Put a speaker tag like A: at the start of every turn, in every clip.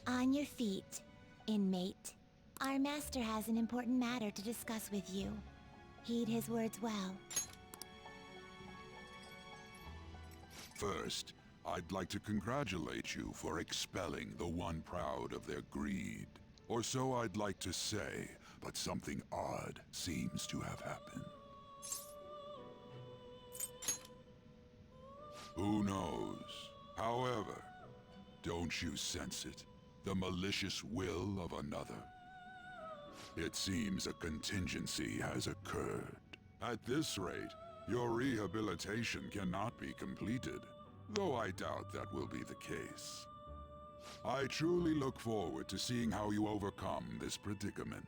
A: On your feet, inmate. Our master has an important matter to discuss with you. Heed his words well.
B: First, I'd like to congratulate you for expelling the one proud of their greed. Or so I'd like to say, but something odd seems to have happened. Who knows? However, don't you sense it? The malicious will of another? It seems a contingency has occurred. At this rate, your rehabilitation cannot be completed, though I doubt that will be the case. I truly look forward to seeing how you overcome this predicament.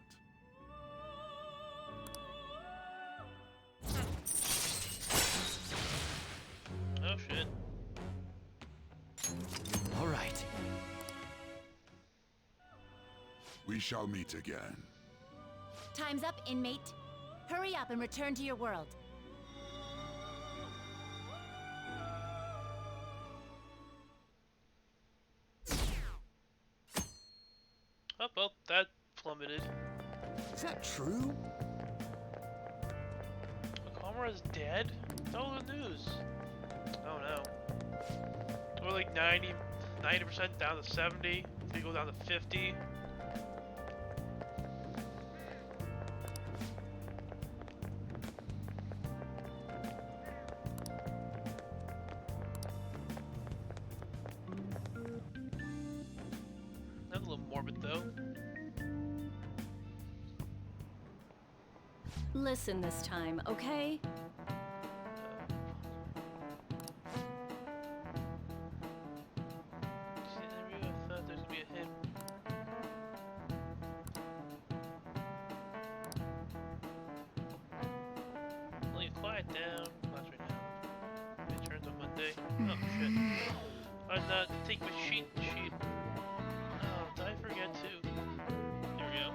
C: Oh shit.
D: All right.
B: We shall meet again.
A: Time's up, inmate. Hurry up and return to your world.
C: Oh, well, that plummeted.
D: Is that true?
C: Okamura's dead? Oh, the news. Oh no. We're like 90% down to 70. We go down to 50. That's a little morbid though.
E: Listen this time, okay?
C: I thought there's gonna be a hit. Will you quiet down? Not right now. It turns on Monday. Oh shit. I did not take my sheet. Oh, did I forget to? There we go.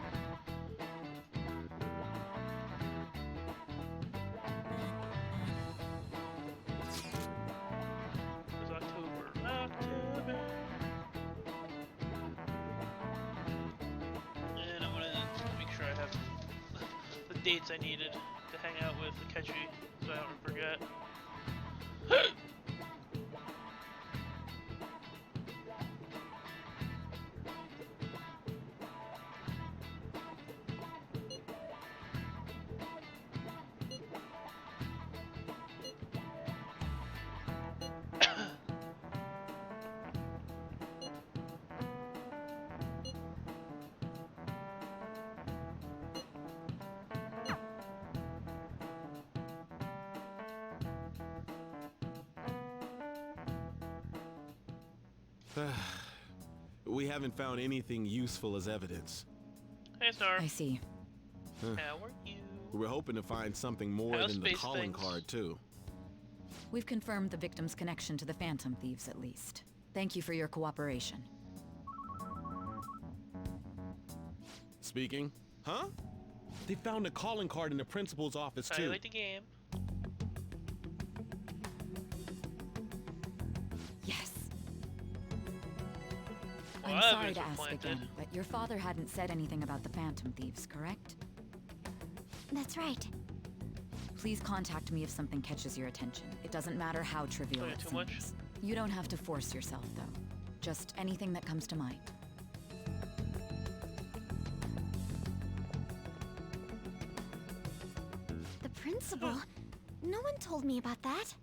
C: It was October. And I'm gonna make sure I have the dates I needed to hang out with Akechi so I don't forget.
F: We haven't found anything useful as evidence.
C: Hey, Star.
E: I see.
C: How are you?
F: We're hoping to find something more
C: How's
F: than the
C: space
F: calling
C: things?
F: card, too.
E: We've confirmed the victim's connection to the Phantom Thieves, at least. Thank you for your cooperation.
F: Speaking? Huh? They found a calling card in the principal's office,
C: How
F: too.
C: you like the game?
E: Yes.
C: Well,
E: I'm
C: that
E: sorry
C: was
E: to ask
C: planted.
E: again, but your father hadn't said anything about the Phantom Thieves, correct?
A: That's right.
E: Please contact me if something catches your attention. It doesn't matter how trivial
C: Oh, yeah,
E: it
C: too
E: seems.
C: much?
E: You don't have to force yourself, though. Just anything that comes to mind.
A: The principal? No one told me about that.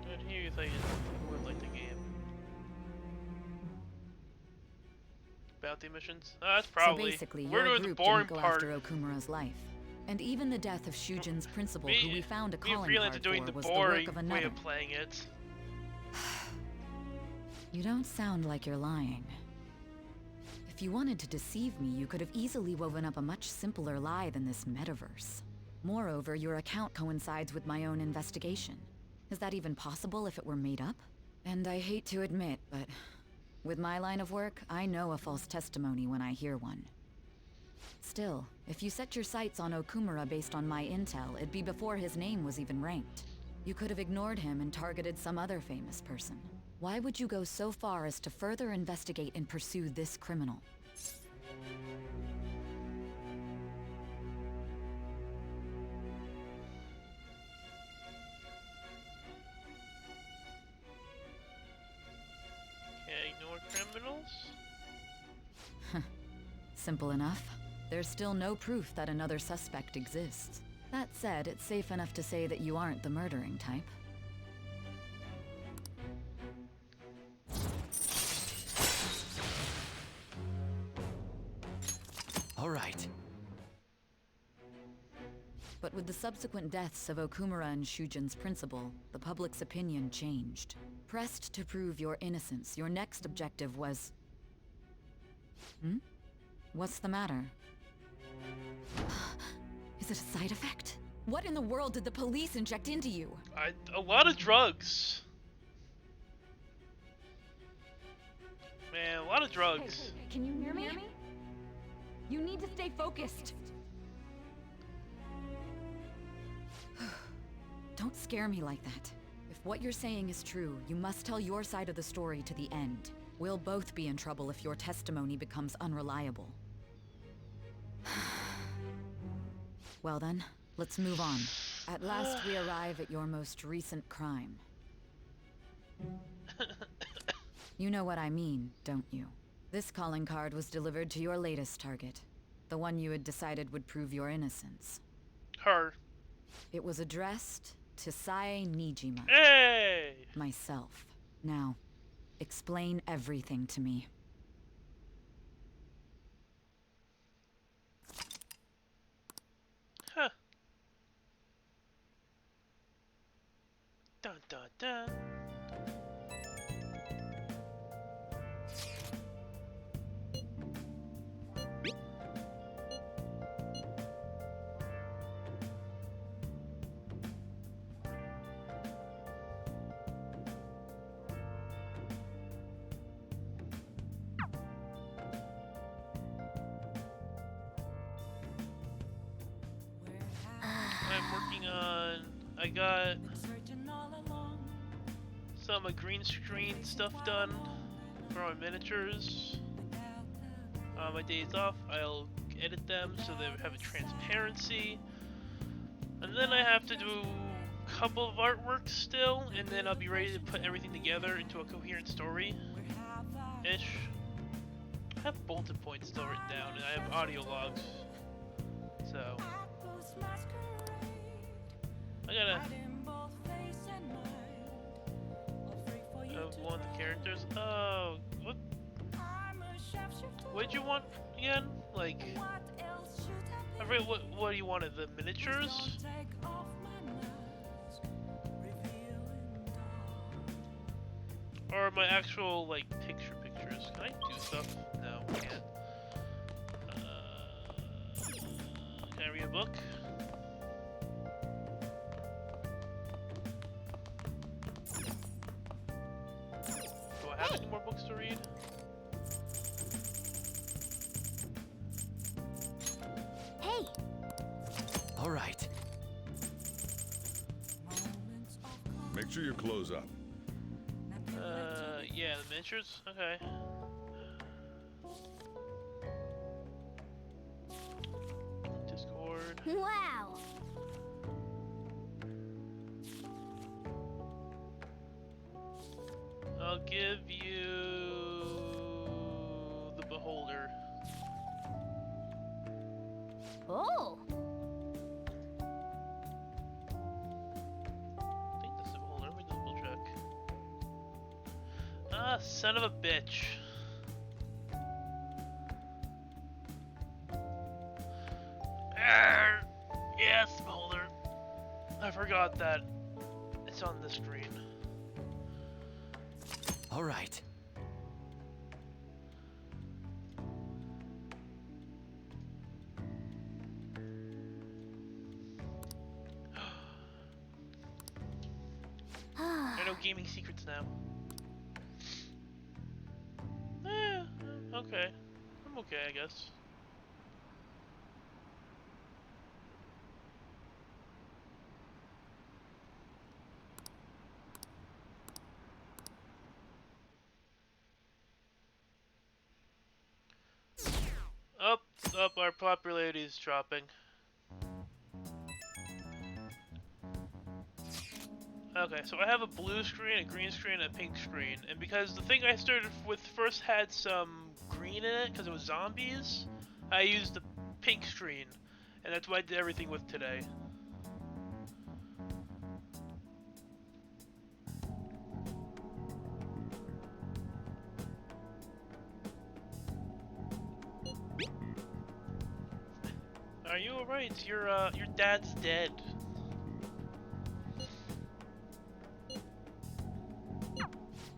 C: I hear you think you would like the game. Bounty missions? That's probably.
E: So basically,
C: We're
E: your
C: doing the
E: group
C: boring
E: didn't go
C: part.
E: after Okumura's life. And even the death of Shujin's principal,
C: Me-
E: who we found a
C: Me and
E: calling
C: Freelance
E: card
C: are doing
E: for,
C: the
E: was the work
C: boring
E: of
C: way
E: another.
C: of playing it.
E: You don't sound like you're lying. If you wanted to deceive me, you could have easily woven up a much simpler lie than this metaverse. Moreover, your account coincides with my own investigation. Is that even possible if it were made up? And I hate to admit, but with my line of work, I know a false testimony when I hear one. Still, if you set your sights on Okumura based on my intel, it'd be before his name was even ranked. You could have ignored him and targeted some other famous person. Why would you go so far as to further investigate and pursue this criminal?
C: Can't ignore criminals?
E: Simple enough. There's still no proof that another suspect exists. That said, it's safe enough to say that you aren't the murdering type.
D: All right.
E: But with the subsequent deaths of Okumura and Shujin's principal, the public's opinion changed. Pressed to prove your innocence, your next objective was... What's the matter? Is it a side effect? What in the world did the police inject into you?
C: A lot of drugs. Man, a lot of drugs.
E: Hey, can you hear me? You need to stay focused. Don't scare me like that. If what you're saying is true, you must tell your side of the story to the end. We'll both be in trouble if your testimony becomes unreliable. Well then, let's move on. At last we arrive at your most recent crime. You know what I mean, don't you? This calling card was delivered to your latest target. The one you had decided would prove your innocence.
C: Her.
E: It was addressed to Sae Nijima.
C: Hey!
E: Myself. Now, explain everything to me.
C: Huh. Dun dun dun. I'm working on. I got some green screen stuff done for my miniatures. On my days off, I'll edit them so they have a transparency. And then I have to do a couple of artwork still, and then I'll be ready to put everything together into a coherent story-ish. I have bulletin points still written down, and I have audio logs. So I gotta one of the characters. Oh, what'd you want again? Like, I forget what you wanted. The miniatures? Or my actual like pictures? Can I do stuff? No, I can't. Can I read a book? Do I have any more books to read?
A: Hey!
D: All right.
B: Make sure you close up.
C: Yeah, the miniatures? Okay. Discord.
A: Wow!
C: I'll give you the Beholder.
A: Oh!
C: I think that's the Beholder. Let me double check. Ah, son of a bitch. Yes, Beholder. I forgot that it's on the screen.
D: All right.
C: I know gaming secrets now. Okay. I'm okay, I guess. our popularity is dropping. Okay, so I have a blue screen, a green screen, and a pink screen. And because the thing I started with first had some green in it, because it was zombies, I used the pink screen. And that's what I did everything with today. Are you alright? Your dad's dead.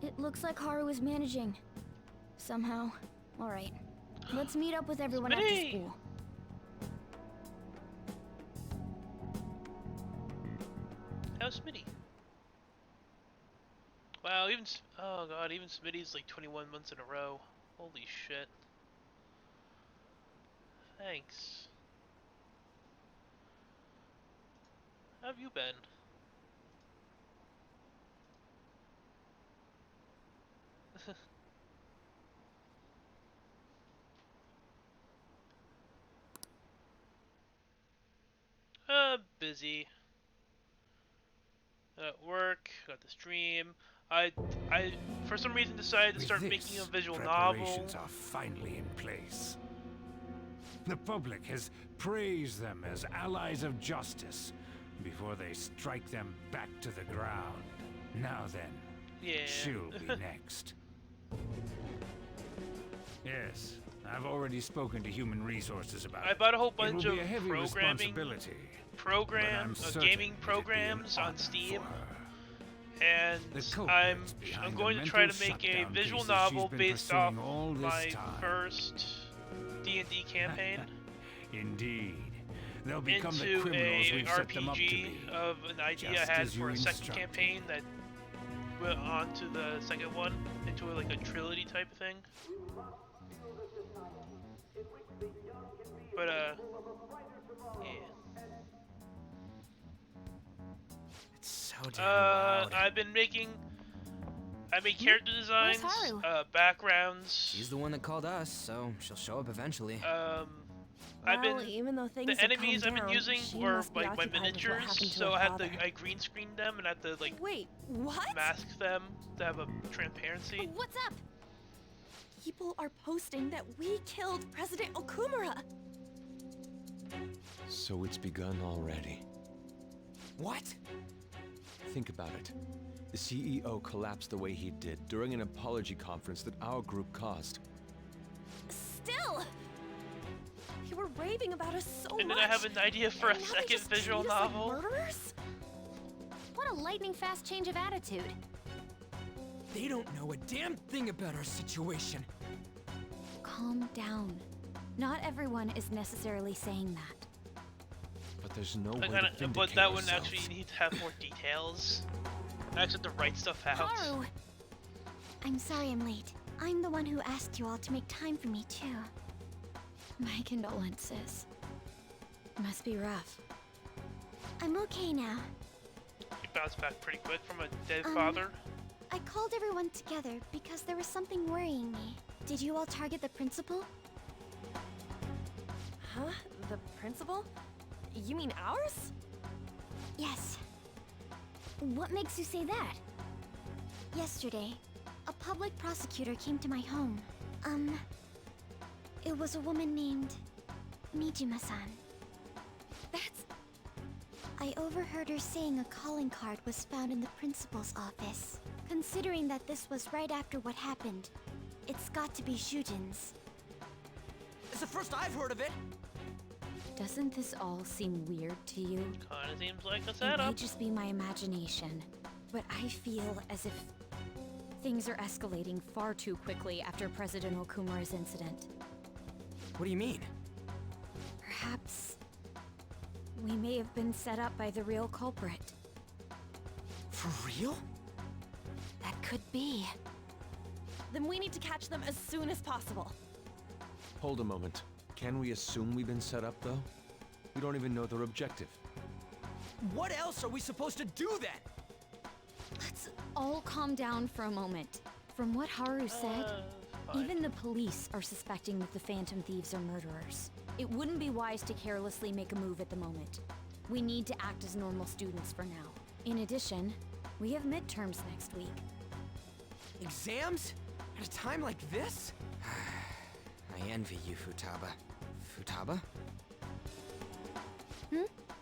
G: It looks like Haru is managing. Somehow. Alright. Let's meet up with everyone after
C: Smitty!
G: school.
C: How's Smitty? Wow, oh god, even Smitty's like 21 months in a row. Holy shit. Thanks. How have you been? Busy. At work, got the stream. I for some reason decided to start making a visual novel.
H: Preparations are finally in place. The public has praised them as allies of justice before they strike them back to the ground. Now then,
C: Yeah.
H: she'll be next. Yes, I've already spoken to Human Resources about it.
C: I bought a whole
H: It
C: bunch
H: will be
C: of
H: a heavy
C: programming
H: responsibility, but I'm certain
C: gaming
H: it'd be an
C: programs on
H: honor
C: Steam,
H: for her.
C: and
H: The
C: I'm
H: culprits behind
C: I'm
H: the
C: going to try to
H: mental
C: make a
H: shutdown
C: visual
H: cases
C: novel
H: she's been
C: based off
H: pursuing all this
C: my
H: time.
C: first D&D campaign
H: Indeed. They'll become the
C: into
H: criminals
C: a
H: we've set them up to
C: RPG
H: be.
C: of an idea
H: just
C: I had
H: as you
C: for a second
H: instructed.
C: campaign that went on to the second one into like a trilogy type of thing. But yeah.
D: It's so damn loud.
C: I made character designs,
G: Haru?
C: backgrounds.
D: She's the one that called us, so she'll show up eventually.
C: I've been
G: even though things
C: the
G: have
C: enemies
G: calmed
C: I've been
G: down,
C: using
G: she
C: were
G: must be
C: like my
G: occupied with what
C: miniatures,
G: happened to
C: so
G: her
C: I had
G: father.
C: I green screened them and had to like
G: Wait, what?
C: mask them to have a transparency.
G: What's up? People are posting that we killed President Okumura.
I: So it's begun already.
D: What?
I: Think about it. The CEO collapsed the way he did during an apology conference that our group caused.
G: Still, you were raving about us so
C: And
G: much.
C: then I have an idea for a
G: and now they
C: second
G: just
C: visual
G: treat us like
C: novel.
G: murderers? What a lightning fast change of attitude.
D: They don't know a damn thing about our situation.
G: Calm down. Not everyone is necessarily saying that.
I: But there's no
C: I
I: way
C: kinda,
I: to
C: but
I: vindicate
C: that one
I: ourselves.
C: actually you need to have more details. I actually have to write stuff out.
G: Haru! I'm sorry I'm late. I'm the one who asked you all to make time for me, too. My condolences. Must be rough. I'm okay now.
C: You bounced back pretty quick from a dead
G: Um,
C: father.
G: I called everyone together because there was something worrying me. Did you all target the principal?
J: Huh? The principal? You mean ours?
G: Yes. What makes you say that? Yesterday, a public prosecutor came to my home. It was a woman named Mijima-san.
J: That's...
G: I overheard her saying a calling card was found in the principal's office. Considering that this was right after what happened, it's got to be Shujin's.
D: It's the first I've heard of it.
E: Doesn't this all seem weird to you?
C: Kinda seems like a
E: It may
C: setup.
E: just be my imagination, but I feel as if things are escalating far too quickly after President Okumura's incident.
D: What do you mean?
E: Perhaps we may have been set up by the real culprit.
D: For real?
E: That could be.
J: Then we need to catch them as soon as possible.
I: Hold a moment. Can we assume we've been set up, though? We don't even know their objective.
D: What else are we supposed to do then?
E: Let's all calm down for a moment. From what Haru said,
C: Fine.
E: even the police are suspecting that the Phantom Thieves are murderers.
G: It wouldn't be wise to carelessly make a move at the moment. We need to act as normal students for now. In addition, we have midterms next week.
D: Exams? At a time like this?
K: I envy you, Futaba. Futaba?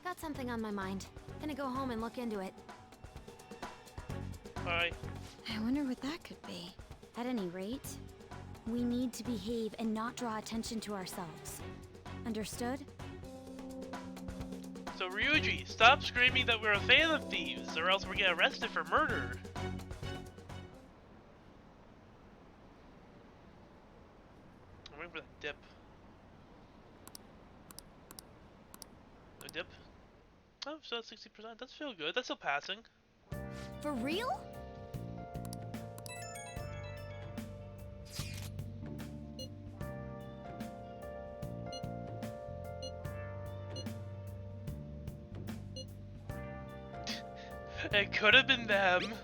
G: Got something on my mind. Gonna go home and look into it.
C: Bye.
G: I wonder what that could be. At any rate, we need to behave and not draw attention to ourselves. Understood?
C: So Ryuji, stop screaming that we're a fan of thieves, or else we'll get arrested for murder. I'm waiting for the dip. No dip? Oh, so that's 60%. That's feel good. That's still passing.
G: For real?
C: It could have been them.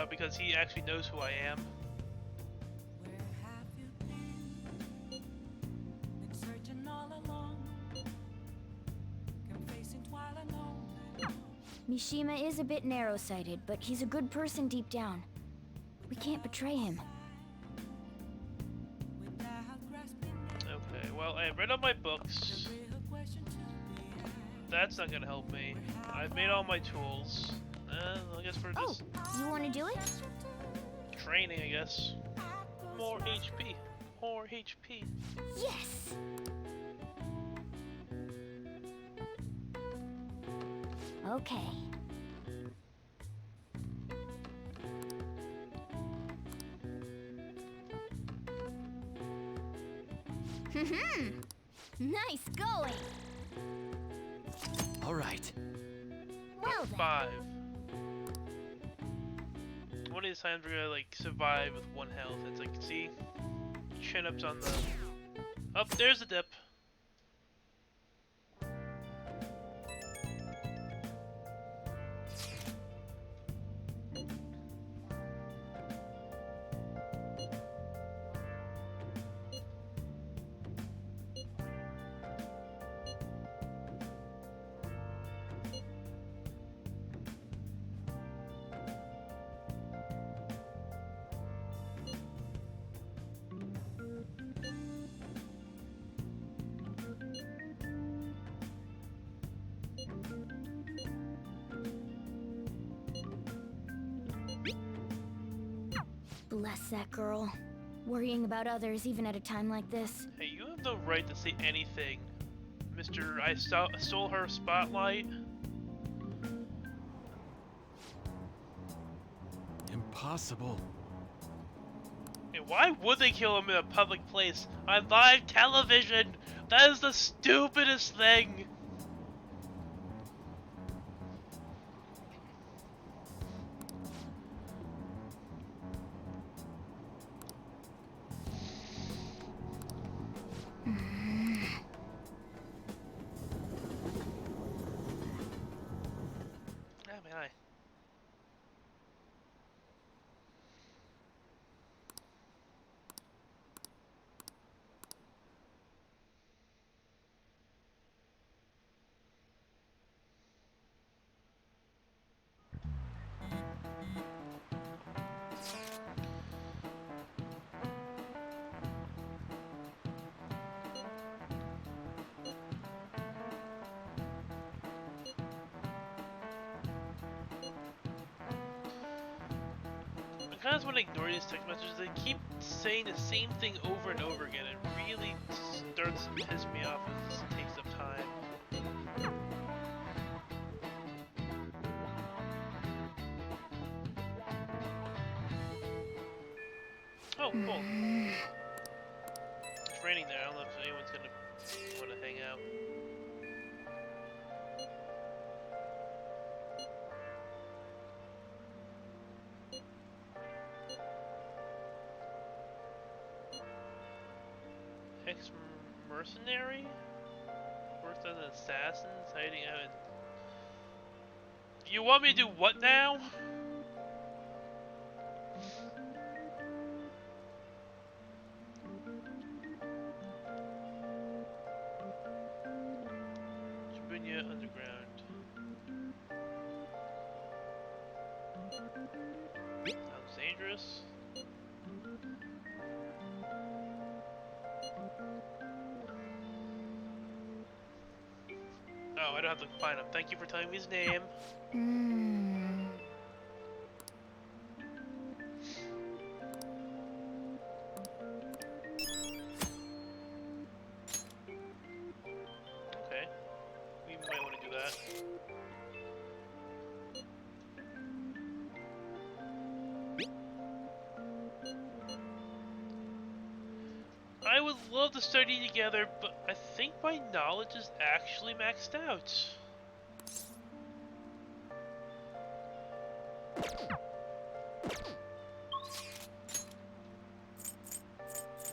C: Because he actually knows who I am.
G: Mishima is a bit narrow-sighted, but he's a good person deep down. We can't betray him.
C: Okay, well, I read all my books. That's not gonna help me. I've made all my tools. I guess we're just
G: You want to do it?
C: training, I guess. More HP. More HP.
G: Yes! Okay. Nice going!
K: All right.
G: Well then.
C: 5. One of these times we're gonna like survive with 1 health. It's like, see? Chin ups on the... Oh, there's the dip.
G: Bless that girl. Worrying about others even at a time like this.
C: Hey, you have no right to say anything, Mr. I stole her spotlight.
I: Impossible.
C: Hey, why would they kill him in a public place on live television? That is the stupidest thing. I kind of want to ignore these text messages. They keep saying the same thing over and over again. It really starts to piss me off. It just takes up time. Oh, cool. It's raining there. I don't know if anyone's gonna want to hang out. Ex-mercenary? Works as an assassin, hiding out in... You want me to do what now? underground. Sounds dangerous. Oh, I don't have to find him. Thank you for telling me his name. Okay. We might want to do that. I would love to study together, but I think my knowledge is actually maxed out.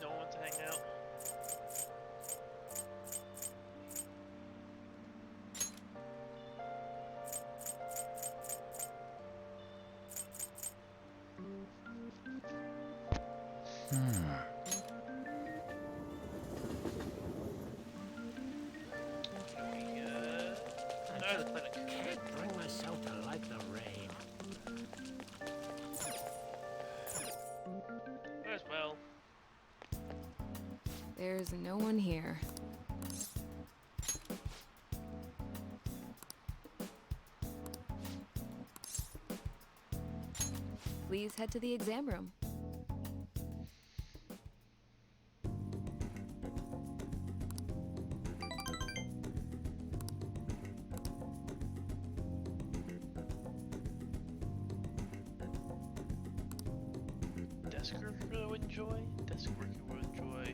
C: No one to hang out. The clinic.
H: Can't bring myself to like the rain.
C: As well.
J: There's no one here. Please head to the exam room.
C: Desk work you would enjoy. Desk work you would enjoy.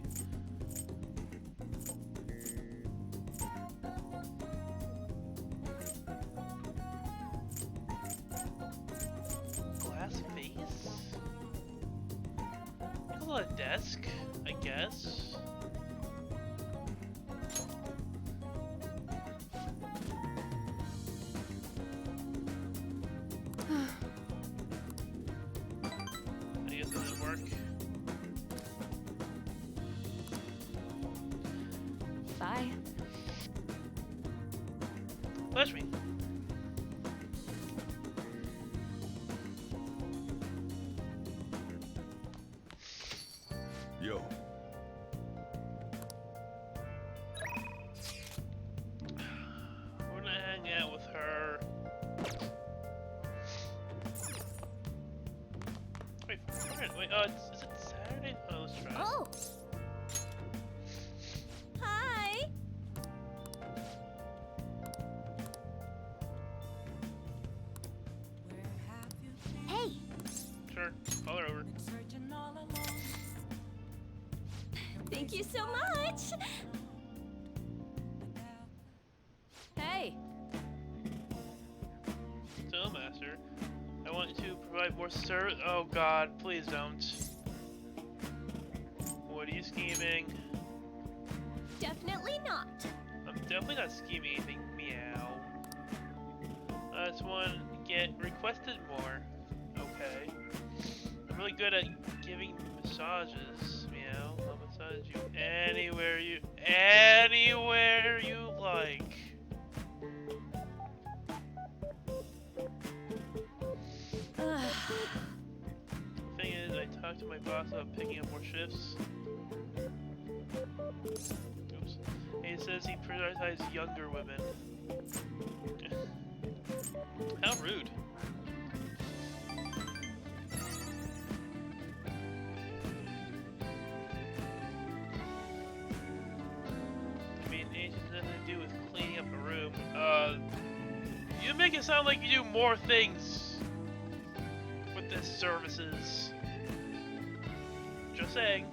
C: Glass vase? Call it a desk, I guess. I guess that didn't work.
J: Bye.
C: Flash me.
B: Yo,
C: We're gonna hang out with her. Wait, wait, is it Saturday? Oh, let's try it.
G: Oh! Hi! Hey!
C: Sure, call her over.
G: Thank you so much!
J: Hey!
C: So, Master, I want you to provide more service. Oh God, please don't. What are you scheming?
G: Definitely not.
C: I'm definitely not scheming anything. Meow. I just want to get requested more. Okay. I'm really good at giving massages. Meow. I'll massage you anywhere you like. Thing is, I talked to my boss about picking up more shifts. Oops. He says he prioritizes younger women. How rude. I mean, age has nothing to do with cleaning up a room. You make it sound like you do more things with this services. Just saying.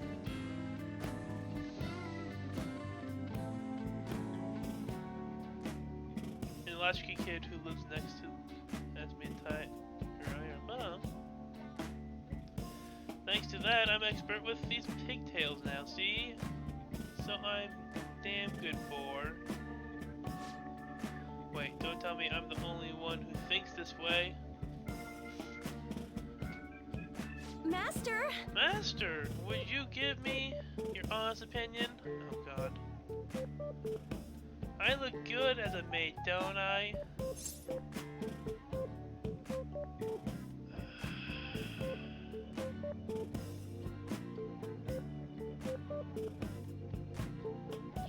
C: An latchkey kid who lives next to has been tied around your mom. Thanks to that, I'm expert with these pigtails now, see? So I'm damn good for. Wait, don't tell me I'm the only one who thinks this way.
G: Master!
C: Master, would you give me your honest opinion? Oh God. I look good as a mate, don't I?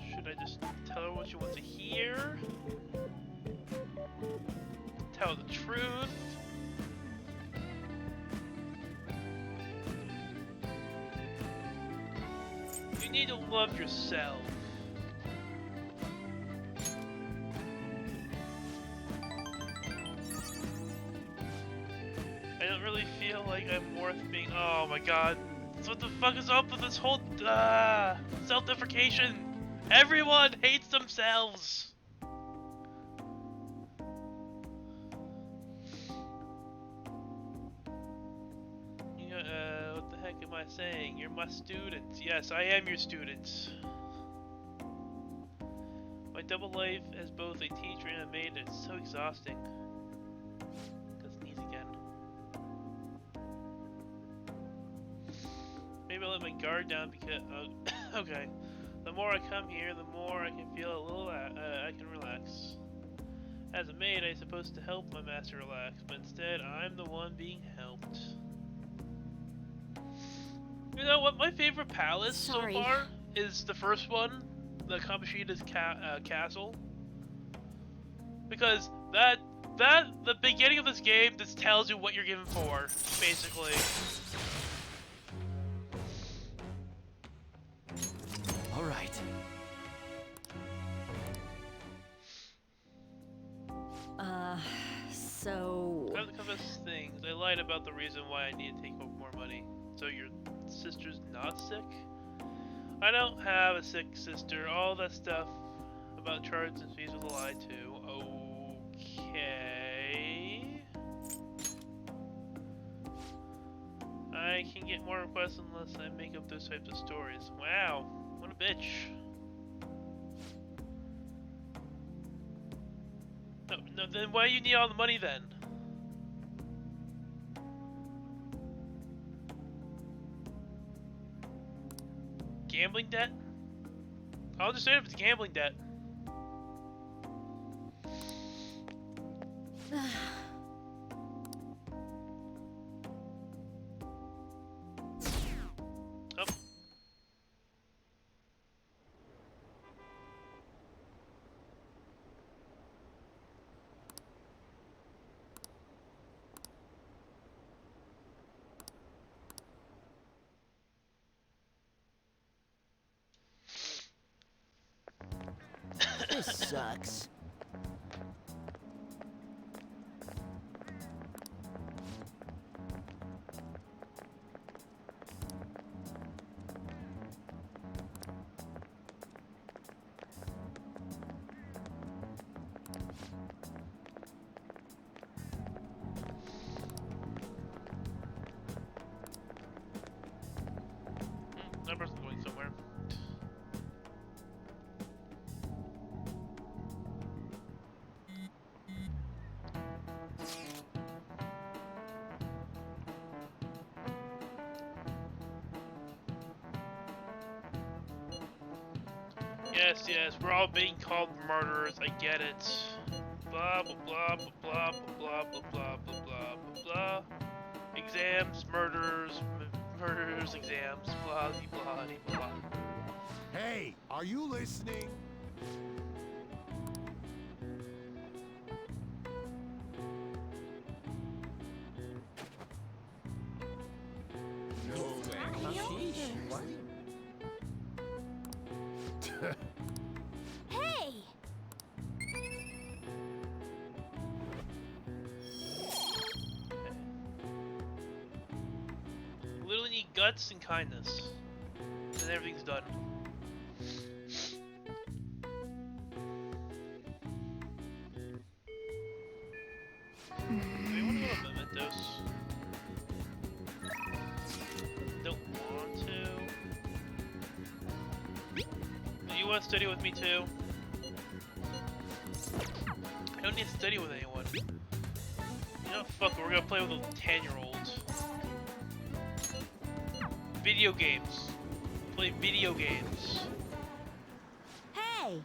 C: Should I just tell her what she wants to hear? Tell the truth? You need to love yourself. I don't really feel like I'm worth being. Oh my god. So what the fuck is up with this whole self-deprecation? Everyone hates themselves. What the heck am I saying? You're my students. Yes, I am your students. My double life as both a teacher and a maid is so exhausting. Got sneeze again. Maybe I'll let my guard down because okay. The more I come here, the more I can feel a little. I can relax. As a maid, I'm supposed to help my master relax, but instead, I'm the one being helped. You know what? My favorite palace so far is the first one, the Kamoshida's castle, because the beginning of this game just tells you what you're given for, basically.
K: All right.
E: So...
C: I have to confess things. I lied about the reason why I need to take home more money. So your sister's not sick? I don't have a sick sister. All that stuff about charges and fees was a lie too. Okay. I can get more requests unless I make up those types of stories. Wow, what a bitch. No, then why do you need all the money then? Gambling debt? I'll understand if it's gambling debt. Oh.
K: This sucks.
C: That person's going somewhere. Yes, we're all being called murderers, I get it. Blah blah blah blah blah blah blah blah blah blah blah blah. Exams, murders, exams, blah blah blah blah.
L: Hey, are you listening?
A: Hey!
C: Literally need guts and kindness, and everything's done. Do we want to go to Mementos? Don't want to. Do you want to study with me too? I don't need to study with anyone. You know, fuck it, we're gonna play with a 10-year-old. Video games. Play video games.
A: Hey!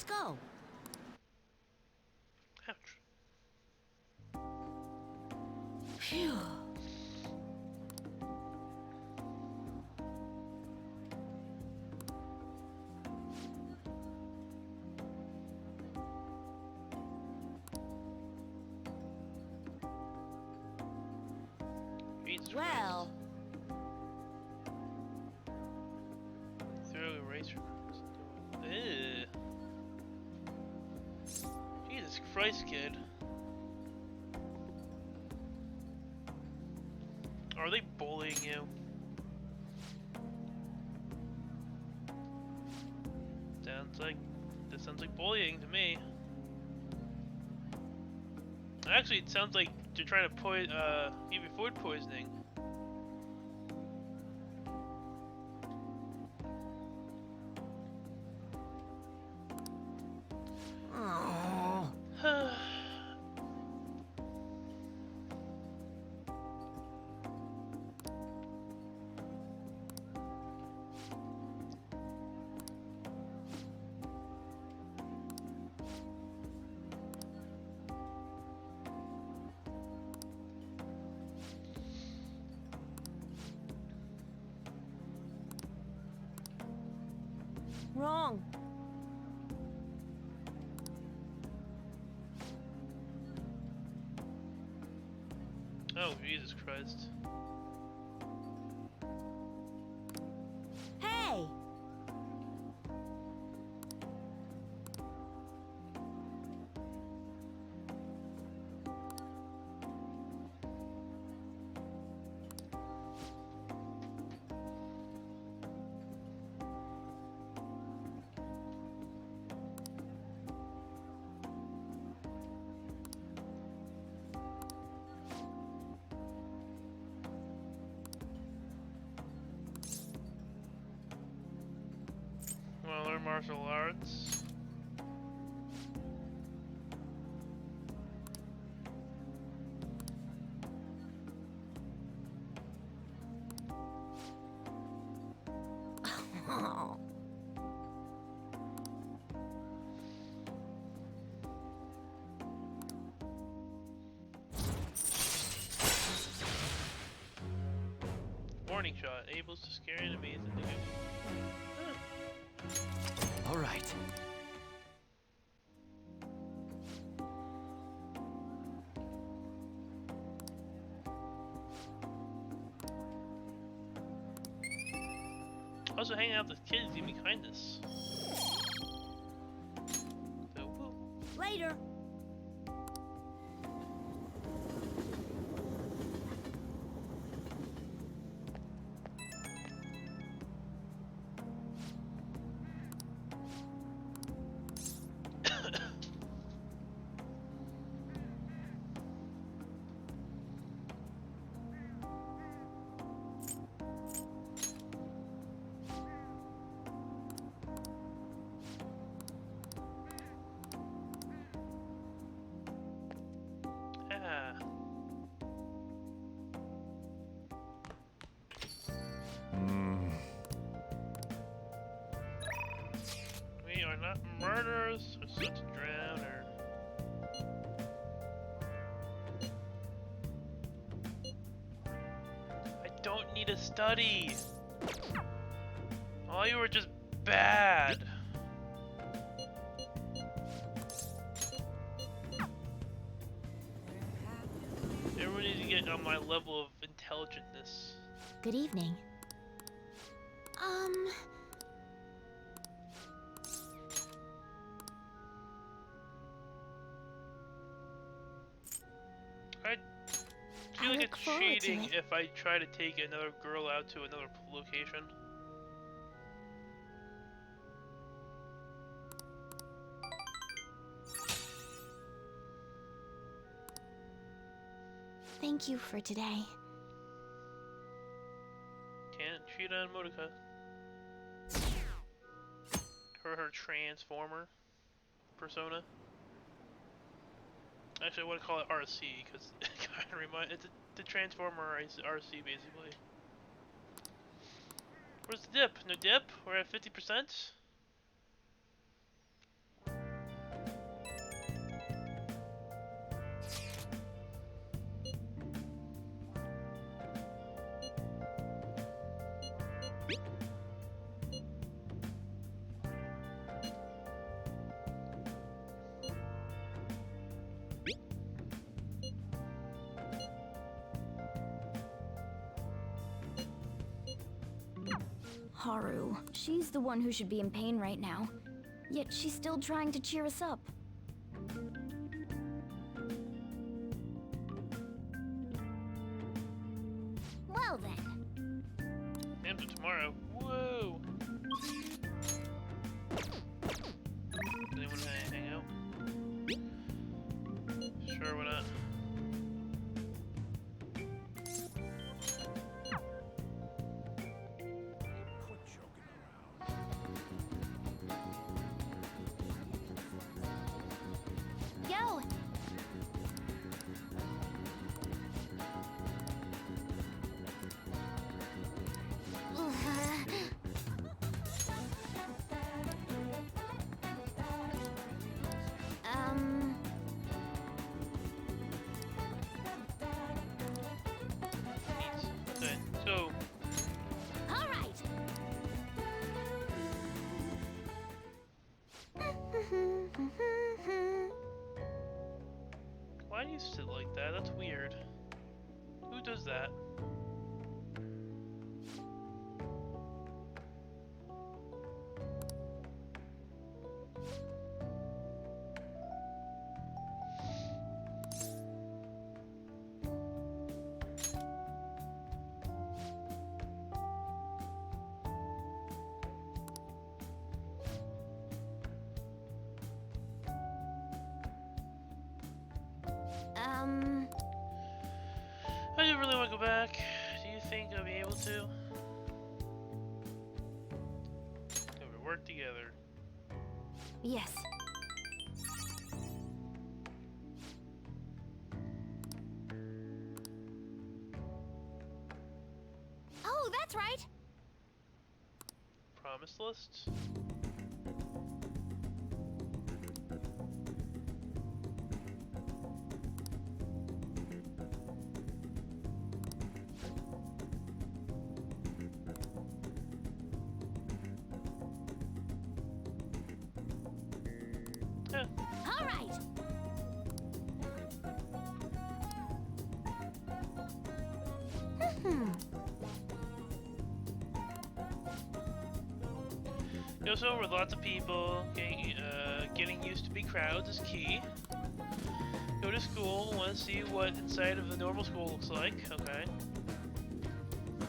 K: Let's go.
C: Ouch.
K: Phew.
C: Jesus
K: Well.
C: Christ. Throw a eraser. Ew. Jesus Christ, kid. Are they bullying you? This sounds like bullying to me. Actually, it sounds like they're trying to give you food poisoning.
K: Oh.
J: Wrong.
C: Oh, Jesus Christ.
K: Hey!
C: Wanna learn martial arts?
K: Oh.
C: Warning shot. Able to scare enemies and negate.
K: All right.
C: Also, hanging out with kids give me kindness. So, woo.
K: Later.
C: Ah. We are not murderers or such a drowner. I don't need to study. All you were just bad. Everyone needs to get on my level of intelligentness.
A: Good evening.
C: I feel like it's cheating if I try to take another girl out to another location.
A: Thank you for today.
C: Can't cheat on Monica. Her transformer persona. Actually, I want to call it RC because it kind of reminds it's the transformer RC basically. Where's the dip? No dip? We're at 50%.
G: Haru. She's the one who should be in pain right now. Yet she's still trying to cheer us up. Well then.
C: Exams are tomorrow. Whoa! Anyone want to hang out? Sure, why not?
G: Yo!
C: Okay, so
G: All right.
C: why do you sit like that? That's weird. Who does that? I do really want to go back. Do you think I'll be able to? Can we work together?
G: Yes. Oh, that's right.
C: Promise list? Yeah.
G: All right.
C: Go somewhere with lots of people. Getting used to big crowds is key. Go to school. Want to see what inside of the normal school looks like. Okay.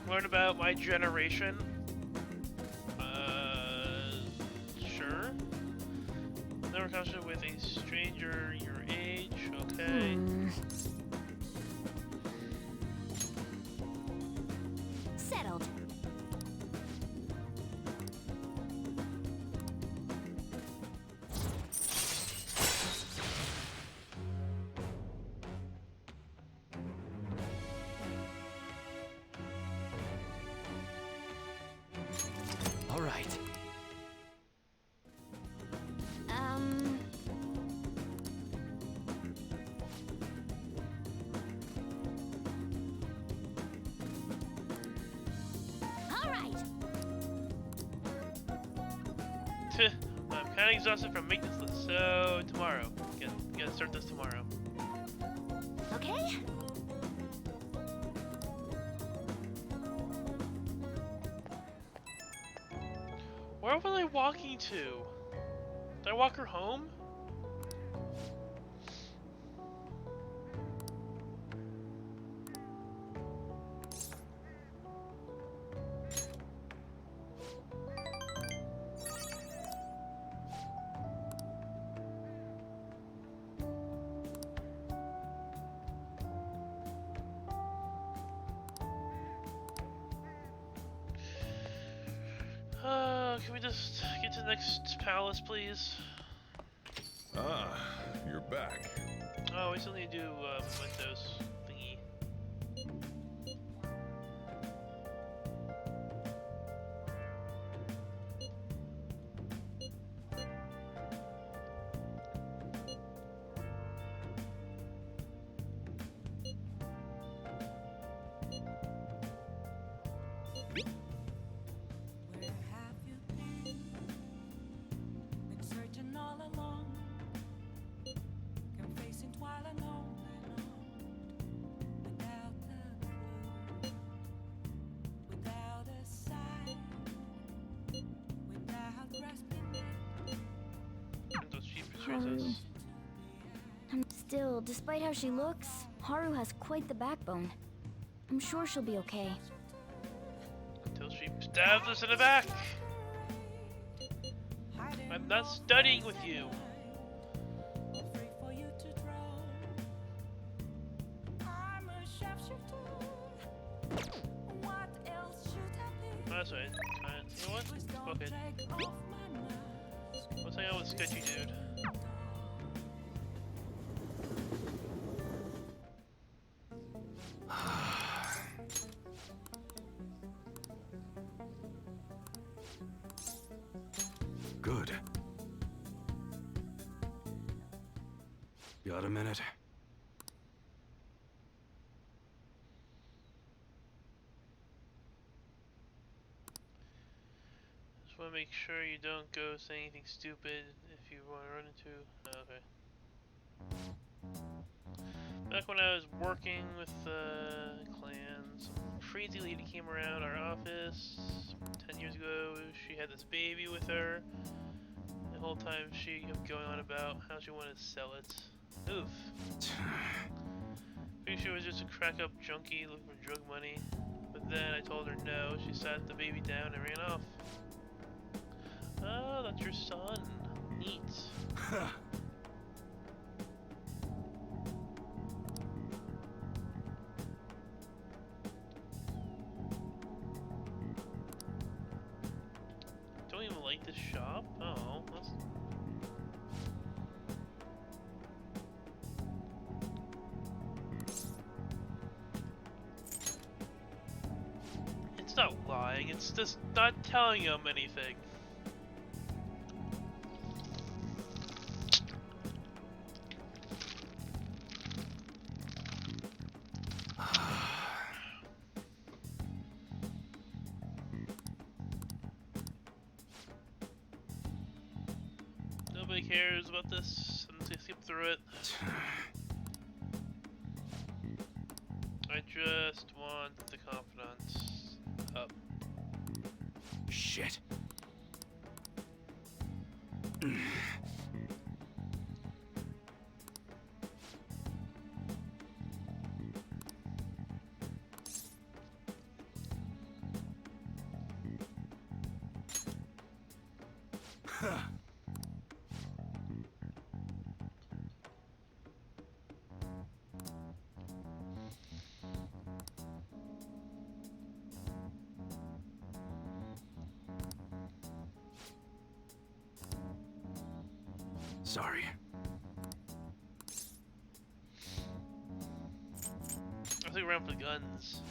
C: Learn about my generation. Sure. Never conversation with a stranger your age. Okay.
G: Settled.
K: All right.
G: All right.
C: I'm kind of exhausted from making this list, so tomorrow. Gotta start this tomorrow.
G: Okay.
C: Where was I walking to? Did I walk her home? Can we just get to the next palace, please?
B: Ah, you're back.
C: Oh, we still need to do Windows thingy. princess.
G: Still, despite how she looks, Haru has quite the backbone. I'm sure she'll be okay.
C: Until she stabs us in the back. I'm not studying with you. Oh, that's right. You know what? Fuck it. Let's hang out with Sketchy Dude.
H: Good. Got a minute?
C: Just want to make sure you don't go say anything stupid if you want to run into... Oh, okay. Back when I was working with clans, some crazy lady came around our office 10 years ago. She had this baby with her. The whole time she kept going on about how she wanted to sell it. Oof. Pretty sure it was just a crack up junkie looking for drug money. But then I told her no. She sat the baby down and ran off. Oh, that's your son. Neat. Don't even like this shop? Oh, that's... It's not lying, it's just not telling him anything. Nobody cares about this. I'm just skip through it. I just want the confidants up.
H: Shit. Sorry.
C: I think around for the guns.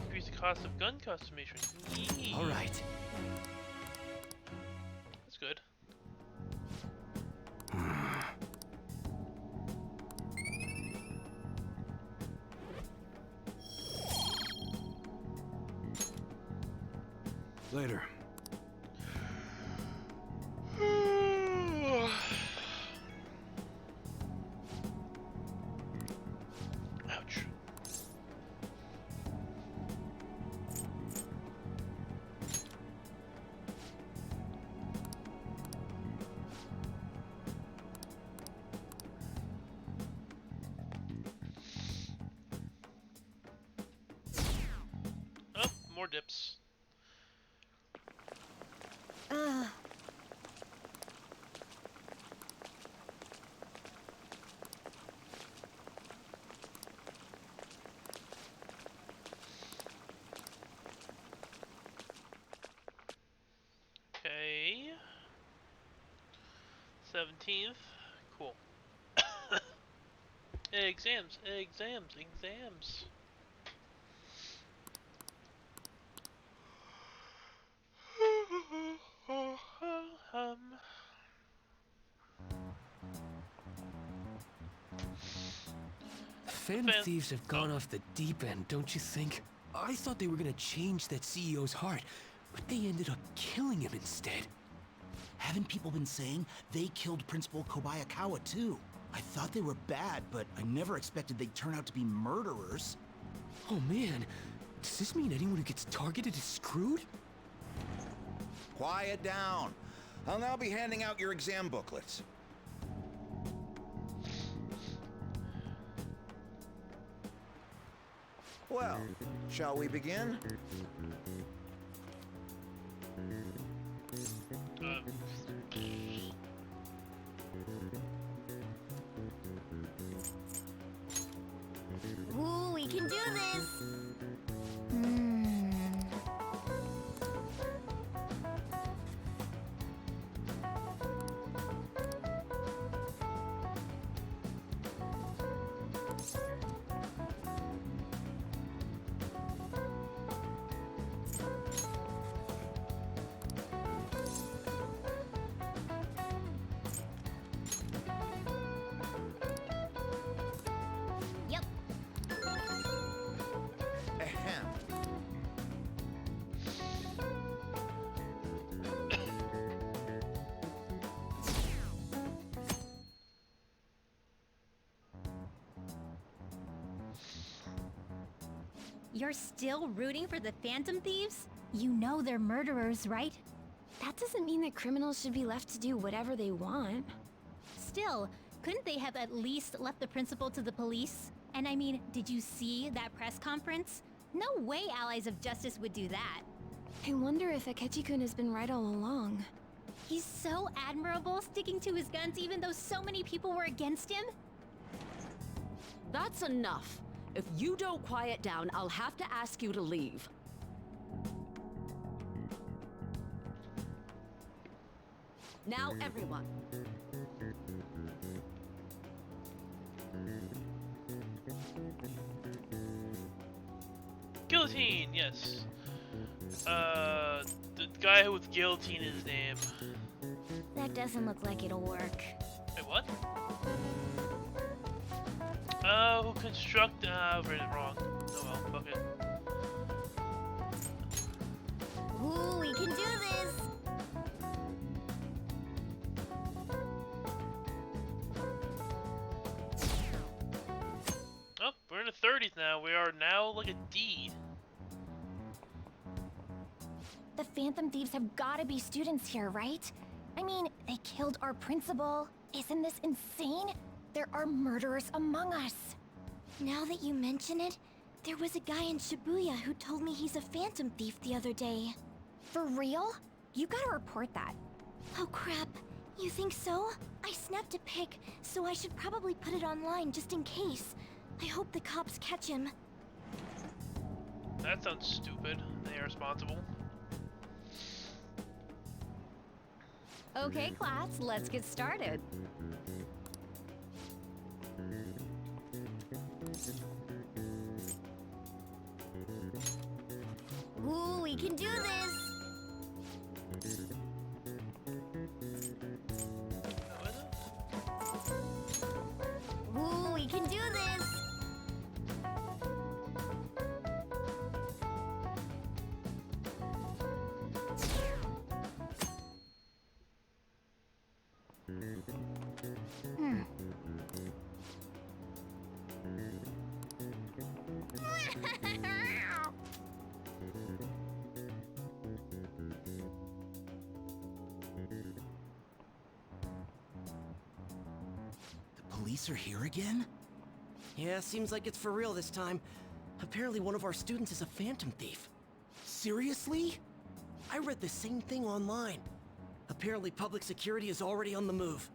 C: Increase the cost of gun customization. Yee.
K: All right.
C: That's good.
H: Later.
C: Ouch. Oh, more dips. Okay. 17th. Cool. Exams, exams, exams.
K: Fan thieves have gone off the deep end, don't you think? I thought they were gonna change that CEO's heart, but they ended up killing him instead.
M: Haven't people been saying they killed Principal Kobayakawa too? I thought they were bad, but I never expected they'd turn out to be murderers.
K: Oh man, does this mean anyone who gets targeted is screwed?
L: Quiet down. I'll now be handing out your exam booklets. Well, shall we begin?
G: Ooh, we can do this! Yep.
L: Ahem.
N: You're still rooting for the Phantom Thieves?
G: You know they're murderers, right? That doesn't mean that criminals should be left to do whatever they want.
N: Still, couldn't they have at least left the principal to the police? And I mean, did you see that press conference? No way Allies of Justice would do that.
G: I wonder if Akechi-kun has been right all along.
N: He's so admirable, sticking to his guns even though so many people were against him.
O: That's enough. If you don't quiet down, I'll have to ask you to leave. Now, everyone.
C: Guillotine, yes. The guy with guillotine in his name.
G: That doesn't look like it'll work.
C: Wait, what? Who construct? I've read it wrong. Oh well, fuck it.
G: Ooh, we can do this!
C: Oh, we're in the 30s now. We are now like a D.
A: The Phantom Thieves have gotta be students here, right? I mean, they killed our principal. Isn't this insane? There are murderers among us.
G: Now that you mention it, there was a guy in Shibuya who told me he's a Phantom Thief the other day.
A: For real? You gotta report that.
G: Oh crap, you think so? I snapped a pic, so I should probably put it online just in case. I hope the cops catch him.
C: That sounds stupid and irresponsible.
N: Okay, class, let's get started.
G: Ooh, we can do this! Ooh, we can do this!
M: Police are here again?
P: Yeah, seems like it's for real this time. Apparently one of our students is a Phantom Thief.
M: Seriously?
P: I read the same thing online. Apparently public security is already on the move.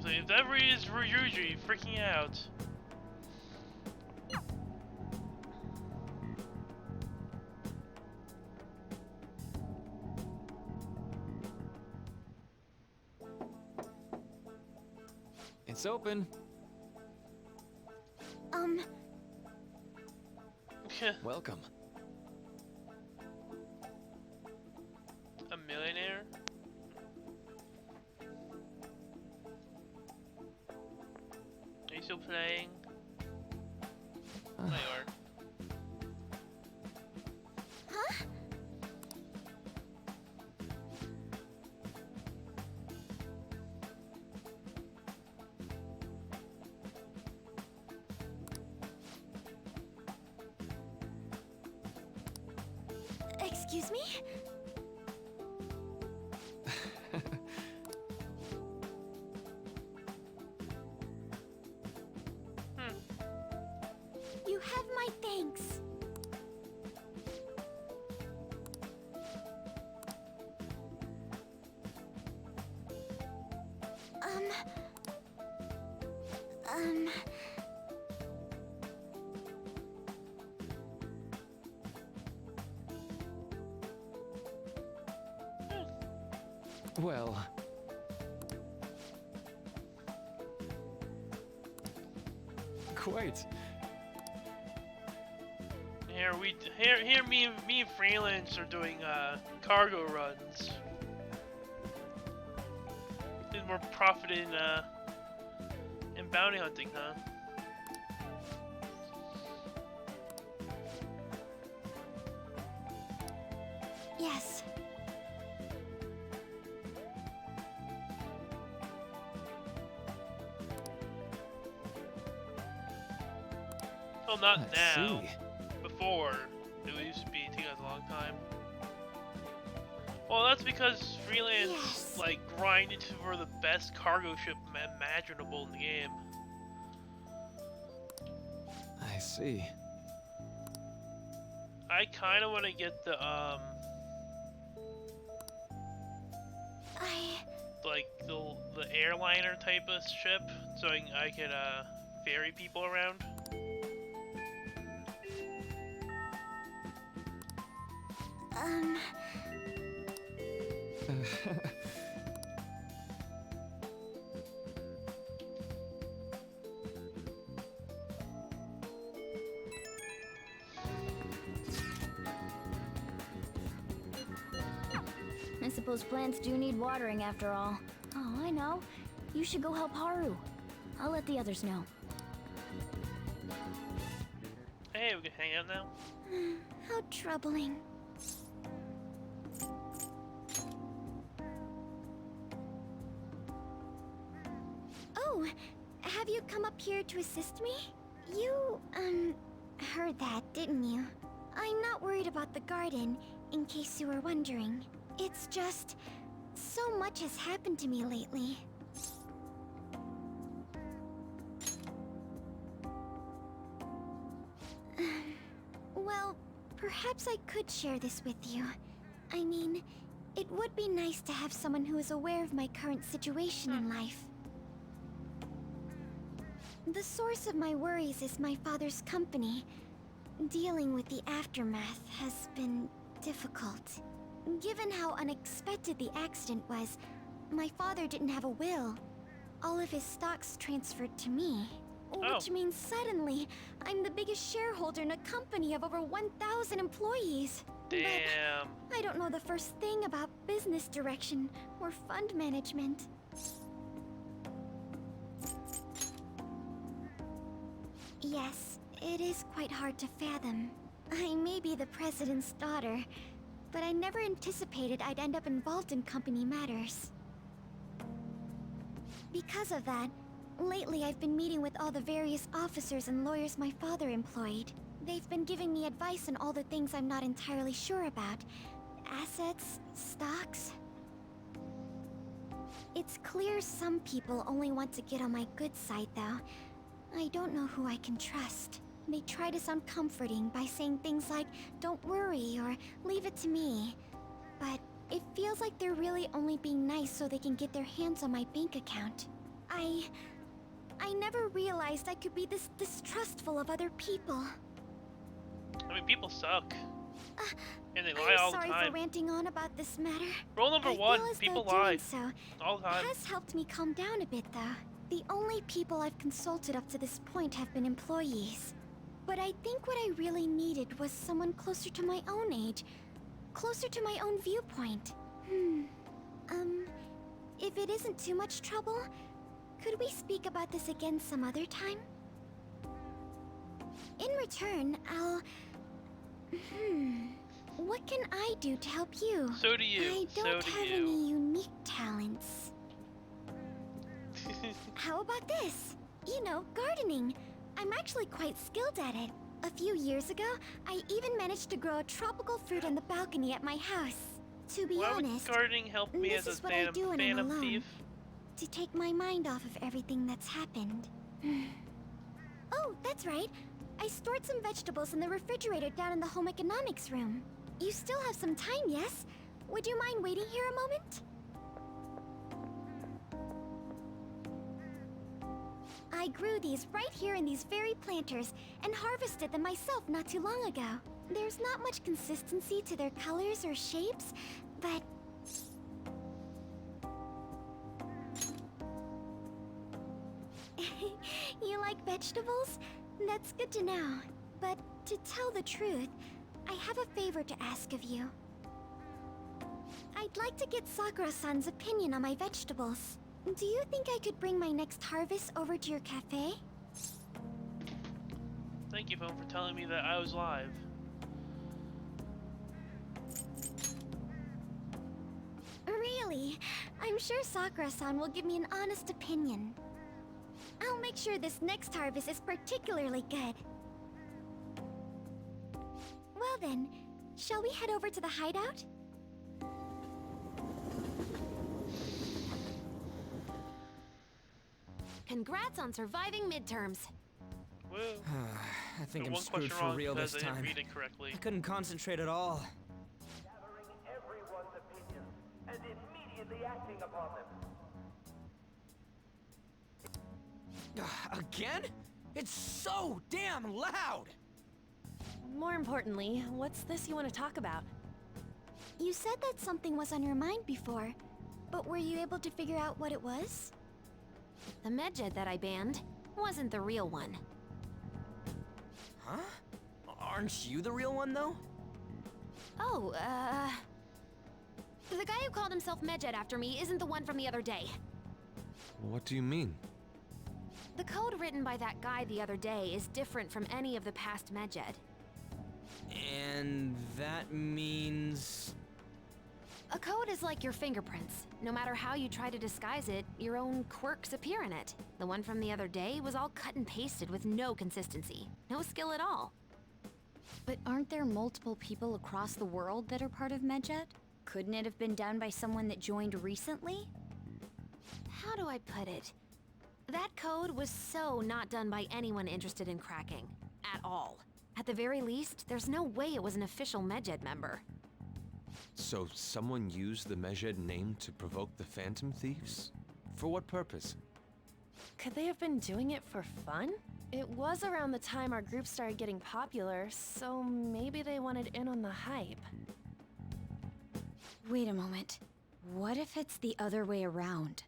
C: If that really is Ryuji freaking out.
Q: It's open. Welcome.
C: A millionaire? Are you still playing? There you are.
G: Huh? Excuse me? You have my thanks.
Q: Well... Quite.
C: Here me and Freelance are doing cargo runs. There's more profit in bounty hunting, huh?
G: Yes.
C: Well, not
Q: Let's
C: now.
Q: see.
C: Before, it used to be taking us a long time. Well, that's because Freelance like grinded for the best cargo ship imaginable in the game.
Q: I see.
C: I kind of want to get the like the airliner type of ship, so I could ferry people around.
A: I suppose plants do need watering after all. Oh, I know. You should go help Haru. I'll let the others know.
C: Hey, we can hang out now.
G: How troubling. Oh, have you come up here to assist me? You, heard that, didn't you? I'm not worried about the garden, in case you were wondering. It's just, so much has happened to me lately. Well, perhaps I could share this with you. I mean, it would be nice to have someone who is aware of my current situation in life. The source of my worries is my father's company. Dealing with the aftermath has been difficult. Given how unexpected the accident was, my father didn't have a will. All of his stocks transferred to me. Which means suddenly, I'm the biggest shareholder in a company of over 1,000 employees.
C: Damn.
G: But I don't know the first thing about business direction or fund management. Yes, it is quite hard to fathom. I may be the president's daughter, but I never anticipated I'd end up involved in company matters. Because of that, lately I've been meeting with all the various officers and lawyers my father employed. They've been giving me advice on all the things I'm not entirely sure about. Assets, stocks. It's clear some people only want to get on my good side, though. I don't know who I can trust. They try to sound comforting by saying things like, "Don't worry," or "Leave it to me." But it feels like they're really only being nice so they can get their hands on my bank account. I never realized I could be this distrustful of other people.
C: I mean, people suck. And they lie all the
G: I'm sorry
C: time.
G: for ranting on about this matter.
C: Rule number
G: I
C: one,
G: feel as
C: people
G: though doing
C: lie.
G: so
C: All the time.
G: has helped me calm down a bit, though. The only people I've consulted up to this point have been employees. But I think what I really needed was someone closer to my own age. Closer to my own viewpoint. If it isn't too much trouble, could we speak about this again some other time? In return, I'll... What can I do to help you?
C: So do you.
G: I don't
C: So do
G: have
C: you.
G: any unique talents. How about this? You know, gardening. I'm actually quite skilled at it. A few years ago, I even managed to grow a tropical fruit on the balcony at my house. To be honest,
C: would gardening help me
G: this
C: as
G: is
C: a
G: what I do when I'm
C: phantom
G: alone.
C: thief?
G: To take my mind off of everything that's happened. Oh, that's right. I stored some vegetables in the refrigerator down in the home economics room. You still have some time, yes? Would you mind waiting here a moment? I grew these right here in these very planters and harvested them myself not too long ago. There's not much consistency to their colors or shapes, but... You like vegetables? That's good to know. But to tell the truth, I have a favor to ask of you. I'd like to get Sakura-san's opinion on my vegetables. Do you think I could bring my next harvest over to your cafe?
C: Thank you, phone, for telling me that I was live.
G: Really? I'm sure Sakura-san will give me an honest opinion. I'll make sure this next harvest is particularly good. Well then, shall we head over to the hideout?
J: Congrats on surviving midterms.
C: Woo.
D: I think
C: The
D: I'm
C: one
D: screwed
C: question
D: for
C: wrong
D: real
C: because
D: this
C: I didn't
D: time.
C: read it correctly.
D: I couldn't concentrate at all.
R: Gathering everyone's opinions and immediately acting upon them.
D: Again? It's so damn loud!
J: More importantly, what's this you want to talk about?
G: You said that something was on your mind before, but were you able to figure out what it was?
J: The medjed that I banned wasn't the real one.
D: Huh? Aren't you the real one, though?
J: Oh, the guy who called himself Medjed after me isn't the one from the other day.
I: What do you mean?
J: The code written by that guy the other day is different from any of the past Medjed.
D: And that means...
J: A code is like your fingerprints. No matter how you try to disguise it, your own quirks appear in it. The one from the other day was all cut and pasted with no consistency. No skill at all.
E: But aren't there multiple people across the world that are part of Medjed? Couldn't it have been done by someone that joined recently?
J: How do I put it? That code was so not done by anyone interested in cracking. At all. At the very least, there's no way it was an official Medjed member.
I: So someone used the Medjed name to provoke the Phantom Thieves? For what purpose?
J: Could they have been doing it for fun? It was around the time our group started getting popular, so maybe they wanted in on the hype.
E: Wait a moment. What if it's the other way around?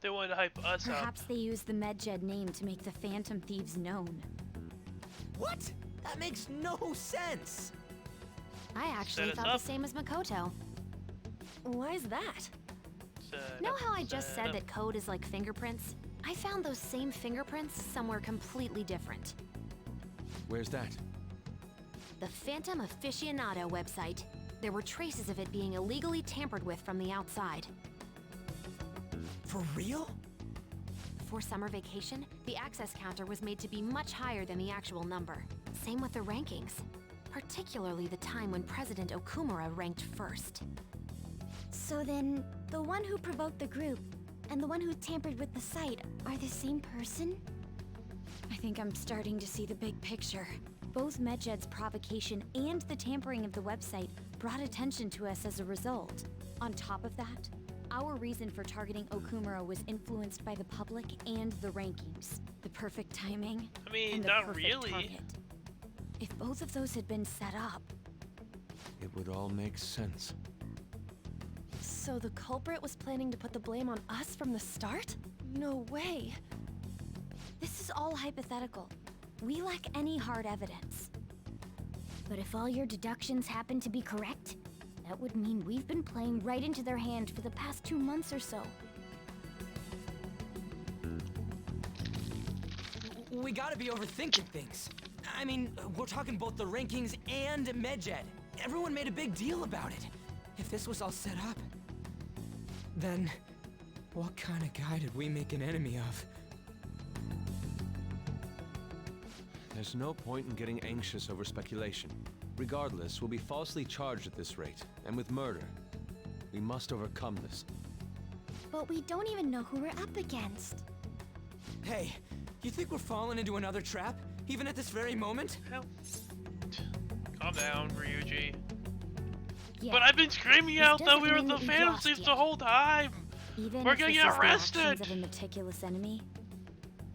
C: They wanted to hype us up.
E: Perhaps they used the Medjed name to make the Phantom Thieves known.
D: What? That makes no sense!
J: I actually thought the same as Makoto. Why is that? Know how I just said that code is like fingerprints? I found those same fingerprints somewhere completely different.
I: Where's that?
J: The Phantom Aficionado website. There were traces of it being illegally tampered with from the outside.
D: For real?
J: Before summer vacation, the access counter was made to be much higher than the actual number. Same with the rankings. Particularly the time when President Okumura ranked first.
G: So then, the one who provoked the group and the one who tampered with the site are the same person?
E: I think I'm starting to see the big picture. Both Medjed's provocation and the tampering of the website brought attention to us as a result. On top of that, our reason for targeting Okumura was influenced by the public and the rankings. The perfect timing
C: I mean,
E: and the
C: not
E: perfect
C: really.
E: target. If both of those had been set up...
I: It would all make sense.
J: So the culprit was planning to put the blame on us from the start? No way.
G: This is all hypothetical. We lack any hard evidence. But if all your deductions happen to be correct, that would mean we've been playing right into their hand for the past 2 months or so.
D: We gotta be overthinking things. I mean, we're talking both the rankings and Medjed. Everyone made a big deal about it. If this was all set up, then what kind of guy did we make an enemy of?
I: There's no point in getting anxious over speculation. Regardless, we'll be falsely charged at this rate, and with murder. We must overcome this.
G: But we don't even know who we're up against.
D: Hey, you think we're falling into another trap? Even at this very moment?
C: Hell. Calm down, Ryuji.
N: Yeah.
C: But I've been screaming
N: This
C: out that
N: doesn't
C: we were
N: mean
C: the
N: that we've
C: Phantom
N: lost
C: Thieves
N: yet.
C: the whole time!
N: Even
C: We're
N: if
C: gonna
N: this
C: get
N: is the
C: arrested!
N: actions of a meticulous enemy,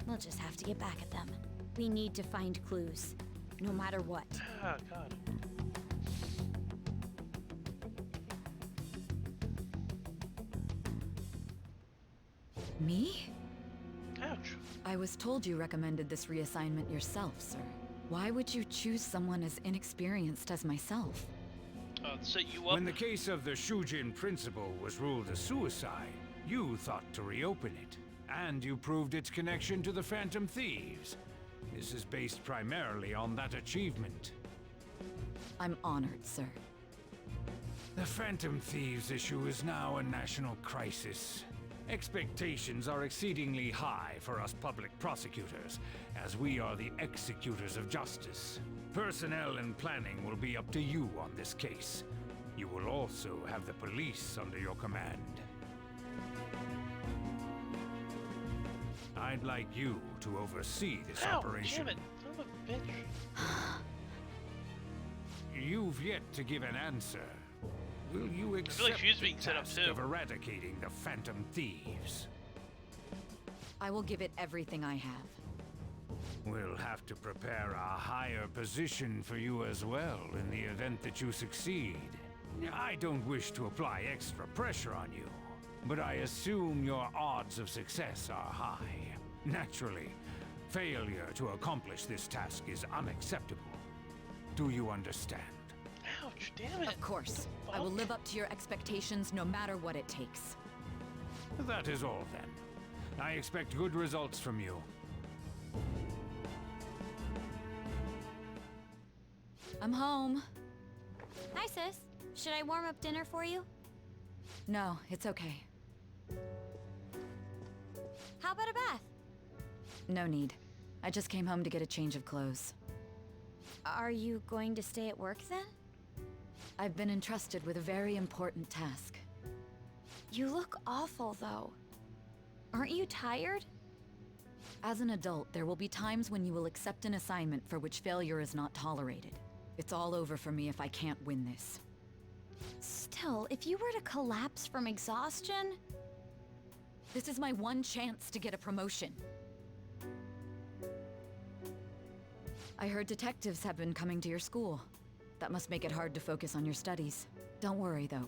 N: we'll just have to get back at them. We need to find clues, no matter what.
C: Oh, God.
E: Me?
C: Ouch.
E: I was told you recommended this reassignment yourself, sir. Why would you choose someone as inexperienced as myself?
C: Set you up.
H: When the case of the Shujin principal was ruled a suicide, you thought to reopen it. And you proved its connection to the Phantom Thieves. This is based primarily on that achievement.
E: I'm honored, sir.
H: The Phantom Thieves issue is now a national crisis. Expectations are exceedingly high for us public prosecutors, as we are the executors of justice. Personnel and planning will be up to you on this case. You will also have the police under your command. I'd like you to oversee this operation.
C: Damn it, son of a bitch.
H: You've yet to give an answer. Will you accept
C: I feel like she's being
H: the
C: set up
H: task
C: too.
H: of eradicating the Phantom Thieves?
E: I will give it everything I have.
H: We'll have to prepare a higher position for you as well in the event that you succeed. I don't wish to apply extra pressure on you, but I assume your odds of success are high. Naturally, failure to accomplish this task is unacceptable. Do you understand?
C: Ouch, damn it.
E: Of course. I will live up to your expectations no matter what it takes.
H: That is all then. I expect good results from you.
E: I'm home.
N: Hi, sis. Should I warm up dinner for you?
E: No, it's okay.
N: How about a bath?
E: No need. I just came home to get a change of clothes.
N: Are you going to stay at work then?
E: I've been entrusted with a very important task.
N: You look awful, though. Aren't you tired?
E: As an adult, there will be times when you will accept an assignment for which failure is not tolerated. It's all over for me if I can't win this.
N: Still, if you were to collapse from exhaustion...
E: This is my one chance to get a promotion. I heard detectives have been coming to your school. That must make it hard to focus on your studies. Don't worry, though.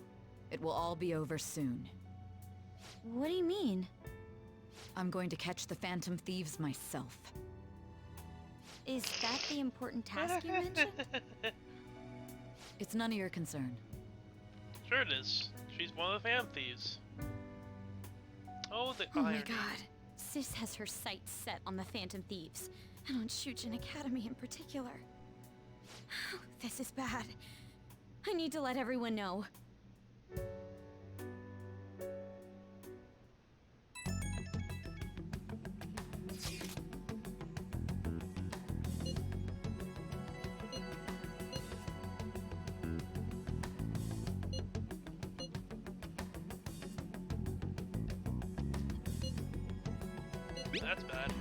E: It will all be over soon.
N: What do you mean?
E: I'm going to catch the Phantom Thieves myself.
N: Is that the important task you mentioned?
E: It's none of your concern.
C: Sure it is. She's one of the Phantom Thieves. Oh, the
N: Oh my
C: irony.
N: god. Sis has her sights set on the Phantom Thieves, and on Shujin Academy in particular. This is bad. I need to let everyone know.
C: That's bad.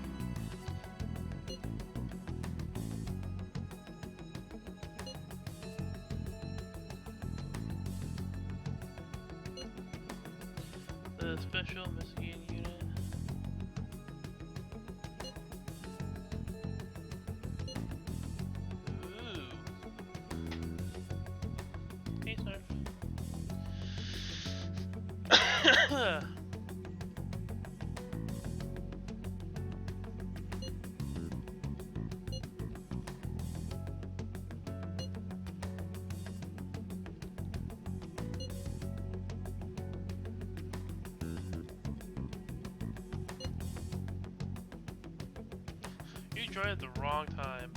C: The Special Investigating Unit. Ooh. Hey, sir. You joined at the wrong time.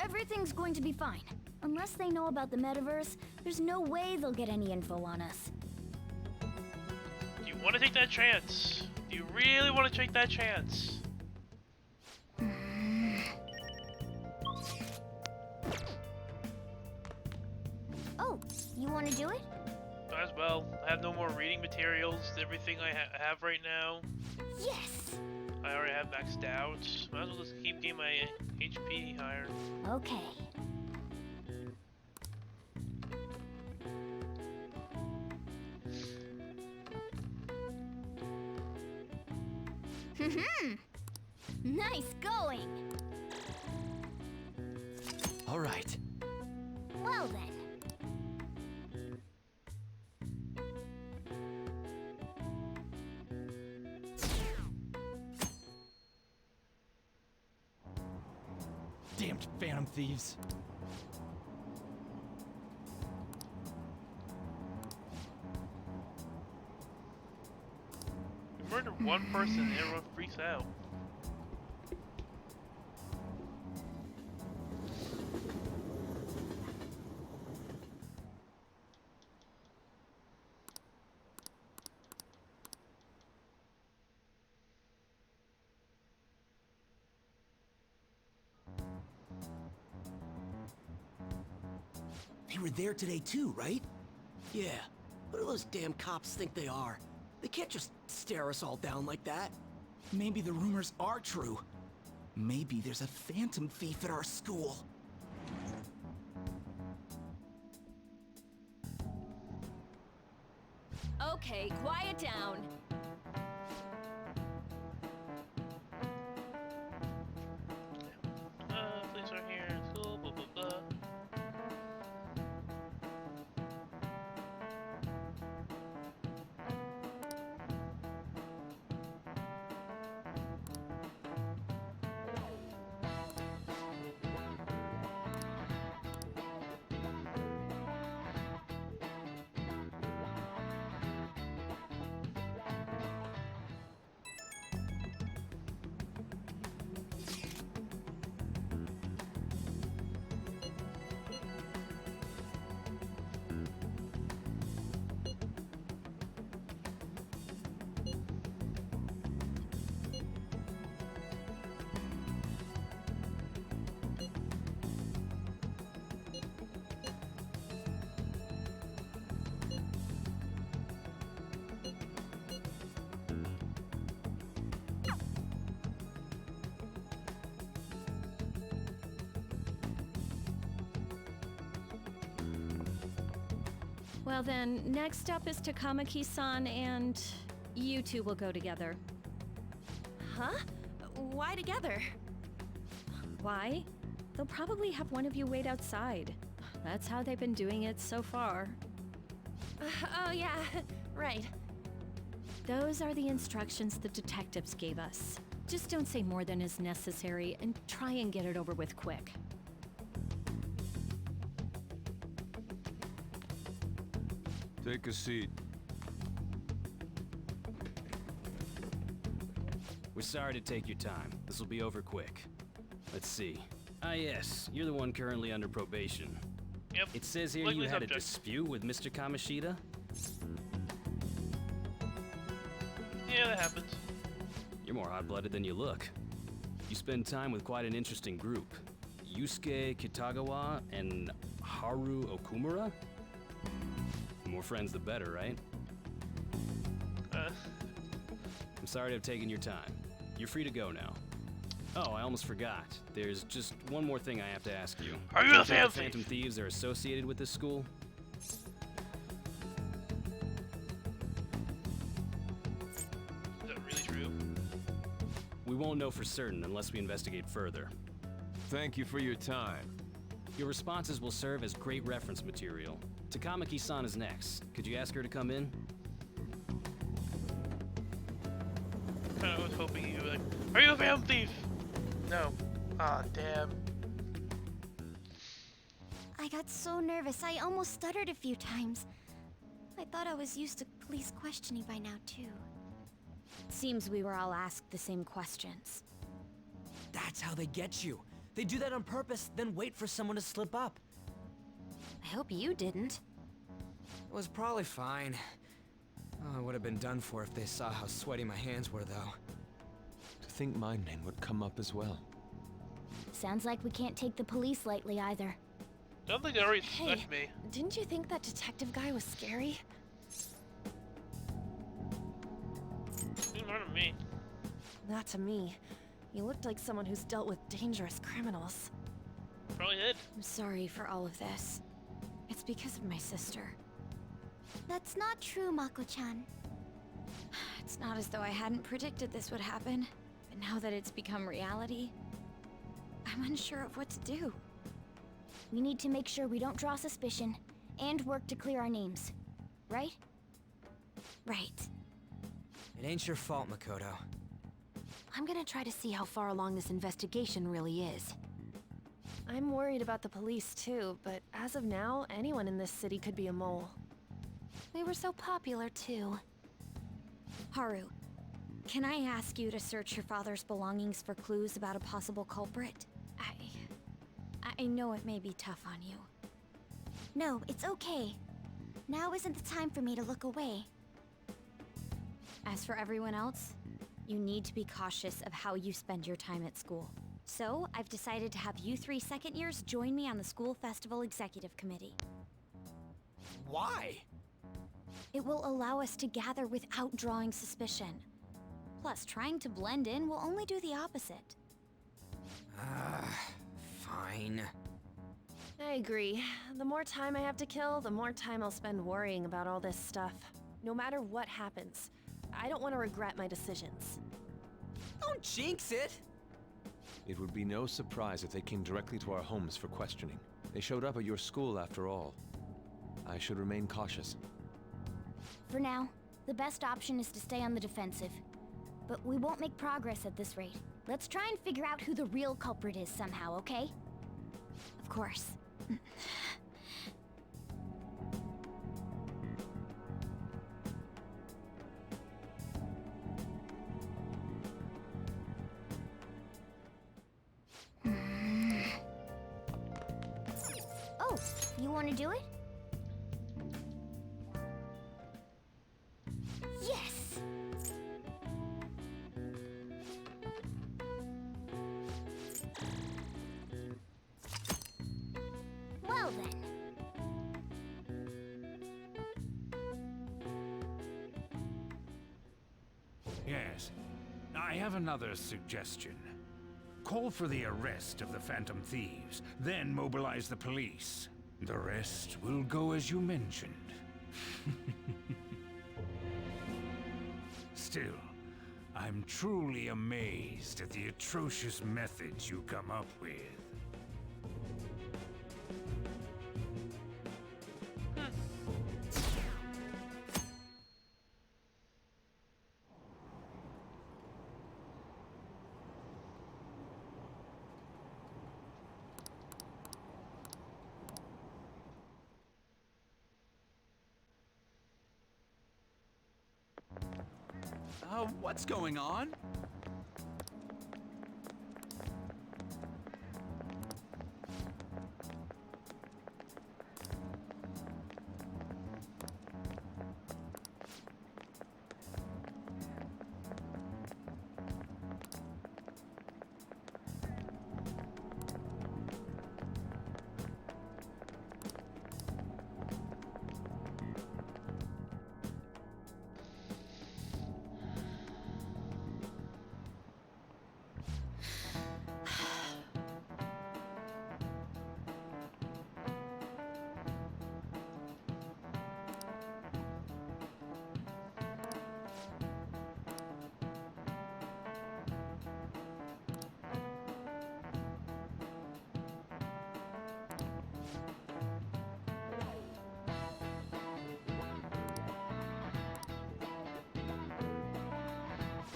G: Everything's going to be fine. Unless they know about the metaverse, there's no way they'll get any info on us.
C: Do you want to take that chance? Do you really want to take that chance?
G: Oh, you want to do it?
C: Might as well. I have no more reading materials. Everything I have right now.
G: Yes!
C: I already have maxed out. Might as well just keep getting my HP higher.
G: Okay. Nice going!
K: All right.
G: Well then.
D: Damned phantom thieves.
C: You murder one person and everyone freaks out.
P: They were there today too, right? Yeah. What do those damn cops think they are? They can't just stare us all down like that.
M: Maybe the rumors are true. Maybe there's a phantom thief at our school.
O: Okay, quiet down.
C: Police are here in school, blah blah blah.
N: Well then, next up is Takamaki-san, and you two will go together.
J: Huh? Why together?
N: Why? They'll probably have one of you wait outside. That's how they've been doing it so far.
J: Oh yeah, right.
N: Those are the instructions the detectives gave us. Just don't say more than is necessary, and try and get it over with quick.
S: Take a seat.
T: We're sorry to take your time. This will be over quick. Let's see. Ah yes, you're the one currently under probation.
C: Yep.
T: It says here
C: Likely
T: you had
C: subject.
T: a dispute with Mr. Kamishita?
C: Yeah, that happens.
T: You're more hot-blooded than you look. You spend time with quite an interesting group. Yusuke Kitagawa and Haru Okumura? The more friends, the better, right? I'm sorry to have taken your time. You're free to go now. Oh, I almost forgot. There's just one more thing I have to ask you.
C: Are you
T: Do
C: a
T: think the
C: phantom
T: Phantom Thieves are associated with this school?
C: Is that really true?
T: We won't know for certain unless we investigate further.
S: Thank you for your time.
T: Your responses will serve as great reference material. Takamaki-san is next. Could you ask her to come in?
C: I was hoping you were like, are you a phantom thief? No. Ah, damn.
G: I got so nervous, I almost stuttered a few times. I thought I was used to police questioning by now, too.
J: Seems we were all asked the same questions.
D: That's how they get you. They do that on purpose, then wait for someone to slip up.
J: I hope you didn't.
D: It was probably fine. Oh, I would have been done for if they saw how sweaty my hands were, though.
I: To think my name would come up as well.
A: Sounds like we can't take the police lightly either.
C: Don't think they already suspect me.
U: Didn't you think that detective guy was scary?
C: He's more than me.
U: Not to me. He looked like someone who's dealt with dangerous criminals.
C: Probably did.
J: I'm sorry for all of this. It's because of my sister.
G: That's not true, Mako-chan.
J: It's not as though I hadn't predicted this would happen, but now that it's become reality, I'm unsure of what to do.
A: We need to make sure we don't draw suspicion, and work to clear our names. Right?
J: Right.
D: It ain't your fault, Makoto.
J: I'm gonna try to see how far along this investigation really is.
U: I'm worried about the police too, but as of now, anyone in this city could be a mole.
J: They were so popular too. Haru, can I ask you to search your father's belongings for clues about a possible culprit? I know it may be tough on you.
G: No, it's okay. Now isn't the time for me to look away.
J: As for everyone else, you need to be cautious of how you spend your time at school. So, I've decided to have you 3 second years join me on the school festival executive committee.
D: Why?
J: It will allow us to gather without drawing suspicion. Plus, trying to blend in will only do the opposite.
D: Fine.
U: I agree. The more time I have to kill, the more time I'll spend worrying about all this stuff. No matter what happens, I don't want to regret my decisions.
D: Don't jinx it!
I: It would be no surprise if they came directly to our homes for questioning. They showed up at your school after all. I should remain cautious.
A: For now, the best option is to stay on the defensive. But we won't make progress at this rate. Let's try and figure out who the real culprit is somehow, okay?
J: Of course.
A: Oh, you want to do it? Yes! Well then.
H: Yes. I have another suggestion. Call for the arrest of the Phantom Thieves, then mobilize the police. The rest will go as you mentioned. Still, I'm truly amazed at the atrocious methods you come up with.
M: What's going on?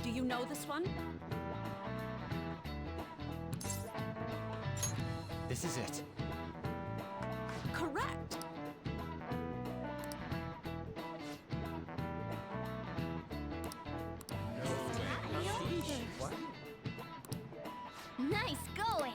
O: Do you know this one?
M: This is it.
O: Correct.
A: Nice going!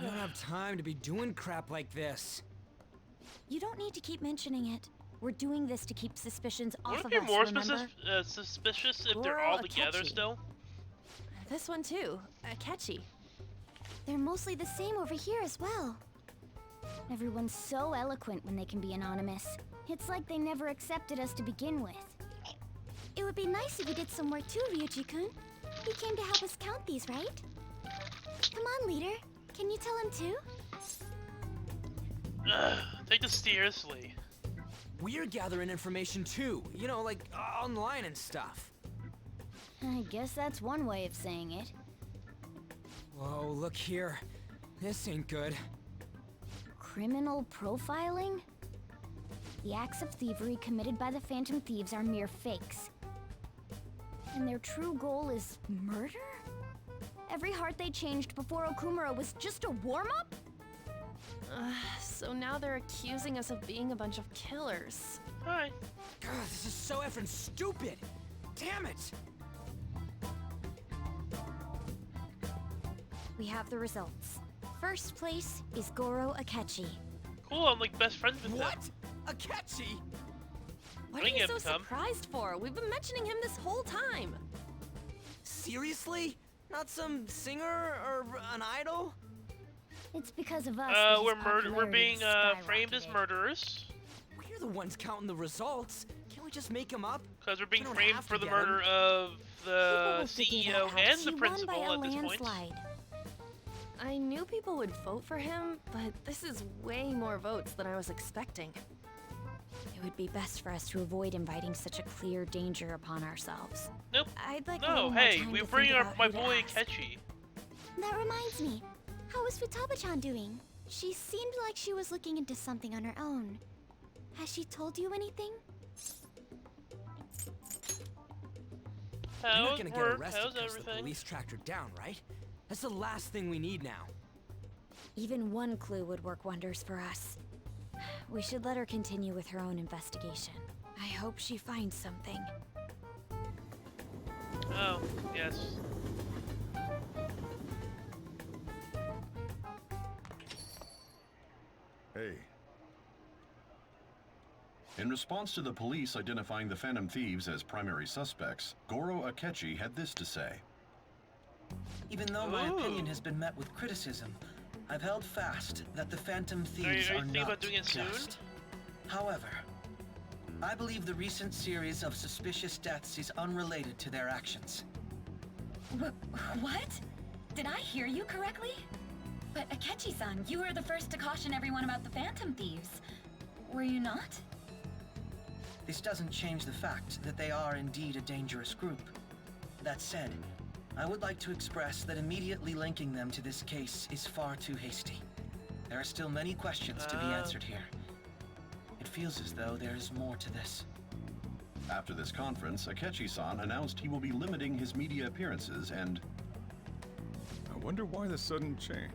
D: don't have time to be doing crap like this.
J: You don't need to keep mentioning it. We're doing this to keep suspicions off
C: Wouldn't
J: of
C: it be more
J: remember?
C: suspicious if they're
U: Goro
C: all together
U: Akechi.
C: still?
U: This one too. Akechi.
A: They're mostly the same over here as well. Everyone's so eloquent when they can be anonymous. It's like they never accepted us to begin with. It would be nice if we did some work too, Ryuji-kun. He came to help us count these, right? Come on, leader. Can you tell him too?
C: Take this seriously.
D: We're gathering information too, you know, like online and stuff.
A: I guess that's one way of saying it.
D: Whoa, look here. This ain't good.
A: Criminal profiling? The acts of thievery committed by the Phantom Thieves are mere fakes. And their true goal is murder? Every heart they changed before Okumura was just a warm-up?
U: So now they're accusing us of being a bunch of killers.
C: Hi.
D: God, this is so effing stupid! Damn it!
A: We have the results. First place is Goro Akechi.
C: Cool, I'm like best friends with him.
D: What? Akechi?
U: What are you so surprised for? We've been mentioning him this whole time.
D: Seriously? Not some singer or an idol?
A: It's because of us. that his
C: We're being
A: popularity
C: framed as
A: skyrocketed.
C: murderers.
D: We're the ones counting the results. Can't we just make them up?
C: Because we're being
D: We don't
C: framed
D: have
C: for
D: to
C: the
D: get 'em.
C: murder of the
A: People will figure
C: CEO
A: that out.
C: and the
A: She
C: principal
A: won
C: at
A: by
C: this
A: a
C: point.
A: landslide.
U: I knew people would vote for him, but this is way more votes than I was expecting.
A: It would be best for us to avoid inviting such a clear danger upon ourselves.
C: Nope.
A: I'd like a
C: No,
A: little more
C: hey,
A: time
C: we
A: to
C: bring
A: think
C: our
A: about
C: my
A: who to
C: boy
A: ask.
C: Akechi.
A: That reminds me. How is Futaba-chan doing? She seemed like she was looking into something on her own. Has she told you anything?
D: You're not
C: How's
D: gonna get
C: work?
D: arrested
C: How's
D: because the
C: everything?
D: police tracked her down, right? That's the last thing we need now.
A: Even one clue would work wonders for us. We should let her continue with her own investigation. I hope she finds something.
C: Oh, yes.
F: Hey. In response to the police identifying the Phantom Thieves as primary suspects, Goro Akechi had this to say.
V: Even though my opinion has been met with criticism, I've held fast that the Phantom Thieves
C: are you
V: are
C: thinking about
V: not
C: doing it soon?
V: just. However, I believe the recent series of suspicious deaths is unrelated to their actions.
E: What? Did I hear you correctly? But Akechi-san, you were the first to caution everyone about the Phantom Thieves. Were you not?
V: This doesn't change the fact that they are indeed a dangerous group. That said, I would like to express that immediately linking them to this case is far too hasty. There are still many questions to be answered here. It feels as though there is more to this.
F: After this conference, Akechi-san announced he will be limiting his media appearances and... I wonder why the sudden change.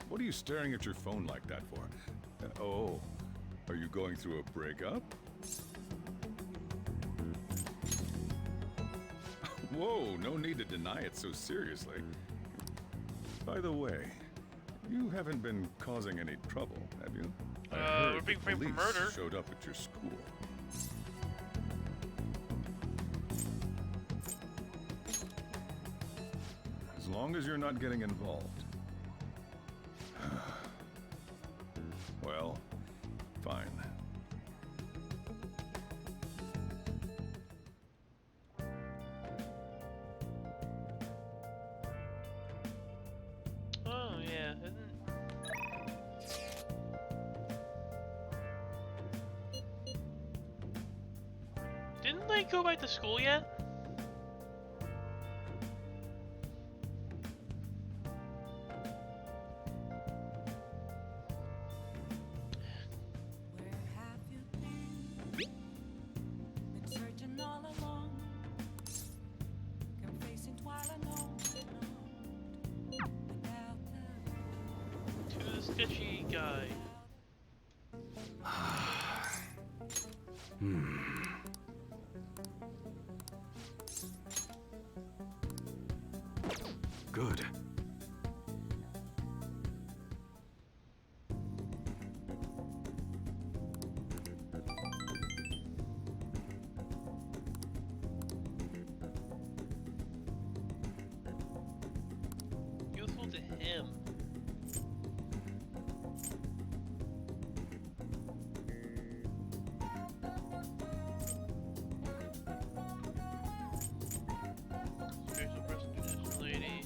F: What are you staring at your phone like that for? Oh, are you going through a breakup? Whoa, no need to deny it so seriously. By the way, you haven't been causing any trouble, have you? I heard
C: we're being
F: the
C: framed for
F: police
C: murder.
F: showed up at your school. As long as you're not getting involved. Well, fine.
C: Oh, yeah. Didn't they go back to school yet? sketchy guy.
I: Good.
C: Useful to him. Spiritual person, traditional lady.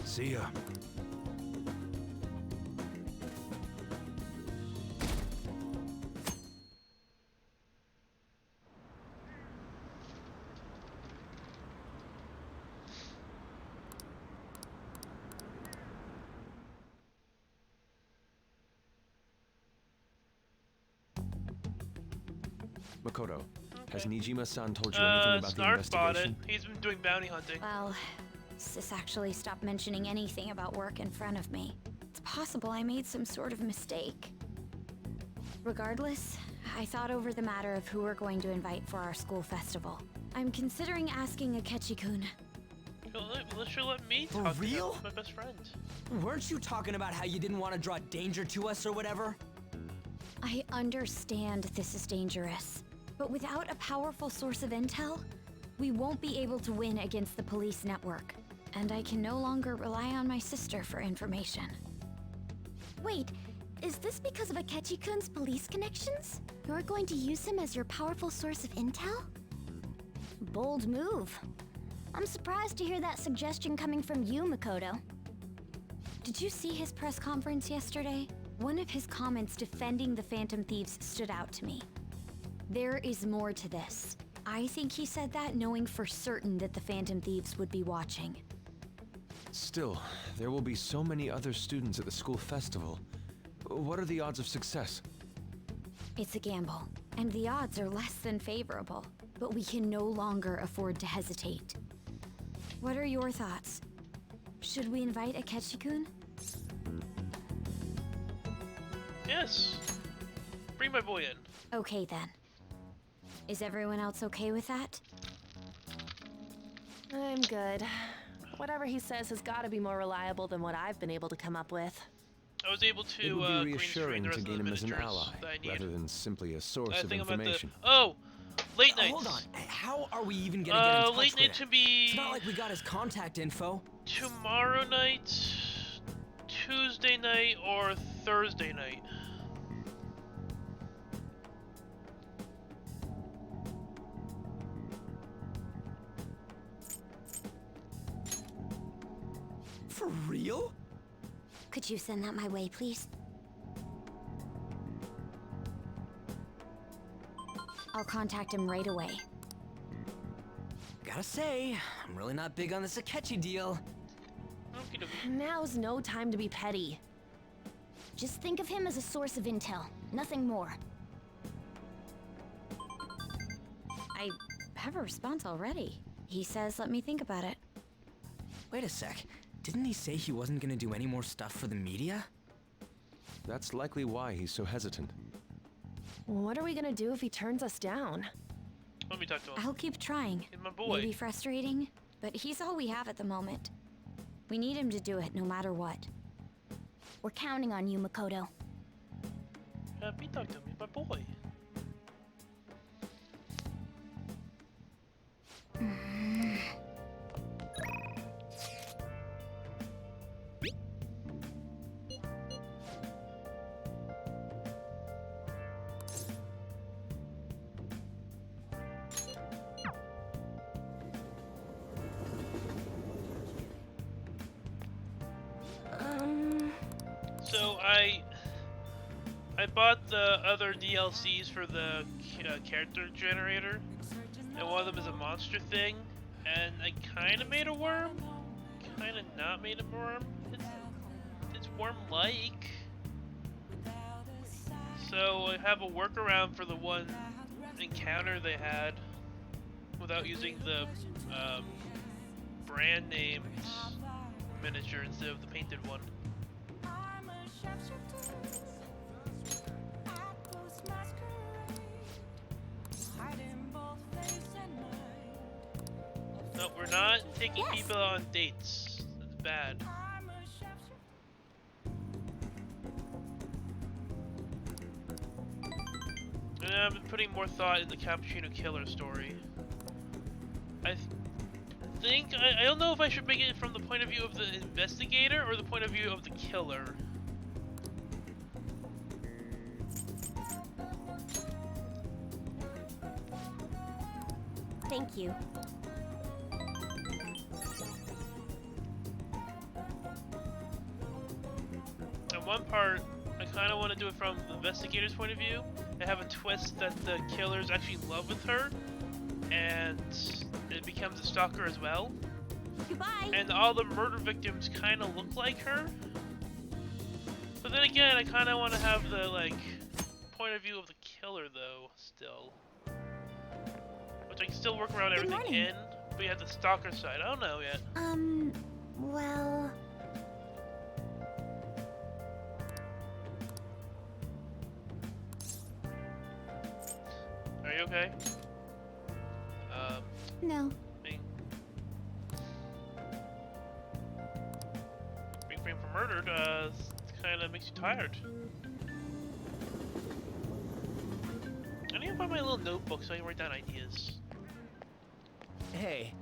H: See ya.
I: Makoto, has Nijima-san told you anything about the
C: Snarf bought it.
I: investigation?
C: He's been doing bounty hunting.
G: Well, Sis actually stopped mentioning anything about work in front of me. It's possible I made some sort of mistake. Regardless, I thought over the matter of who we're going to invite for our school festival. I'm considering asking Akechi-kun.
C: Let me
D: For
C: talk to him.
D: real?
C: He's my best friend.
D: Weren't you talking about how you didn't want to draw danger to us or whatever?
G: I understand this is dangerous, but without a powerful source of intel, we won't be able to win against the police network. And I can no longer rely on my sister for information. Wait, is this because of Akechi-kun's police connections? You're going to use him as your powerful source of intel? Bold move. I'm surprised to hear that suggestion coming from you, Makoto. Did you see his press conference yesterday? One of his comments defending the Phantom Thieves stood out to me. There is more to this. I think he said that knowing for certain that the Phantom Thieves would be watching.
I: Still, there will be so many other students at the school festival. What are the odds of success?
G: It's a gamble, and the odds are less than favorable, but we can no longer afford to hesitate. What are your thoughts? Should we invite Akechi-kun?
C: Yes. Bring my boy in.
G: Okay then. Is everyone else okay with that?
U: I'm good. Whatever he says has got to be more reliable than what I've been able to come up with.
C: I was able to
I: It would be
C: green screen
I: reassuring
C: the
I: to
C: rest
I: gain
C: of the
I: him as an
C: miniatures
I: ally,
C: that I need.
I: rather than simply a source
C: I
I: of
C: think I'm at the...
I: information.
C: Oh! Late nights!
D: Hold on. How are we even gonna get in touch
C: late
D: with
C: night
D: him?
C: to be...
D: It's not like we got his contact info.
C: Tomorrow night, Tuesday night, or Thursday night.
D: For real?
G: Could you send that my way, please? I'll contact him right away.
D: Gotta say, I'm really not big on this Akechi deal.
U: Now's no time to be petty.
A: Just think of him as a source of intel, nothing more.
G: I have a response already. He says let me think about it.
D: Wait a sec. Didn't he say he wasn't gonna do any more stuff for the media?
I: That's likely why he's so hesitant.
U: What are we gonna do if he turns us down?
C: Let me talk to him.
G: I'll keep trying.
C: He's my boy.
G: Maybe frustrating, but he's all we have at the moment. We need him to do it no matter what.
A: We're counting on you, Makoto.
C: Let me talk to him. He's my boy. I bought the other DLCs for the character generator, and one of them is a monster thing, and I kind of made a worm, kind of not made a worm. It's worm-like. So I have a workaround for the one encounter they had without using the brand named miniature instead of the painted one. No, we're not taking people on dates. That's bad. And I've been putting more thought in the Cappuccino Killer story. I don't know if I should make it from the point of view of the investigator or the point of view of the killer.
N: Thank you.
C: At one part, I kind of want to do it from the investigator's point of view and have a twist that the killer's actually in love with her and it becomes a stalker as well.
N: Goodbye.
C: And all the murder victims kind of look like her. But then again, I kind of want to have the point of view of the killer though still. Which I can still work around everything in, but you have the stalker side. I don't know yet.
G: Well...
C: Are you okay?
G: No.
C: Being framed for murdered, kind of makes you tired. I need to find my little notebook so I can write down ideas.
D: Hey.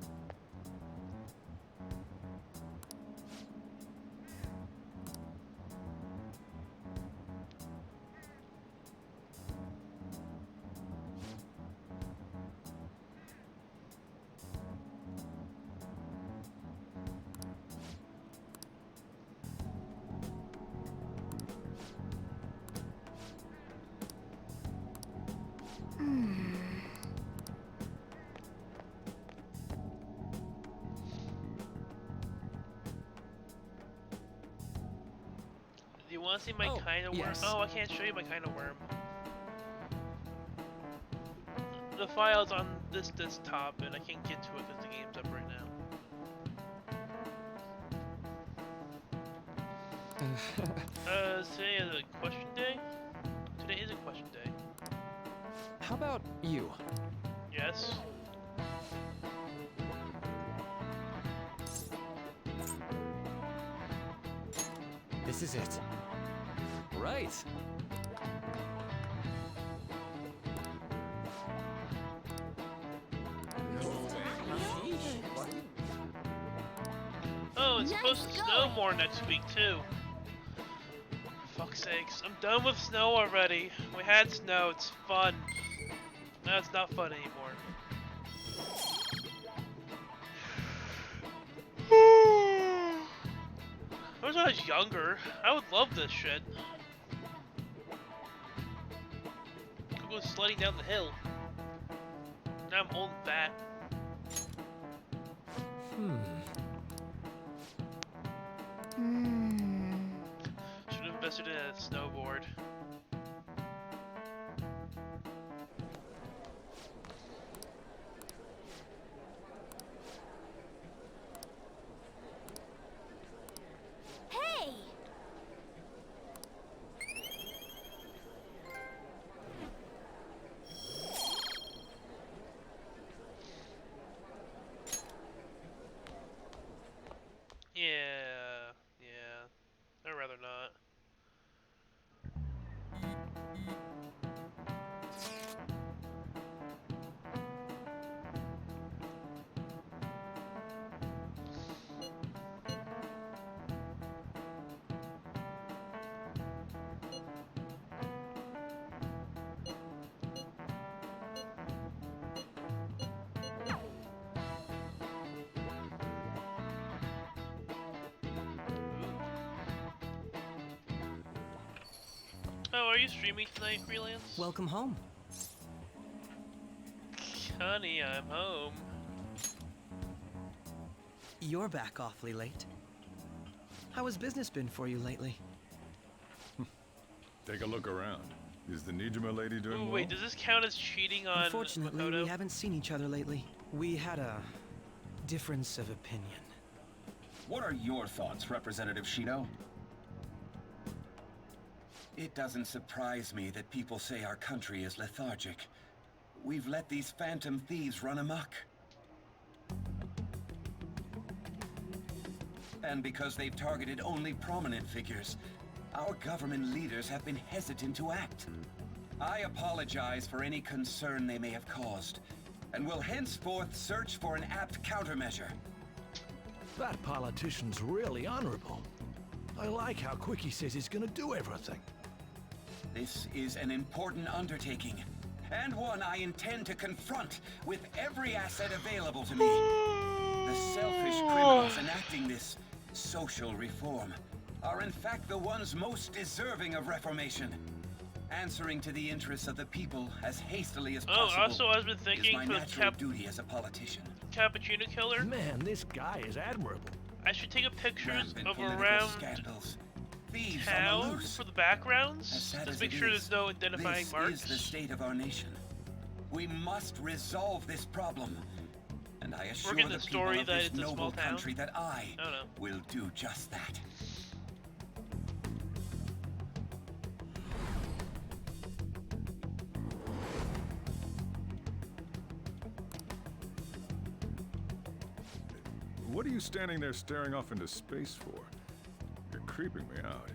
C: Do you want to see my kind of worm?
D: yes.
C: Oh, I can't show you my kind of worm. The file's on this desktop, and I can't get to it because the game's up right now. Today is a question day? Today is a question day.
K: How about you?
C: Yes?
K: This is it. Right.
C: Oh, it's supposed to snow more next week, too. For fuck's sakes, I'm done with snow already. We had snow, it's fun. Now it's not fun anymore. I wish I was younger. I would love this shit. Could go sledding down the hill. Now I'm old and fat. Should have invested in a snowboard.
N: Hey!
C: Yeah. I'd rather not. Oh, are you streaming tonight, Freelance?
V: Welcome home.
C: Honey, I'm home.
V: You're back awfully late. How has business been for you lately?
F: Take a look around. Is the Nijima lady doing well?
C: Wait, does this count as cheating on
V: Unfortunately,
C: Makoto?
V: we haven't seen each other lately. We had a difference of opinion.
B: What are your thoughts, Representative Shido? It doesn't surprise me that people say our country is lethargic. We've let these phantom thieves run amok. And because they've targeted only prominent figures, our government leaders have been hesitant to act. I apologize for any concern they may have caused, and will henceforth search for an apt countermeasure.
L: That politician's really honorable. I like how quick he says he's gonna do everything.
B: This is an important undertaking, and one I intend to confront with every asset available to me. The selfish criminals enacting this social reform are in fact the ones most deserving of reformation. Answering to the interests of the people as hastily as possible
C: also, I've been thinking
B: is my
C: for
B: natural duty as a politician.
C: Cappuccino Killer.
L: Man, this guy is admirable.
C: I should take a picture
B: Rampant
C: of
B: political
C: around
B: scandals. Thieves on the
C: town
B: loose.
C: for the backgrounds.
B: As sad
C: Just
B: as
C: make
B: it
C: sure
B: is,
C: there's no identifying
B: this
C: marks.
B: is the state of our nation. We must resolve this problem. And I assure
C: Working
B: the
C: the story
B: people of
C: that
B: this
C: it's a
B: noble
C: small town.
B: country that I
C: don't know.
B: will do just that.
F: What are you standing there staring off into space for? You're creeping me out.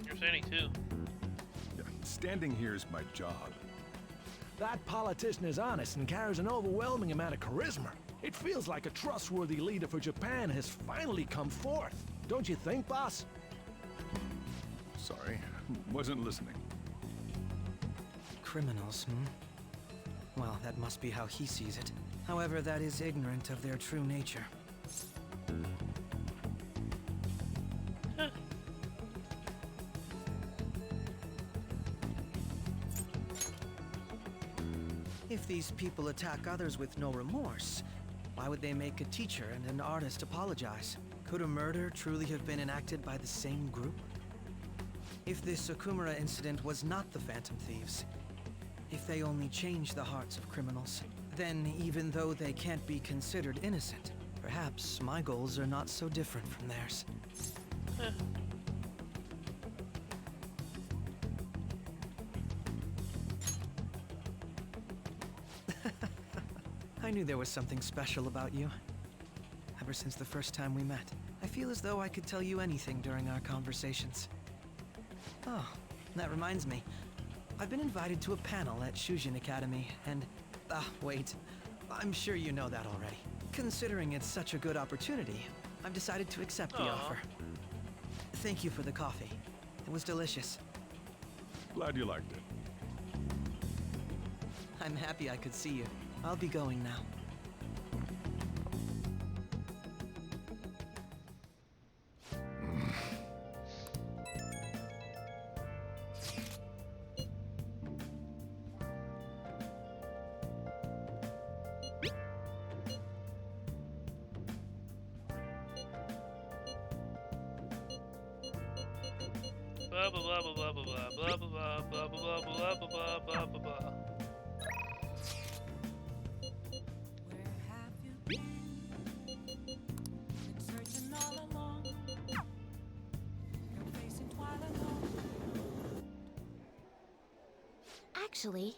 C: You're standing too.
F: Yeah, standing here is my job.
L: That politician is honest and carries an overwhelming amount of charisma. It feels like a trustworthy leader for Japan has finally come forth. Don't you think, boss?
F: Sorry, wasn't listening.
V: Criminals, Well, that must be how he sees it. However, that is ignorant of their true nature. If these people attack others with no remorse, why would they make a teacher and an artist apologize? Could a murder truly have been enacted by the same group? If this Okumura incident was not the Phantom Thieves, if they only change the hearts of criminals, then even though they can't be considered innocent, perhaps my goals are not so different from theirs. I knew there was something special about you. Ever since the first time we met, I feel as though I could tell you anything during our conversations. Oh, that reminds me. I've been invited to a panel at Shujin Academy, and... wait. I'm sure you know that already. Considering it's such a good opportunity, I've decided to accept the offer. Thank you for the coffee. It was delicious.
F: Glad you liked it.
V: I'm happy I could see you. I'll be going now.
C: Blah blah blah blah blah blah blah blah blah blah blah blah blah blah blah blah.
A: Actually,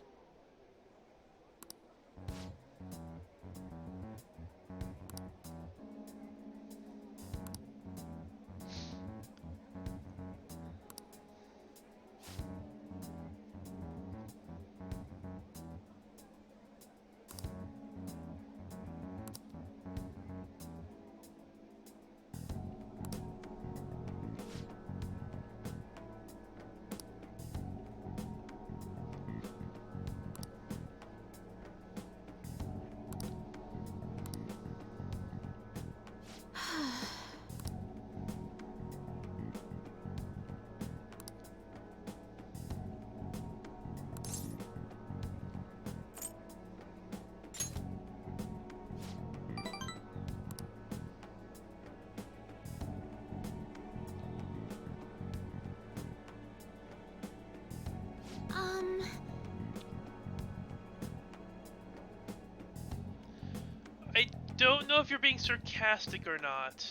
C: don't know if you're being sarcastic or not,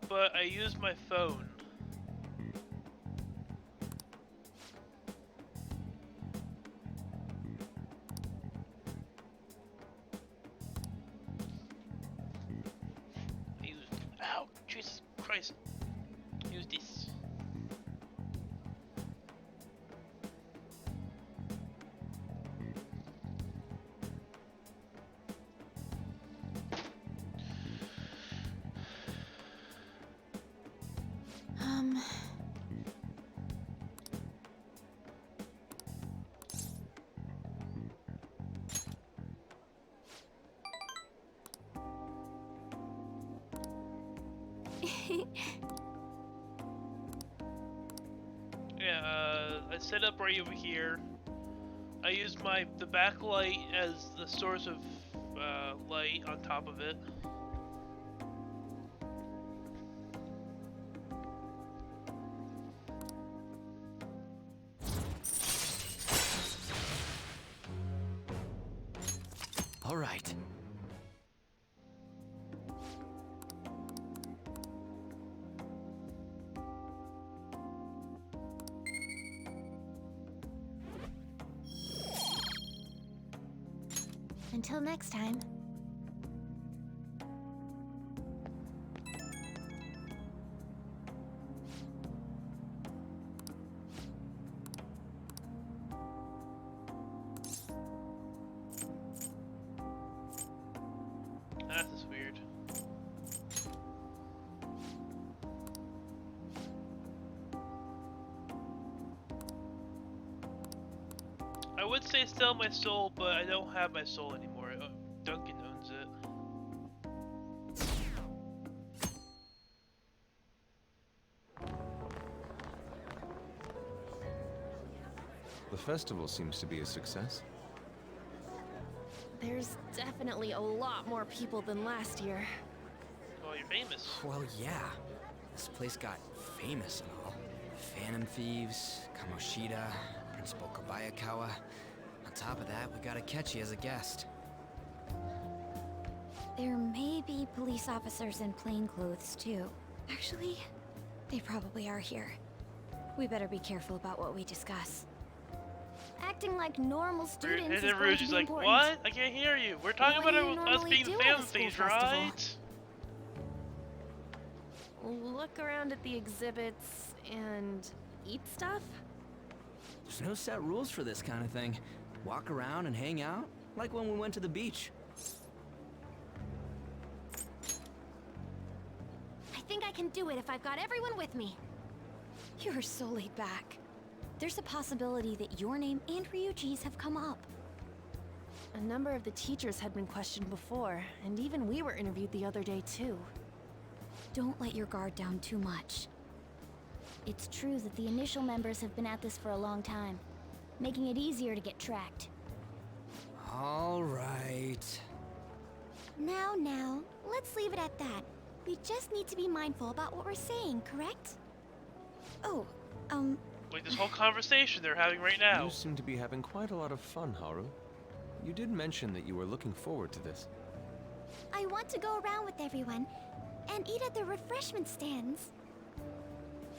C: but I used my phone. Ow, Jesus Christ. Use this. Yeah, I set up right over here. I used the backlight as the source of light on top of it.
D: All right.
G: Until next time.
C: That is weird. I would say sell my soul, but I don't have my soul anymore. Duncan owns it.
I: The festival seems to be a success.
U: There's definitely a lot more people than last year.
C: Well, you're famous.
D: Well, yeah. This place got famous and all. Phantom Thieves, Kamoshida, Principal Kobayakawa. On top of that, we got Akechi as a guest.
G: There may be police officers in plain clothes, too. Actually, they probably are here. We better be careful about what we discuss. Acting like normal students is going to be
C: like,
G: important.
C: what? I can't hear you. We're talking
G: What do
C: about
G: you
C: us
G: normally
C: being
G: do at a
C: Phantom
G: school
C: Thieves,
G: festival?
C: right?
U: Look around at the exhibits and eat stuff?
D: There's no set rules for this kind of thing. Walk around and hang out, like when we went to the beach.
G: I think I can do it if I've got everyone with me. You're so laid back. There's a possibility that your name and Ryuji's have come up.
U: A number of the teachers had been questioned before, and even we were interviewed the other day too.
A: Don't let your guard down too much. It's true that the initial members have been at this for a long time, making it easier to get tracked.
D: All right.
G: Now, let's leave it at that. We just need to be mindful about what we're saying, correct? Oh,
C: Like this whole conversation they're having right now.
I: You seem to be having quite a lot of fun, Haru. You did mention that you were looking forward to this.
G: I want to go around with everyone and eat at the refreshment stands.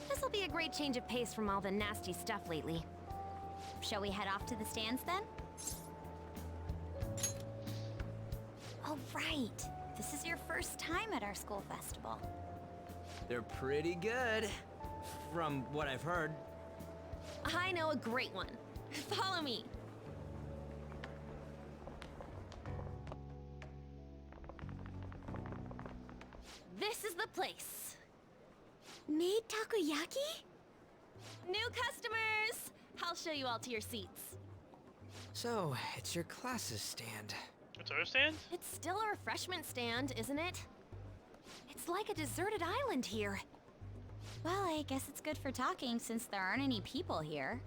J: This'll be a great change of pace from all the nasty stuff lately. Shall we head off to the stands then?
A: Oh, right. This is your first time at our school festival.
D: They're pretty good, from what I've heard.
U: I know a great one. Follow me. This is the place.
G: Made takoyaki?
U: New customers! I'll show you all to your seats.
D: So, it's your class's stand.
C: It's our stand?
U: It's still a refreshment stand, isn't it?
J: It's like a deserted island here.
A: Well, I guess it's good for talking since there aren't any people here.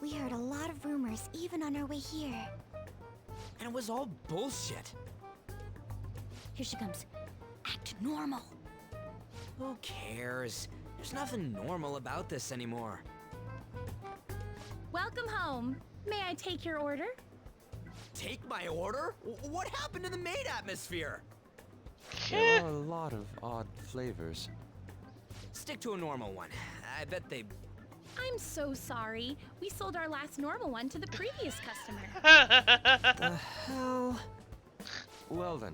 G: We heard a lot of rumors even on our way here.
D: And it was all bullshit.
A: Here she comes. Act normal.
D: Who cares? There's nothing normal about this anymore.
N: Welcome home. May I take your order?
D: Take my order? What happened to the maid atmosphere?
I: There are a lot of odd flavors.
D: Stick to a normal one. I bet they...
N: I'm so sorry. We sold our last normal one to the previous customer.
I: The hell? Well then,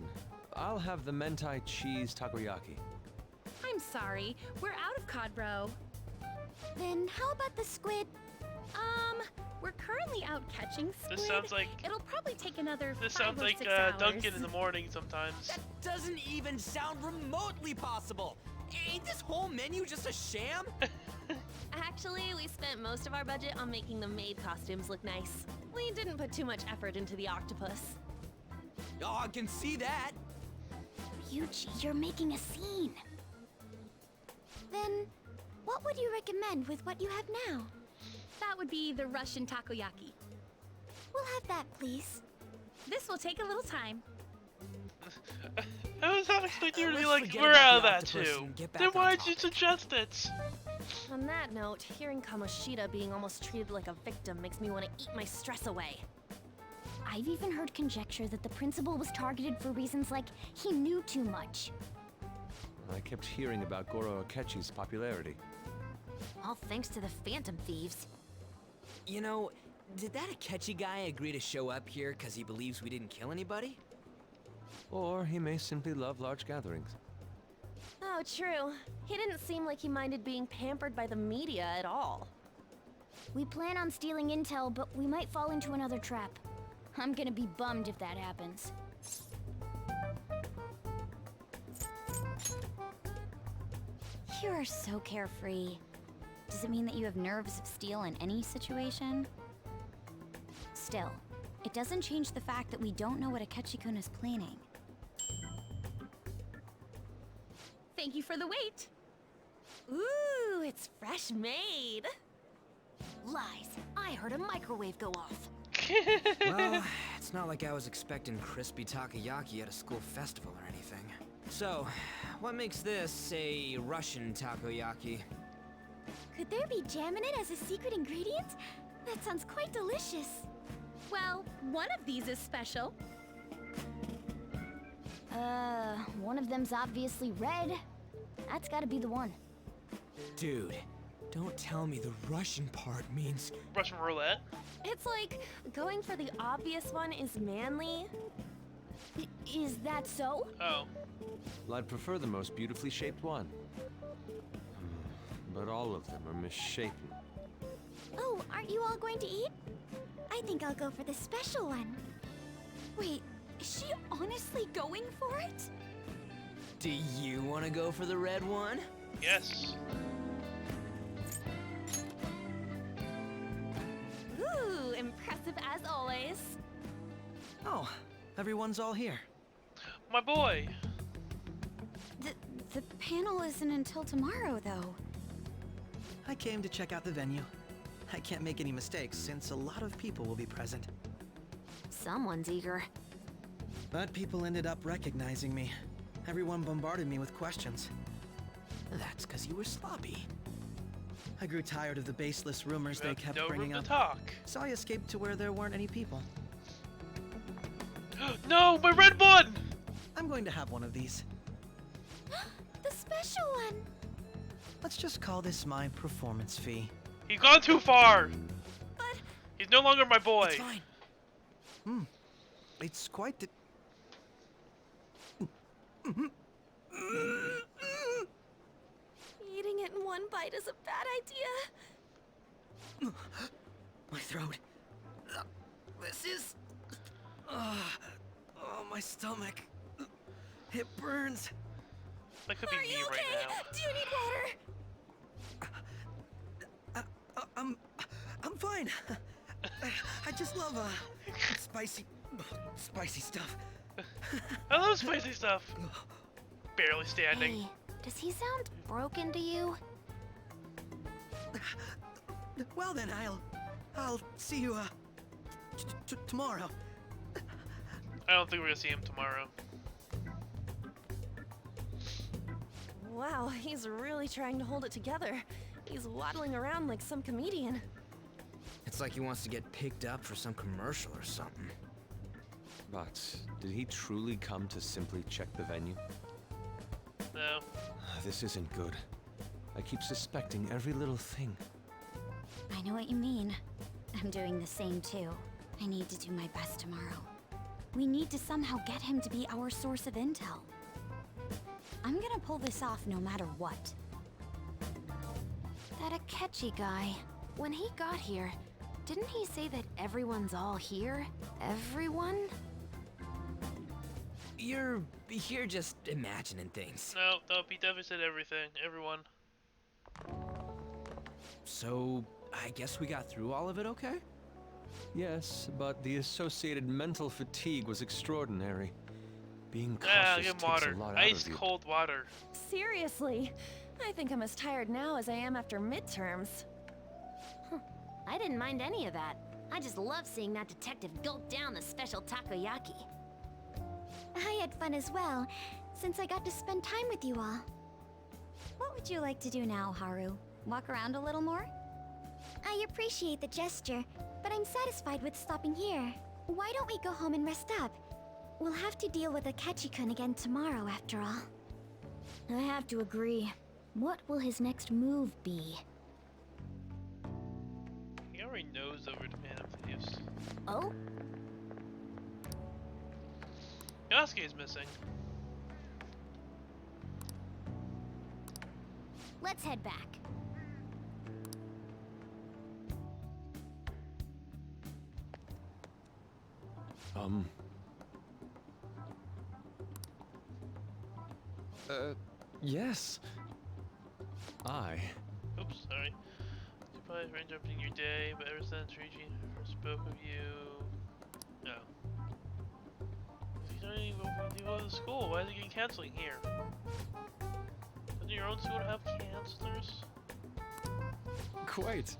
I: I'll have the mentai cheese takoyaki.
N: I'm sorry. We're out of cod, bro.
A: Then how about the squid?
N: We're currently out catching squid.
C: This sounds like...
N: It'll probably take another
C: This
N: 5
C: sounds
N: or
C: like
N: 6 hours.
C: Duncan in the morning sometimes.
D: That doesn't even sound remotely possible. Ain't this whole menu just a sham?
U: Actually, we spent most of our budget on making the maid costumes look nice. We didn't put too much effort into the octopus.
D: Oh, I can see that.
A: Ryuji, you're making a scene. Then, what would you recommend with what you have now?
N: That would be the Russian takoyaki.
A: We'll have that, please.
N: This will take a little time.
C: I was not expecting you to be
D: Let's
C: like,
D: forget
C: we're
D: about
C: out of
D: the
C: that
D: octopus
C: too.
D: and get back
C: Then
D: on
C: why'd you
D: topic.
C: suggest it?
U: On that note, hearing Kamoshida being almost treated like a victim makes me want to eat my stress away.
A: I've even heard conjecture that the principal was targeted for reasons like he knew too much.
I: I kept hearing about Goro Akechi's popularity.
J: All thanks to the Phantom Thieves.
D: You know, did that Akechi guy agree to show up here because he believes we didn't kill anybody?
I: Or he may simply love large gatherings.
U: Oh, true. He didn't seem like he minded being pampered by the media at all.
A: We plan on stealing intel, but we might fall into another trap. I'm gonna be bummed if that happens.
E: You are so carefree. Does it mean that you have nerves of steel in any situation? Still, it doesn't change the fact that we don't know what Akechi-kun is planning.
N: Thank you for the wait.
U: Ooh, it's fresh made.
J: Lies. I heard a microwave go off.
D: Well, it's not like I was expecting crispy takoyaki at a school festival or anything. So, what makes this a Russian takoyaki?
A: Could there be jam in it as a secret ingredient? That sounds quite delicious.
N: Well, one of these is special.
A: One of them's obviously red. That's gotta be the one.
D: Dude, don't tell me the Russian part means...
C: Russian roulette?
U: It's like going for the obvious one is manly.
A: Is that so?
C: Oh.
I: Well, I'd prefer the most beautifully shaped one. But all of them are misshapen.
A: Oh, aren't you all going to eat? I think I'll go for the special one. Wait, is she honestly going for it?
D: Do you want to go for the red one?
C: Yes.
U: Ooh, impressive as always.
V: Oh, everyone's all here.
C: My boy.
E: The panel isn't until tomorrow, though.
V: I came to check out the venue. I can't make any mistakes since a lot of people will be present.
J: Someone's eager.
V: But people ended up recognizing me. Everyone bombarded me with questions.
P: That's because you were sloppy.
V: I grew tired of the baseless rumors they kept
C: no
V: bringing
C: room
V: up.
C: to talk.
V: So I escaped to where there weren't any people.
C: No, my red one!
V: I'm going to have one of these.
A: The special one!
V: Let's just call this my performance fee.
C: He's gone too far!
U: But...
C: He's no longer my boy.
V: It's fine. It's quite the...
U: Eating it in one bite is a bad idea.
V: My throat. This is... oh, my stomach. It burns.
C: That could be
U: Are
C: me
U: you okay?
C: right now.
U: Do you need water?
V: I'm fine. I just love spicy stuff.
C: I love spicy stuff. Barely standing.
A: Hey, does he sound broken to you?
V: Well then, I'll see you tomorrow.
C: I don't think we're gonna see him tomorrow.
U: Wow, he's really trying to hold it together. He's waddling around like some comedian.
D: It's like he wants to get picked up for some commercial or something.
I: But did he truly come to simply check the venue?
C: No.
I: This isn't good. I keep suspecting every little thing.
A: I know what you mean. I'm doing the same too. I need to do my best tomorrow. We need to somehow get him to be our source of intel. I'm gonna pull this off no matter what.
J: That Akechi guy, when he got here, didn't he say that everyone's all here? Everyone?
D: You're just imagining things.
C: No, he definitely said everything. Everyone.
D: So, I guess we got through all of it okay?
I: Yes, but the associated mental fatigue was extraordinary. Being
C: Yeah,
I: cautious
C: give him
I: takes
C: water.
I: a lot out
C: Ice
I: of you.
C: cold water.
U: Seriously, I think I'm as tired now as I am after midterms.
J: I didn't mind any of that. I just love seeing that detective gulp down the special takoyaki.
A: I had fun as well, since I got to spend time with you all. What would you like to do now, Haru? Walk around a little more? I appreciate the gesture, but I'm satisfied with stopping here. Why don't we go home and rest up? We'll have to deal with Akechi-kun again tomorrow, after all. I have to agree. What will his next move be?
C: He already knows over the Man of Thieves.
A: Oh?
C: Yasuke is missing.
A: Let's head back.
I: Yes.
C: Oops, sorry. Surprise for interrupting your day, but ever since Ryuji first spoke of you... No. He's not even go to school. Why is he getting counseling here? Doesn't your own school have counselors?
I: Quite.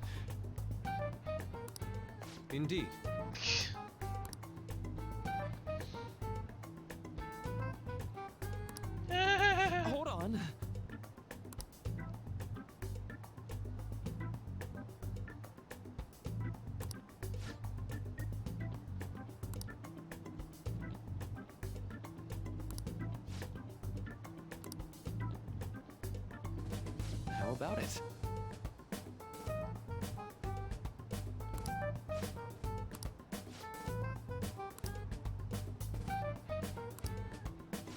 I: Indeed.
D: Hold on.
I: How about it?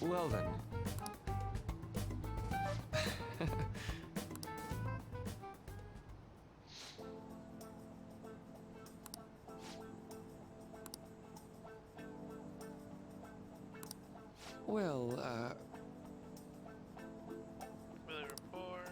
I: Well then. Well,
C: Really rapport.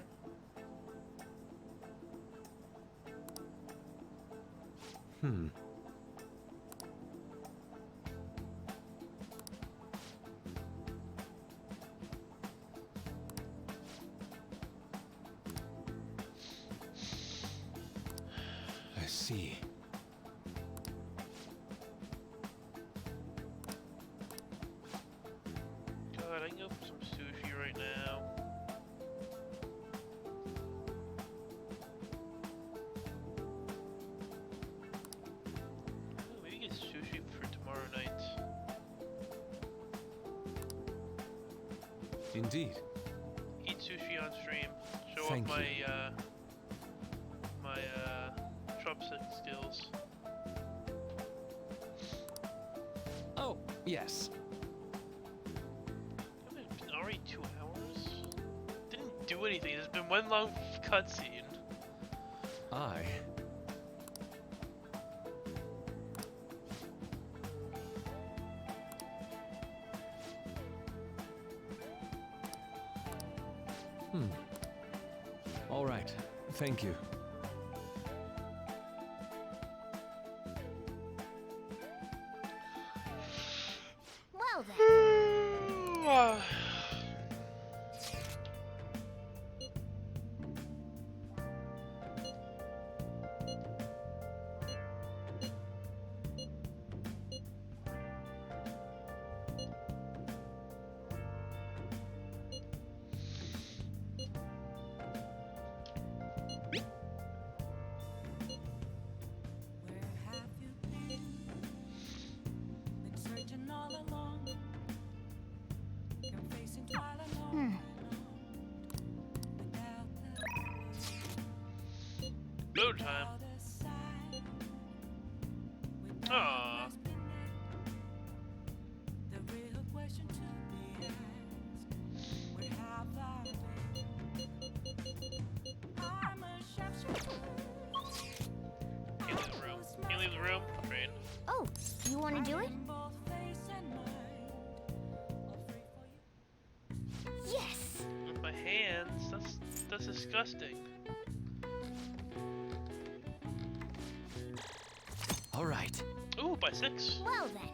I: I see.
C: God, I can go for some sushi right now. Ooh, maybe get sushi for tomorrow night.
I: Indeed.
C: Eat sushi on stream. Show
I: Thank
C: off my
I: you.
C: my chopstick skills.
D: Oh, yes.
C: It's been already 2 hours? Didn't do anything. There's been one long cutscene.
I: All right. Thank you.
A: Well then.
C: Food time. Aww. Can you leave the room? Train.
A: Oh, you want to do it? Yes!
C: With my hands? That's disgusting.
K: All right.
C: Ooh, by 6.
A: Well then.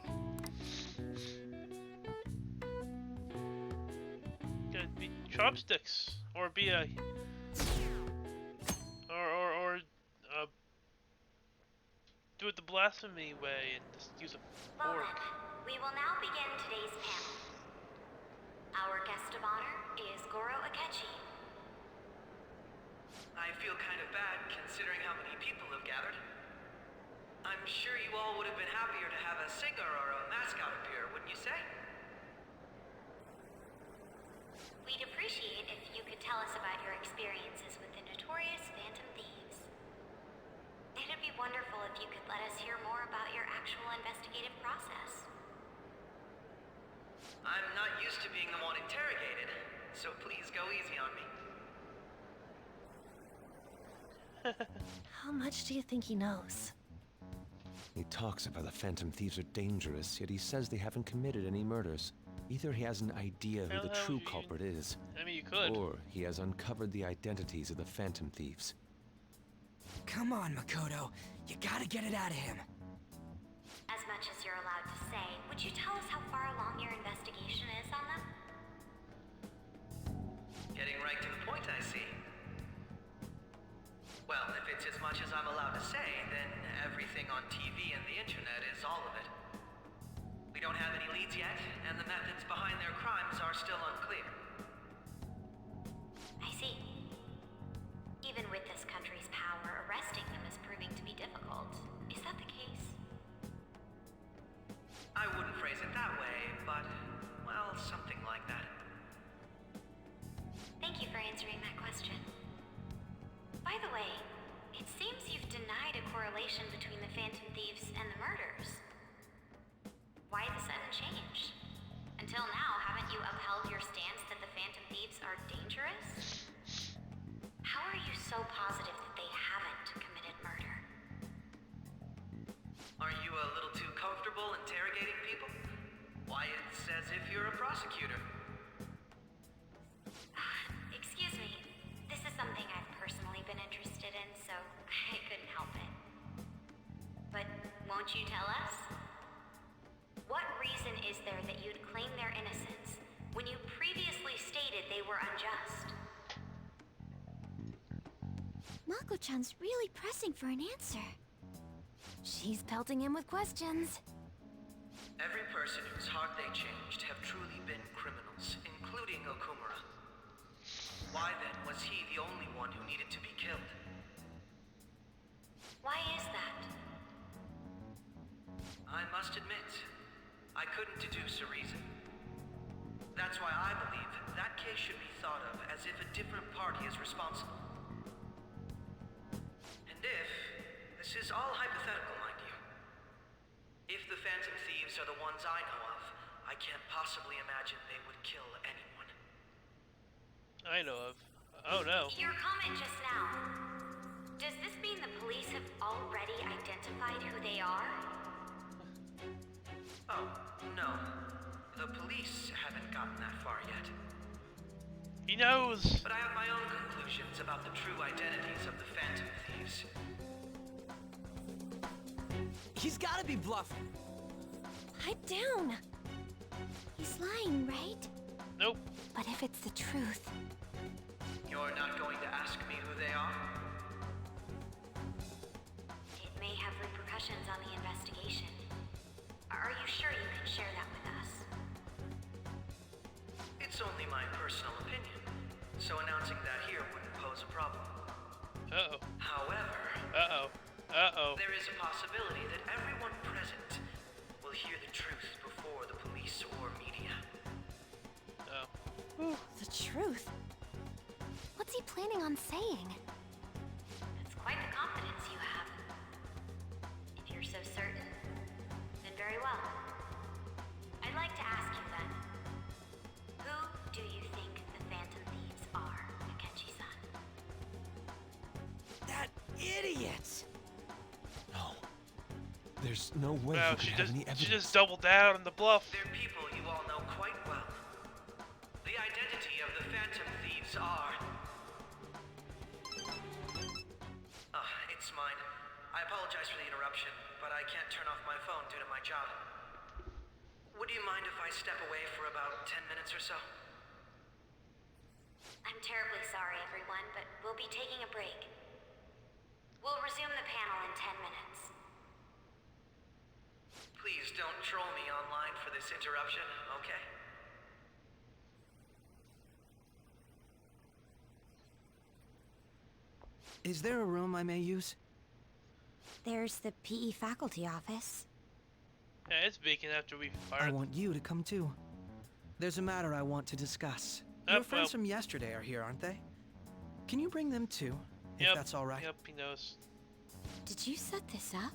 C: Gotta be chopsticks, or be a, or do it the blasphemy way and just use a
J: Well
C: fork.
J: then, we will now begin today's panel. Our guest of honor is Goro Akechi.
V: I feel kind of bad considering how many people have gathered. I'm sure you all would have been happier to have a singer or a mascot appear, wouldn't you say?
J: We'd appreciate if you could tell us about your experiences with the notorious Phantom Thieves. It'd be wonderful if you could let us hear more about your actual investigative process.
V: I'm not used to being the one interrogated, so please go easy on me.
U: How much do you think he knows?
I: He talks about the Phantom Thieves are dangerous, yet he says they haven't committed any murders. Either he has an idea who the true culprit is,
C: I mean, you could.
I: or he has uncovered the identities of the Phantom Thieves.
D: Come on, Makoto. You gotta get it out of him.
J: As much as you're allowed to say, would you tell us how far along your investigation is on them?
V: Getting right to the point, I see. Well, if it's as much as I'm allowed to say, then everything on TV and the internet is all of it. We don't have any leads yet, and the methods behind their crimes are still unclear.
J: I see. Even with this country's power, arresting them is proving to be difficult. Is that the case?
V: I wouldn't phrase it that way, but, well, something like that.
J: Thank you for answering that question. By the way, it seems you've denied a correlation between the Phantom Thieves and the murders. Why the sudden change? Until now, haven't you upheld your stance that the Phantom Thieves are dangerous? How are you so positive that they haven't committed murder?
V: Are you a little too comfortable interrogating people? Why, it's as if you're a prosecutor.
J: Excuse me. This is something I've personally been interested in, so I couldn't help it. But won't you tell us? What reason is there that you'd claim their innocence when you previously stated they were unjust?
A: Mako-chan's really pressing for an answer.
J: She's pelting him with questions.
V: Every person whose heart they changed have truly been criminals, including Okumura. Why then was he the only one who needed to be killed?
J: Why is that?
V: I must admit, I couldn't deduce a reason. That's why I believe that case should be thought of as if a different party is responsible. And if, this is all hypothetical, mind you, if the Phantom Thieves are the ones I know of, I can't possibly imagine they would kill anyone.
C: I know of. Oh no.
J: Your comment just now. Does this mean the police have already identified who they are?
V: Oh, no. The police haven't gotten that far yet.
C: He knows!
V: But I have my own conclusions about the true identities of the Phantom Thieves.
D: He's gotta be bluffing.
U: Pipe down!
A: He's lying, right?
C: Nope.
A: But if it's the truth...
V: You're not going to ask me who they are?
J: It may have repercussions on the investigation. Are you sure you can share that with us?
V: It's only my personal opinion, so announcing that here wouldn't pose a problem.
C: Uh-oh.
V: However...
C: Uh-oh. Uh-oh.
V: There is a possibility that everyone present will hear the truth before the police or media.
C: Oh.
U: The truth?
A: What's he planning on saying?
J: That's quite the confidence. do you think the Phantom Thieves are, Akechi-san?
D: That idiot!
K: No. There's no way
C: Wow,
K: you could have any evidence.
C: she just doubled down on the bluff.
V: They're people you all know quite well. The identity of the Phantom Thieves are... it's mine. I apologize for the interruption, but I can't turn off my phone due to my job. Would you mind if I step away for about 10 minutes or so?
J: I'm terribly sorry, everyone, but we'll be taking a break. We'll resume the panel in 10 minutes.
V: Please don't troll me online for this interruption, okay?
P: Is there a room I may use?
G: There's the PE faculty office.
C: Yeah, it's vacant after we fired.
P: I want you to come too. There's a matter I want to discuss. Your friends from yesterday are here, aren't they? Can you bring them too, if that's all right?
C: Yep, he knows.
G: Did you set this up?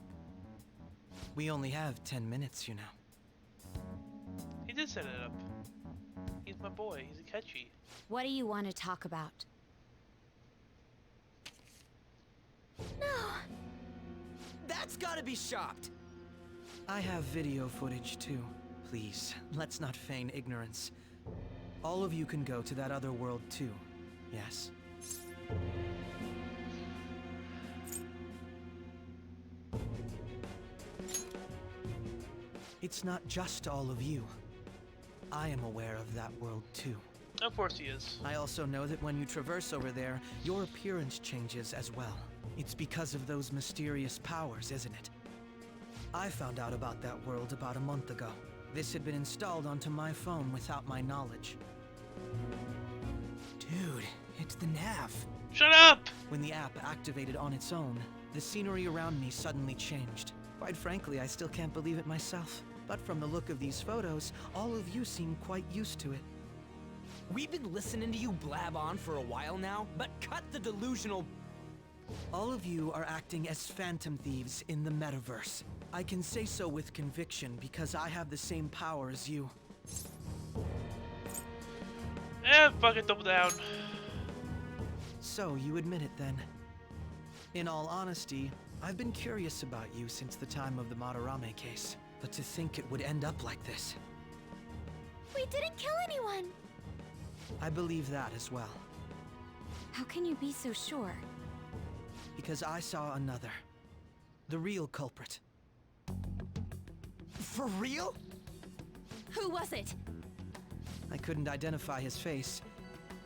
P: We only have 10 minutes, you know.
C: He did set it up. He's my boy. He's Akechi.
G: What do you want to talk about?
D: No! That's gotta be shocked!
P: I have video footage too. Please, let's not feign ignorance. All of you can go to that other world too, yes? It's not just all of you. I am aware of that world too.
C: Of course he is.
P: I also know that when you traverse over there, your appearance changes as well. It's because of those mysterious powers, isn't it? I found out about that world about a month ago. This had been installed onto my phone without my knowledge.
D: Dude, it's the nav.
C: Shut up!
P: When the app activated on its own, the scenery around me suddenly changed. Quite frankly, I still can't believe it myself. But from the look of these photos, all of you seem quite used to it.
D: We've been listening to you blab on for a while now, but cut the delusional...
P: All of you are acting as phantom thieves in the metaverse. I can say so with conviction because I have the same power as you.
C: Fuck it, double down.
P: So, you admit it then. In all honesty, I've been curious about you since the time of the Madarame case. But to think it would end up like this.
G: We didn't kill anyone!
P: I believe that as well.
G: How can you be so sure?
P: Because I saw another. The real culprit.
D: For real?
N: Who was it?
P: I couldn't identify his face.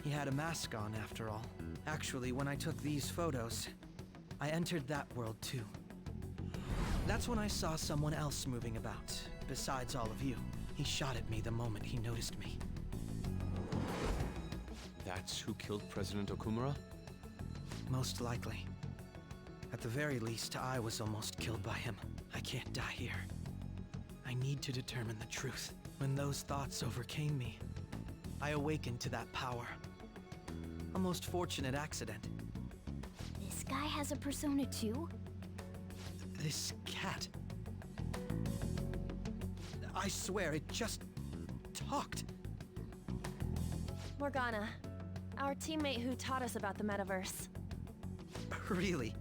P: He had a mask on, after all. Actually, when I took these photos, I entered that world too. That's when I saw someone else moving about, besides all of you. He shot at me the moment he noticed me.
I: That's who killed President Okumura?
P: Most likely. At the very least, I was almost killed by him. I can't die here. I need to determine the truth. When those thoughts overcame me, I awakened to that power. A most fortunate accident.
A: This guy has a persona too?
P: This cat. I swear, it just talked.
U: Morgana, our teammate who taught us about the metaverse.
P: Really?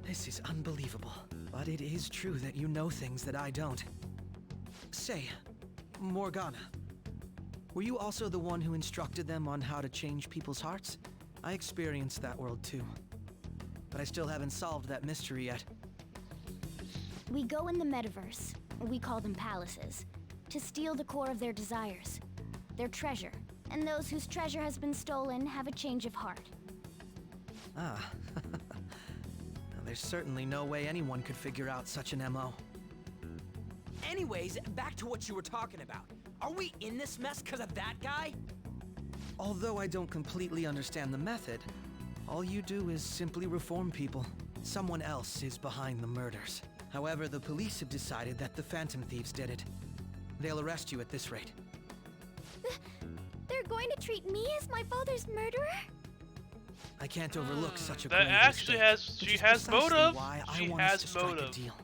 P: This is unbelievable. But it is true that you know things that I don't. Say, Morgana, were you also the one who instructed them on how to change people's hearts? I experienced that world too. But I still haven't solved that mystery yet.
A: We go in the metaverse, we call them palaces, to steal the core of their desires, their treasure. And those whose treasure has been stolen have a change of heart.
P: Ah. There's certainly no way anyone could figure out such an MO.
D: Anyways, back to what you were talking about. Are we in this mess because of that guy?
P: Although I don't completely understand the method, all you do is simply reform people. Someone else is behind the murders. However, the police have decided that the Phantom Thieves did it. They'll arrest you at this rate.
A: They're going to treat me as my father's murderer?
P: I can't overlook such a
C: that
P: grave
C: actually
P: mistake,
C: she has motive.
P: Why
C: She
P: I want
C: has
P: us to strike
C: motive.
P: a deal.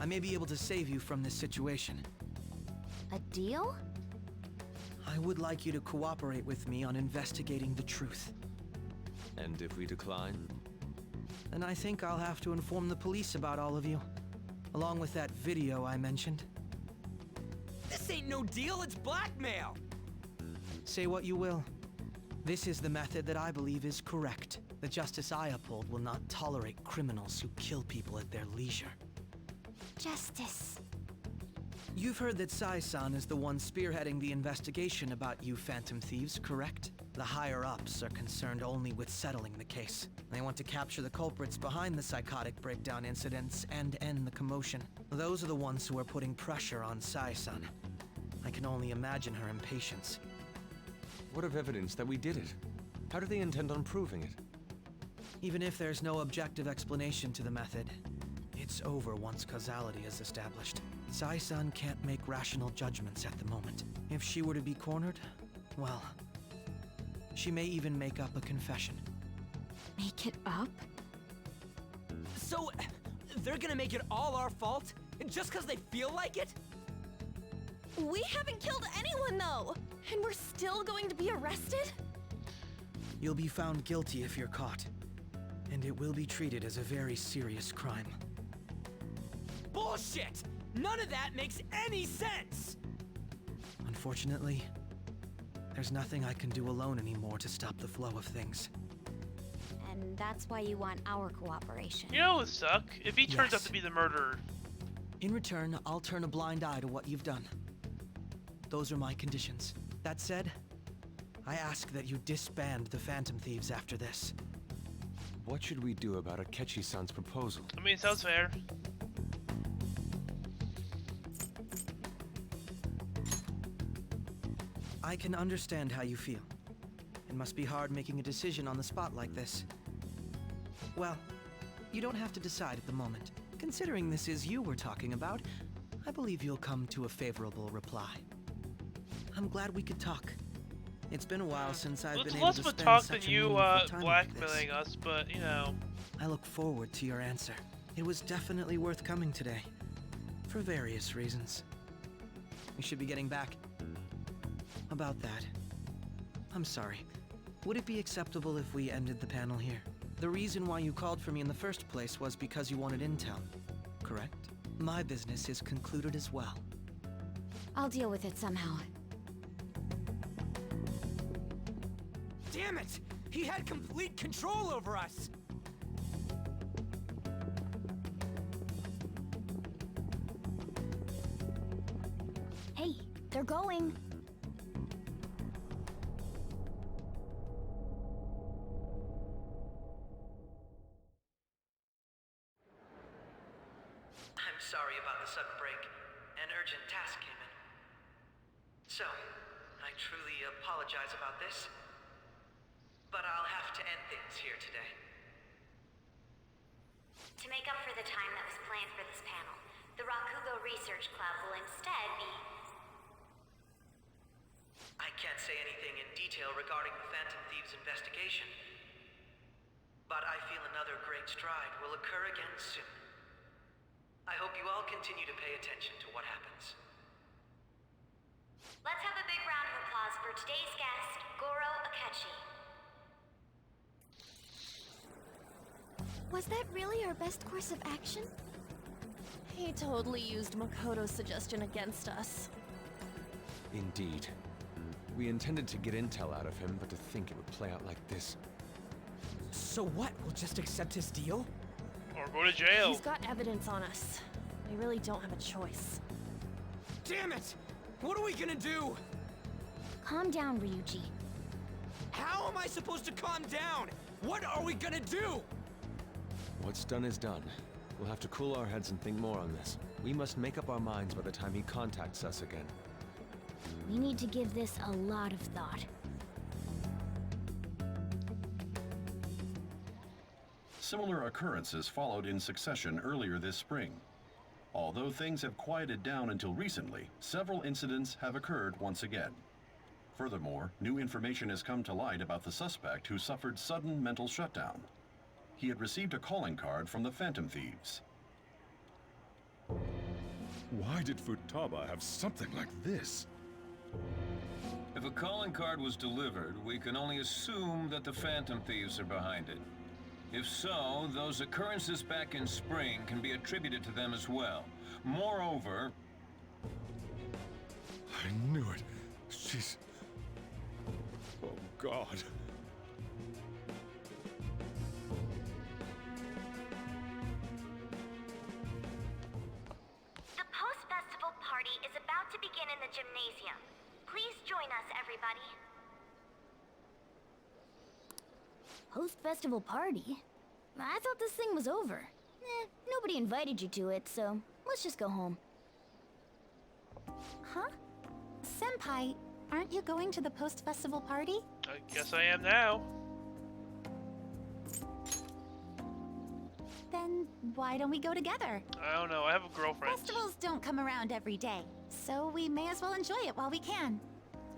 P: I may be able to save you from this situation.
A: A deal?
P: I would like you to cooperate with me on investigating the truth.
I: And if we decline?
P: Then I think I'll have to inform the police about all of you, along with that video I mentioned.
D: This ain't no deal, it's blackmail!
P: Say what you will. This is the method that I believe is correct. The justice I uphold will not tolerate criminals who kill people at their leisure.
A: Justice.
P: You've heard that Sai-san is the one spearheading the investigation about you Phantom Thieves, correct? The higher-ups are concerned only with settling the case. They want to capture the culprits behind the psychotic breakdown incidents and end the commotion. Those are the ones who are putting pressure on Sai-san. I can only imagine her impatience.
I: What of evidence that we did it? How do they intend on proving it?
P: Even if there's no objective explanation to the method, it's over once causality is established. Sai-san can't make rational judgments at the moment. If she were to be cornered, well, she may even make up a confession.
A: Make it up?
D: So, they're gonna make it all our fault? Just because they feel like it?
U: We haven't killed anyone, though! And we're still going to be arrested?
P: You'll be found guilty if you're caught. And it will be treated as a very serious crime.
D: Bullshit! None of that makes any sense!
P: Unfortunately, there's nothing I can do alone anymore to stop the flow of things.
A: And that's why you want our cooperation.
C: You know what would suck? If he turns out to be the murderer.
P: In return, I'll turn a blind eye to what you've done. Those are my conditions. That said, I ask that you disband the Phantom Thieves after this.
I: What should we do about Akechi-san's proposal?
C: I mean, sounds fair.
P: I can understand how you feel. It must be hard making a decision on the spot like this. Well, you don't have to decide at the moment. Considering this is you we're talking about, I believe you'll come to a favorable reply. I'm glad we could talk. It's been a while since I've been able to spend
C: talk
P: such
C: than
P: a
C: you
P: meaningful time
C: blackmailing
P: like this.
C: us, but you know.
P: I look forward to your answer. It was definitely worth coming today, for various reasons. We should be getting back. About that, I'm sorry. Would it be acceptable if we ended the panel here? The reason why you called for me in the first place was because you wanted intel, correct? My business is concluded as well.
A: I'll deal with it somehow.
D: Damn it! He had complete control over us!
A: Hey, they're going.
P: I'm sorry about the sudden break. An urgent task came in. So, I truly apologize about this. But I'll have to end things here today.
A: To make up for the time that was planned for this panel, the Rakugo Research Club will instead be...
P: I can't say anything in detail regarding the Phantom Thieves investigation. But I feel another great stride will occur again soon. I hope you all continue to pay attention to what happens.
A: Let's have a big round of applause for today's guest, Goro Akechi. Was that really our best course of action?
U: He totally used Makoto's suggestion against us.
I: Indeed. We intended to get intel out of him, but to think it would play out like this.
D: So what? We'll just accept his deal?
C: Or go to jail.
U: He's got evidence on us. We really don't have a choice.
D: Damn it! What are we gonna do?
A: Calm down, Ryuji.
D: How am I supposed to calm down? What are we gonna do?
I: What's done is done. We'll have to cool our heads and think more on this. We must make up our minds by the time he contacts us again.
A: We need to give this a lot of thought.
F: Similar occurrences followed in succession earlier this spring. Although things have quieted down until recently, several incidents have occurred once again. Furthermore, new information has come to light about the suspect who suffered sudden mental shutdown. He had received a calling card from the Phantom Thieves. Why did Futaba have something like this?
S: If a calling card was delivered, we can only assume that the Phantom Thieves are behind it. If so, those occurrences back in spring can be attributed to them as well. Moreover...
L: I knew it. She's... Oh, God.
A: The post-festival party is about to begin in the gymnasium. Please join us, everybody. Post-festival party? I thought this thing was over. Nobody invited you to it, so let's just go home.
N: Huh? Senpai, aren't you going to the post-festival party?
C: I guess I am now.
N: Then why don't we go together?
C: I don't know, I have a girlfriend.
N: Festivals don't come around every day, so we may as well enjoy it while we can.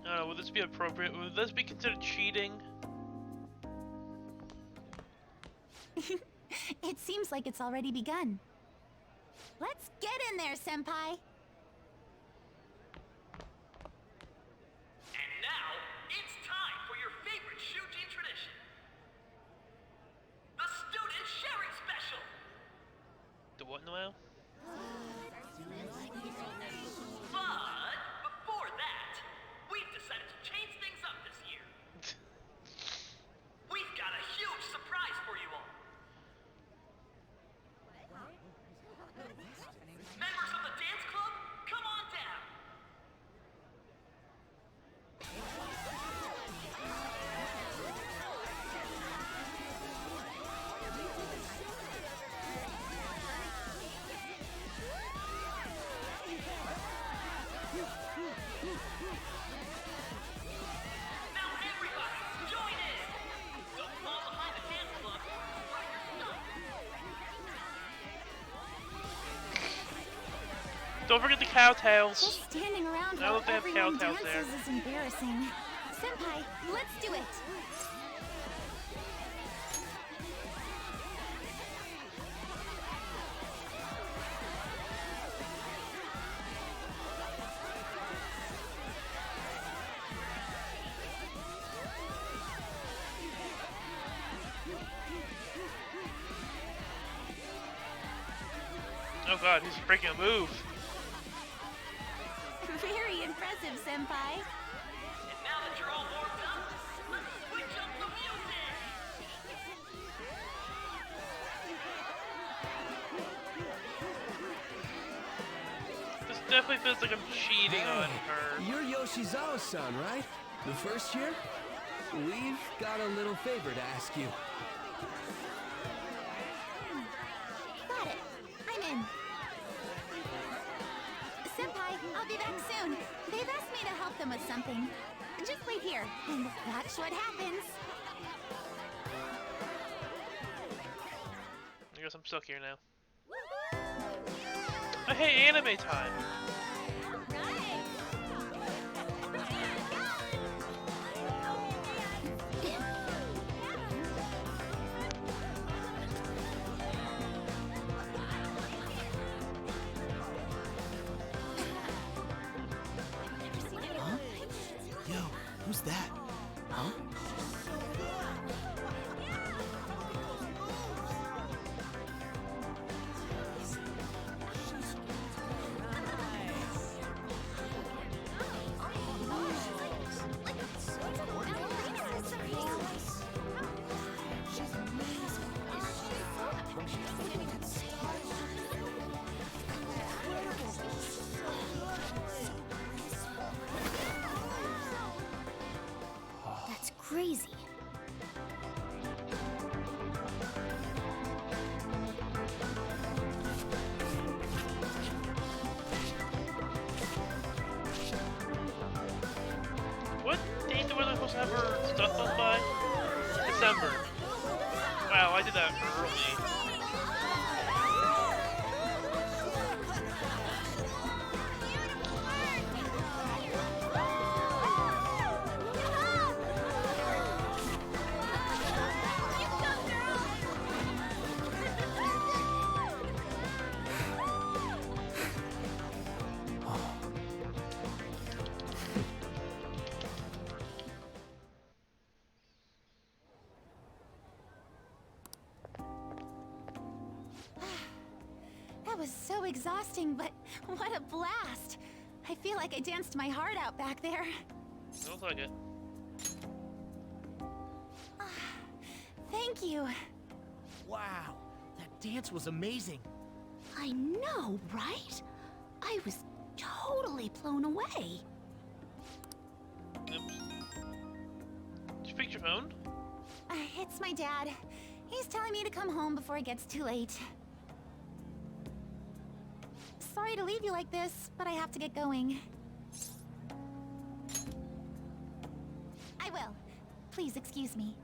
C: I don't know, would this be appropriate? Would this be considered cheating?
N: It seems like it's already begun. Let's get in there, Senpai!
Q: And now, it's time for your favorite Shuji tradition. The Student Sharing Special!
C: The what now?
Q: But, before that, we've decided to change things up this year. We've got a huge surprise for you all. Members of the dance club, come on down. Now everybody, join in. Don't fall behind the dance club while you're stuck.
C: Don't forget the cowtails.
N: Just standing around
C: I
N: while
C: love to have
N: everyone
C: cowtails
N: dances
C: there.
N: is embarrassing. Senpai, let's do it!
C: Oh god, he's breaking a move.
N: Very impressive, Senpai.
Q: And now that you're all warmed up, let's switch up the music.
C: This definitely feels like I'm cheating on her.
K: You're Yoshizawa-san, right? The first year? We've got a little favor to ask you.
N: Got it. I'm in. Senpai, I'll be back soon. They've asked me to help them with something. Just wait here, and watch what happens.
C: I guess I'm stuck here now. I hate anime time.
M: Yo, who's that? Huh?
A: That's crazy.
C: What date was I supposed to have her stuff up by? December. Wow, I did that early.
N: That was so exhausting, but what a blast! I feel like I danced my heart out back there.
C: Sounds like it.
N: Thank you.
R: Wow, that dance was amazing.
J: I know, right? I was totally blown away.
C: Oops. Did you fix your phone?
N: It's my dad. He's telling me to come home before it gets too late. Sorry to leave you like this, but I have to get going. I will. Please excuse me.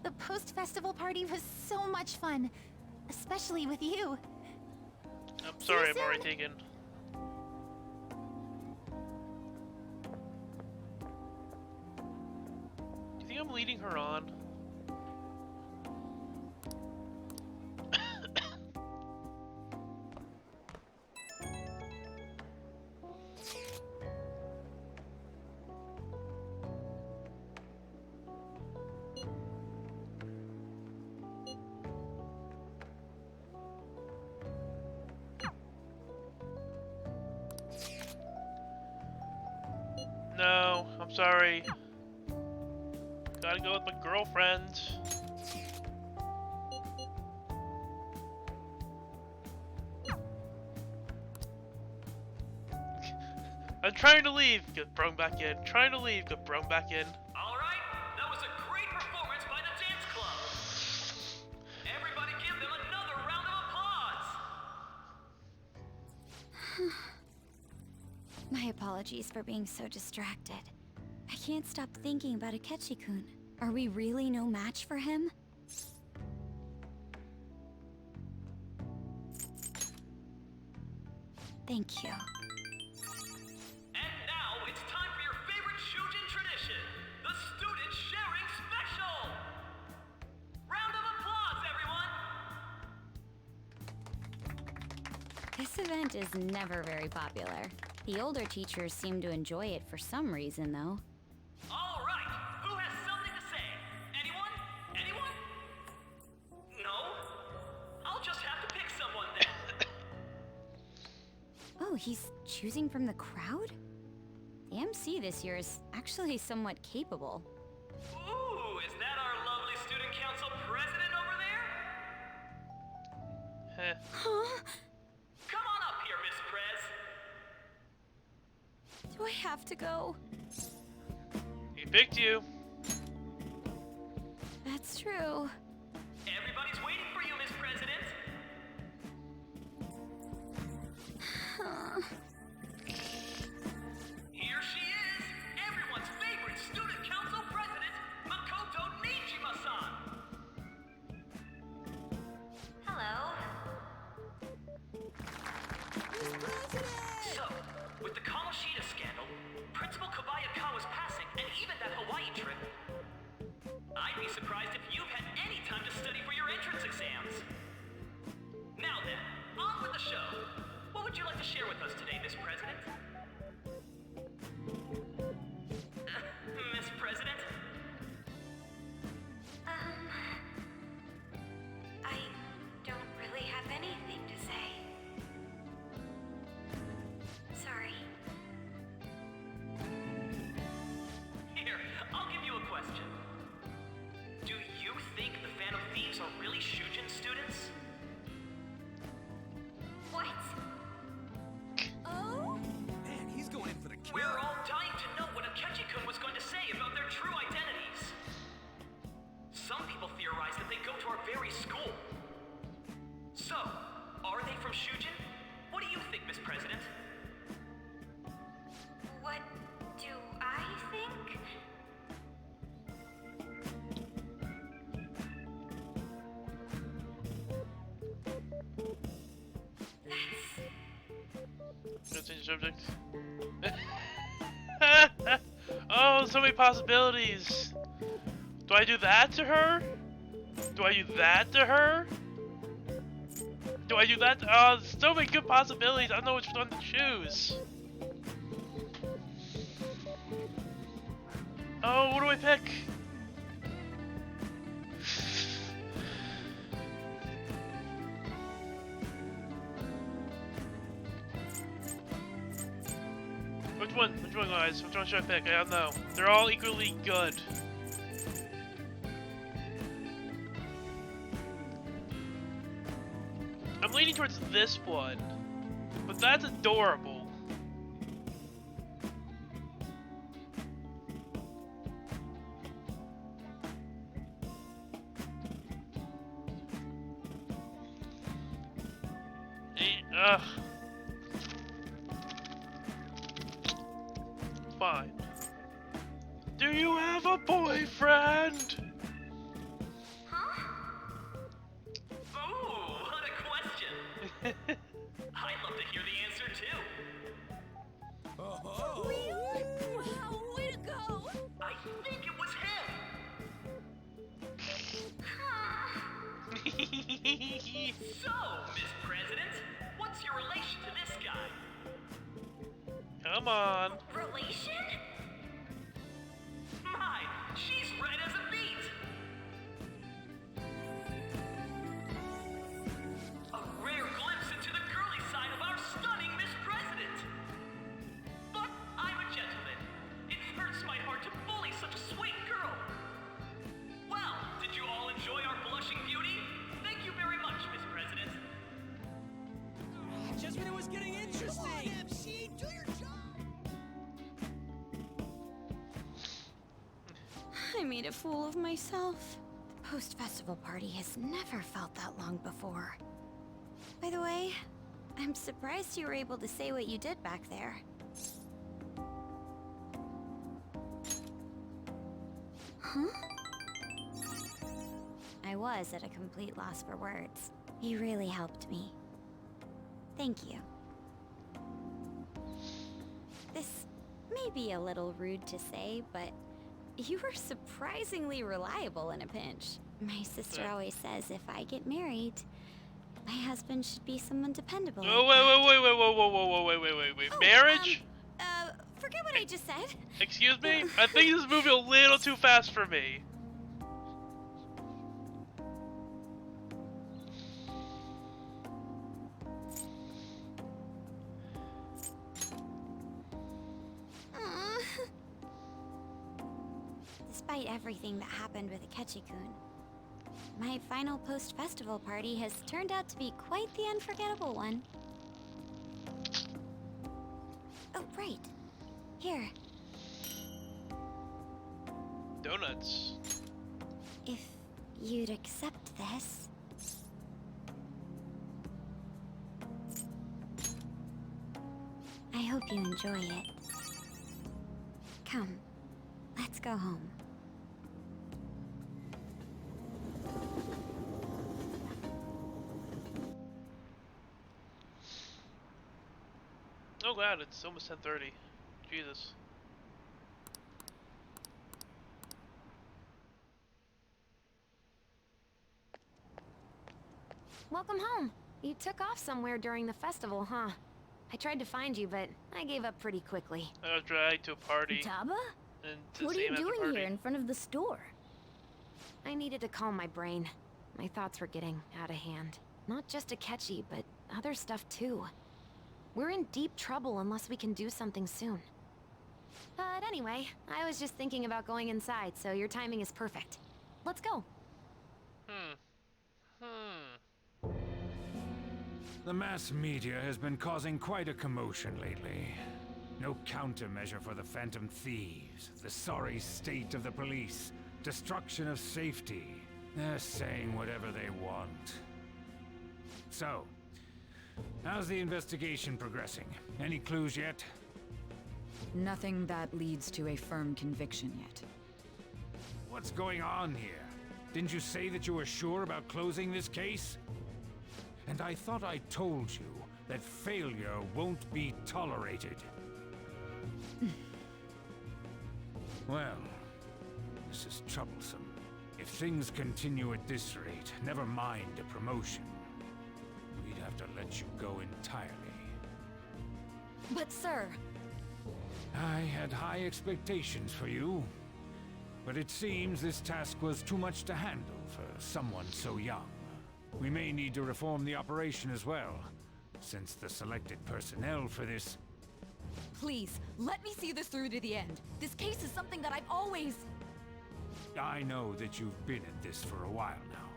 N: The post-festival party was so much fun, especially with you.
C: I'm sorry, I'm already taken. Do you think I'm leading her on? No, I'm sorry. Gotta go with my girlfriend. I'm trying to leave, get thrown back in. Trying to leave, get thrown back in.
Q: Alright, that was a great performance by the dance club. Everybody give them another round of applause.
G: My apologies for being so distracted. I can't stop thinking about Akechi-kun. Are we really no match for him? Thank you.
Q: And now it's time for your favorite Shujin tradition, the Student Sharing Special! Round of applause, everyone!
A: This event is never very popular. The older teachers seem to enjoy it for some reason, though.
Q: All right, who has something to say? Anyone? Anyone? No? I'll just have to pick someone then.
A: Oh, he's choosing from the crowd? The MC this year is actually somewhat capable.
Q: Ooh, is that our lovely student council president over there?
A: Huh?
Q: Come on up here, Miss Prez.
A: Do I have to go?
C: He picked you.
A: That's true.
Q: Everybody's waiting for you, Miss President. Here she is, everyone's favorite student council president, Makoto Nijima-san.
T: Hello.
Q: So, with the Kamoshida scandal, Principal Kobayakawa's passing, and even that Hawaii trip, I'd be surprised if you've had any time to study for your entrance exams. Now then, on with the show. What would you like to share with us today, Miss President? Miss President?
T: I don't really have anything to say. Sorry.
Q: Here, I'll give you a question. Do you think the Phantom Thieves are really Shujin students?
T: What?
Q: Oh? Man, he's going in for the kill. We're all dying to know what Akechi-kun was going to say about their true identities. Some people theorize that they go to our very school. So, are they from Shujin? What do you think, Miss President?
T: What do I think?
C: Don't change the subject. Oh, so many possibilities. Do I do that to her? Do I do that to her? Do I do that? Oh, there's so many good possibilities. I don't know which one to choose. Oh, what do I pick? Which one? Which one, guys? Which one should I pick? I don't know. They're all equally good. I'm leaning towards this one, but that's adorable. Ugh. Fine. Do you have a boyfriend?
Q: Ooh, what a question! I'd love to hear the answer too.
N: Really? Wow, way to go!
Q: I think it was him. So, Miss President, what's your relation to this guy?
C: Come on.
Q: Relation? My, she's red as a beet. A rare glimpse into the girly side of our stunning Miss President. But I'm a gentleman. It hurts my heart to bully such a sweet girl. Well, did you all enjoy our blushing beauty? Thank you very much, Miss President.
D: Just when it was getting interesting! Come on, MC, do your job!
G: I made a fool of myself. The post-festival party has never felt that long before. By the way, I'm surprised you were able to say what you did back there. Huh? I was at a complete loss for words. You really helped me. Thank you. This may be a little rude to say, but you were surprisingly reliable in a pinch. My sister always says if I get married, my husband should be someone dependable.
C: Oh, wait. Marriage?
G: Forget what I just said.
C: Excuse me? I think this is moving a little too fast for me.
G: Despite everything that happened with Akechi-kun, my final post-festival party has turned out to be quite the unforgettable one. Oh, right. Here.
C: Donuts.
G: If you'd accept this... I hope you enjoy it. Come, let's go home.
C: Oh god, it's almost 10:30. Jesus.
J: Welcome home. You took off somewhere during the festival, huh? I tried to find you, but I gave up pretty quickly.
C: I was dragged to a party.
A: Taba?
C: And to
A: What are
C: see
A: you
C: him at the
A: doing
C: party.
A: here in front of the store?
J: I needed to calm my brain. My thoughts were getting out of hand. Not just Akechi, but other stuff too. We're in deep trouble unless we can do something soon. But anyway, I was just thinking about going inside, so your timing is perfect. Let's go.
H: The mass media has been causing quite a commotion lately. No countermeasure for the Phantom Thieves, the sorry state of the police, destruction of safety. They're saying whatever they want. So, how's the investigation progressing? Any clues yet?
E: Nothing that leads to a firm conviction yet.
H: What's going on here? Didn't you say that you were sure about closing this case? And I thought I told you that failure won't be tolerated. Well, this is troublesome. If things continue at this rate, never mind a promotion. We'd have to let you go entirely.
E: But sir...
H: I had high expectations for you. But it seems this task was too much to handle for someone so young. We may need to reform the operation as well, since the selected personnel for this
E: Please, let me see this through to the end. This case is something that I've always...
H: I know that you've been at this for a while now.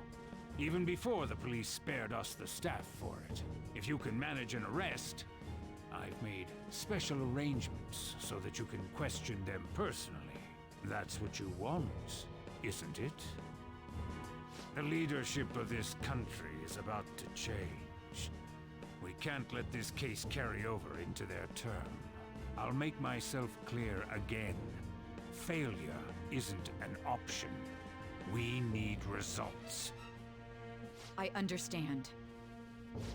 H: Even before the police spared us the staff for it. If you can manage an arrest, I've made special arrangements so that you can question them personally. That's what you want, isn't it? The leadership of this country is about to change. We can't let this case carry over into their term. I'll make myself clear again. Failure isn't an option. We need results.
E: I understand.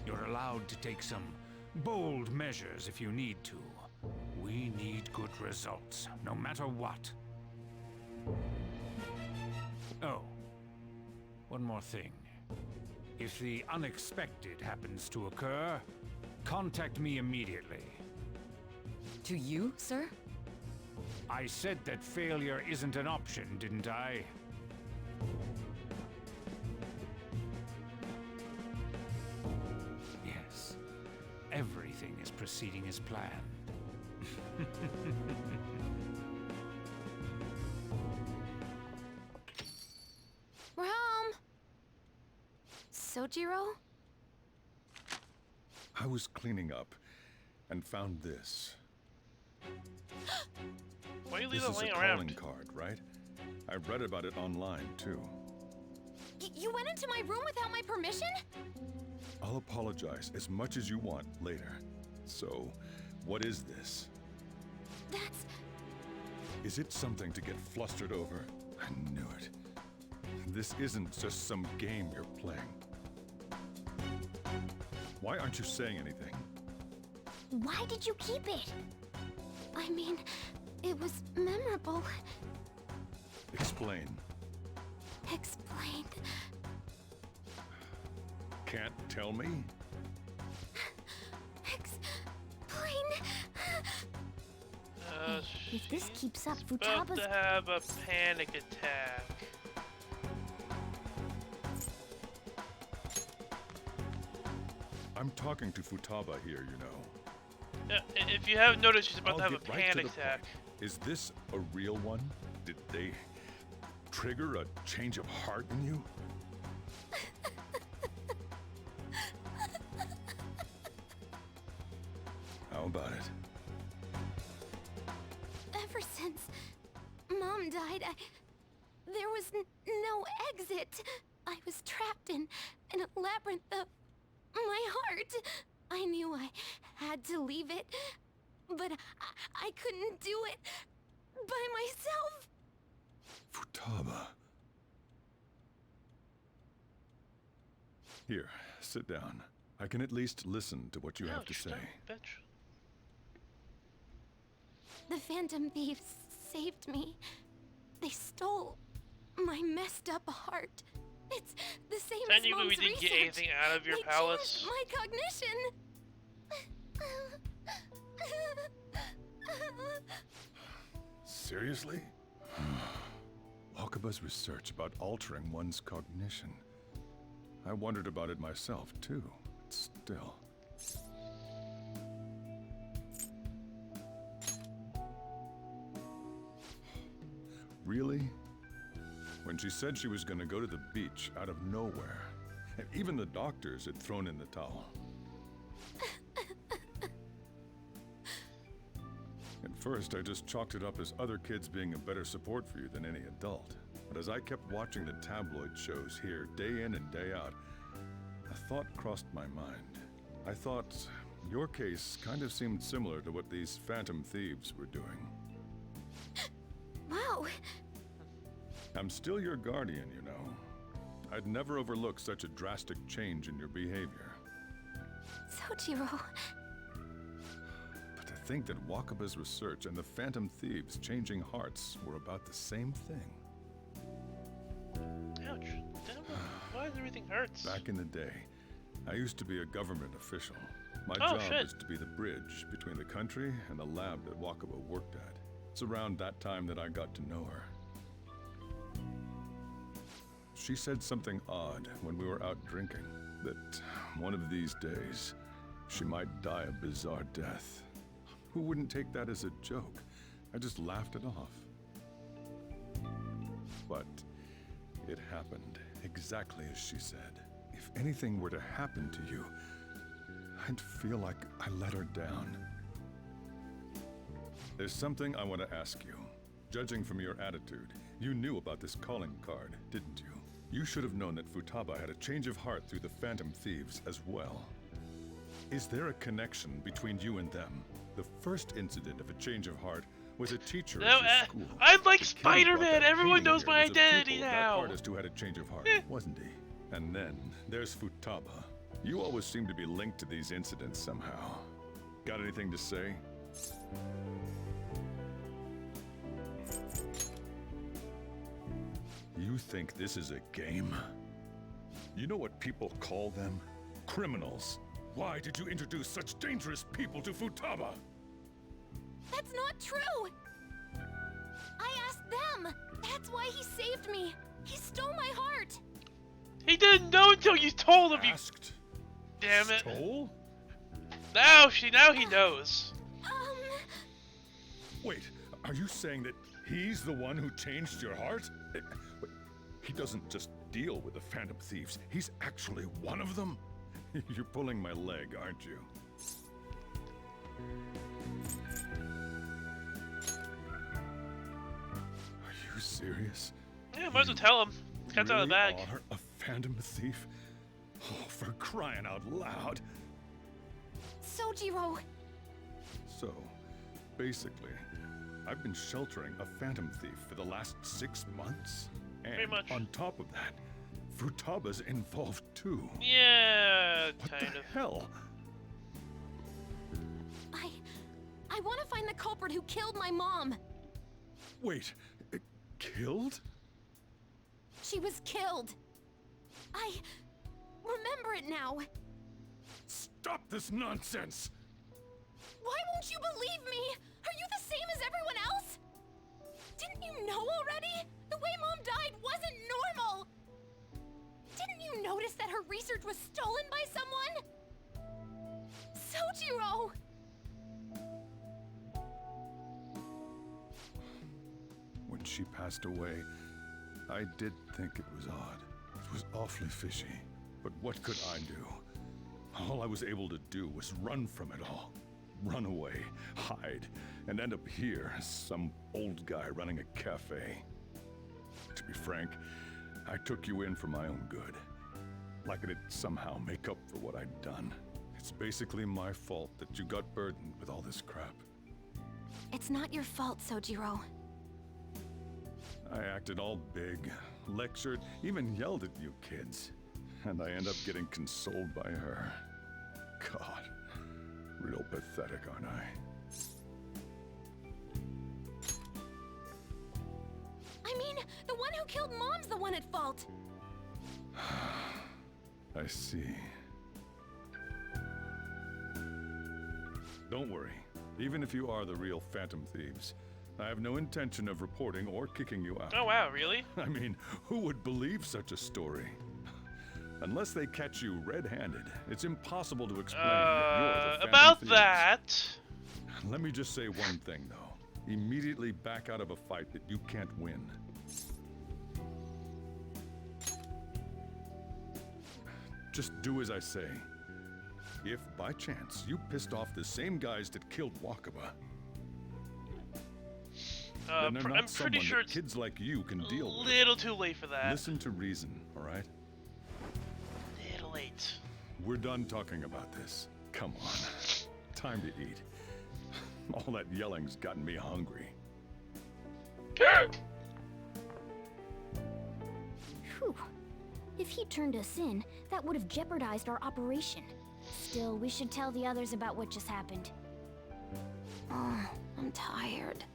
H: You're allowed to take some bold measures if you need to. We need good results, no matter what. Oh, one more thing. If the unexpected happens to occur, contact me immediately.
E: To you, sir?
H: I said that failure isn't an option, didn't I? Yes. Everything is proceeding as planned.
J: We're home! Sojiro?
B: I was cleaning up and found this.
C: Why do you leave
B: This
C: it
B: is a
C: laying
B: calling
C: around?
B: card, right? I read about it online, too.
J: You went into my room without my permission?
B: I'll apologize as much as you want later. So, what is this?
J: That's...
B: Is it something to get flustered over? I knew it. This isn't just some game you're playing. Why aren't you saying anything?
A: Why did you keep it? I mean, it was memorable.
B: Explain.
A: Explain.
B: Can't tell me?
A: Explain. If this keeps up,
C: About
A: Futaba's...
C: to have a panic attack.
B: I'm talking to Futaba here, you know.
C: Yeah, if you haven't noticed, she's about to have a
B: Get right to
C: panic
B: the
C: attack.
B: point. Is this a real one? Did they trigger a change of heart in you? How about it?
A: Ever since Mom died, there was no exit. I was trapped in a labyrinth of my heart. I knew I had to leave it, but I couldn't do it by myself.
B: Futaba. Here, sit down. I can at least listen to what you have to say.
A: The Phantom Thieves saved me. They stole my messed up heart. It's the same as
C: Technically,
A: Mom's
C: we didn't get
A: research.
C: anything out of your
A: They
C: palace.
A: changed my cognition.
B: Seriously? Wakaba's research about altering one's cognition. I wondered about it myself, too. But still. Really? When she said she was gonna go to the beach out of nowhere, and even the doctors had thrown in the towel. At first, I just chalked it up as other kids being a better support for you than any adult. But as I kept watching the tabloid shows here, day in and day out, a thought crossed my mind. I thought your case kind of seemed similar to what these Phantom Thieves were doing.
A: Wow.
B: I'm still your guardian, you know. I'd never overlook such a drastic change in your behavior.
A: Sojiro.
B: But to think that Wakaba's research and the Phantom Thieves changing hearts were about the same thing.
C: Ouch. Damn, why does everything hurts?
B: Back in the day, I used to be a government official. My
C: Oh,
B: job
C: shit.
B: was to be the bridge between the country and the lab that Wakaba worked at. It's around that time that I got to know her. She said something odd when we were out drinking, that one of these days, she might die a bizarre death. Who wouldn't take that as a joke? I just laughed it off. But it happened exactly as she said. If anything were to happen to you, I'd feel like I let her down. There's something I want to ask you. Judging from your attitude, you knew about this calling card, didn't you? You should have known that Futaba had a change of heart through the Phantom Thieves as well. Is there a connection between you and them? The first incident of a change of heart was a teacher at your school.
C: I'm like
B: The kid
C: Spider-Man.
B: brought that
C: Everyone
B: painting
C: knows
B: here
C: my
B: was a
C: identity
B: pupil of
C: now.
B: That artist who had a change of heart, wasn't he? And then there's Futaba. You always seem to be linked to these incidents somehow. Got anything to say? You think this is a game? You know what people call them? Criminals. Why did you introduce such dangerous people to Futaba?
G: That's not true! I asked them! That's why he saved me! He stole my heart!
C: He didn't know until you told him.
B: Asked?
C: Damn it.
B: Stole?
C: Now he knows.
B: Wait, are you saying that he's the one who changed your heart? Wait, he doesn't just deal with the Phantom Thieves. He's actually one of them? You're pulling my leg, aren't you? Are you serious?
C: Yeah, might as well tell him. Cat's out of the bag.
B: You are a Phantom Thief? Oh, for crying out loud.
G: Sojiro!
B: So, basically, I've been sheltering a Phantom Thief for the last 6 months. And on top of that, Futaba's involved too.
C: Yeah,
B: what
C: kind
B: the
C: of.
B: hell?
G: I want to find the culprit who killed my mom!
B: Wait, killed?
G: She was killed! I remember it now!
B: Stop this nonsense!
G: Why won't you believe me? Are you the same as everyone else? Didn't you know already? The way Mom died wasn't normal! Didn't you notice that her research was stolen by someone? Sojiro!
B: When she passed away, I did think it was odd. It was awfully fishy. But what could I do? All I was able to do was run from it all. Run away, hide, and end up here as some old guy running a cafe. To be frank, I took you in for my own good. Like it'd somehow make up for what I'd done. It's basically my fault that you got burdened with all this crap.
G: It's not your fault, Sojiro.
B: I acted all big, lectured, even yelled at you kids. And I end up getting consoled by her. God, real pathetic, aren't I?
G: I mean, the one who killed Mom's the one at fault!
B: I see. Don't worry. Even if you are the real Phantom Thieves, I have no intention of reporting or kicking you out.
C: Oh wow, really?
B: I mean, who would believe such a story? Unless they catch you red-handed, it's impossible to explain that you're the Phantom
C: about
B: Thieves.
C: that.
B: Let me just say one thing, though. Immediately back out of a fight that you can't win. Just do as I say. If, by chance, you pissed off the same guys that killed Wakaba, then they're not
C: I'm pretty
B: someone
C: sure
B: that
C: it's
B: kids like you can deal with.
C: a little too late for that.
B: Listen to reason, all right?
C: Little late.
B: We're done talking about this. Come on. Time to eat. All that yelling's gotten me hungry.
A: Whew. If he turned us in, that would have jeopardized our operation. Still, we should tell the others about what just happened.
G: Oh, I'm tired.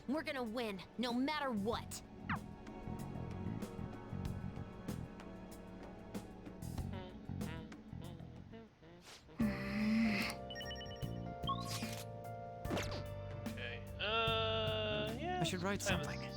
J: We're gonna win, no matter what.
C: Okay. Yeah.
P: I should write something.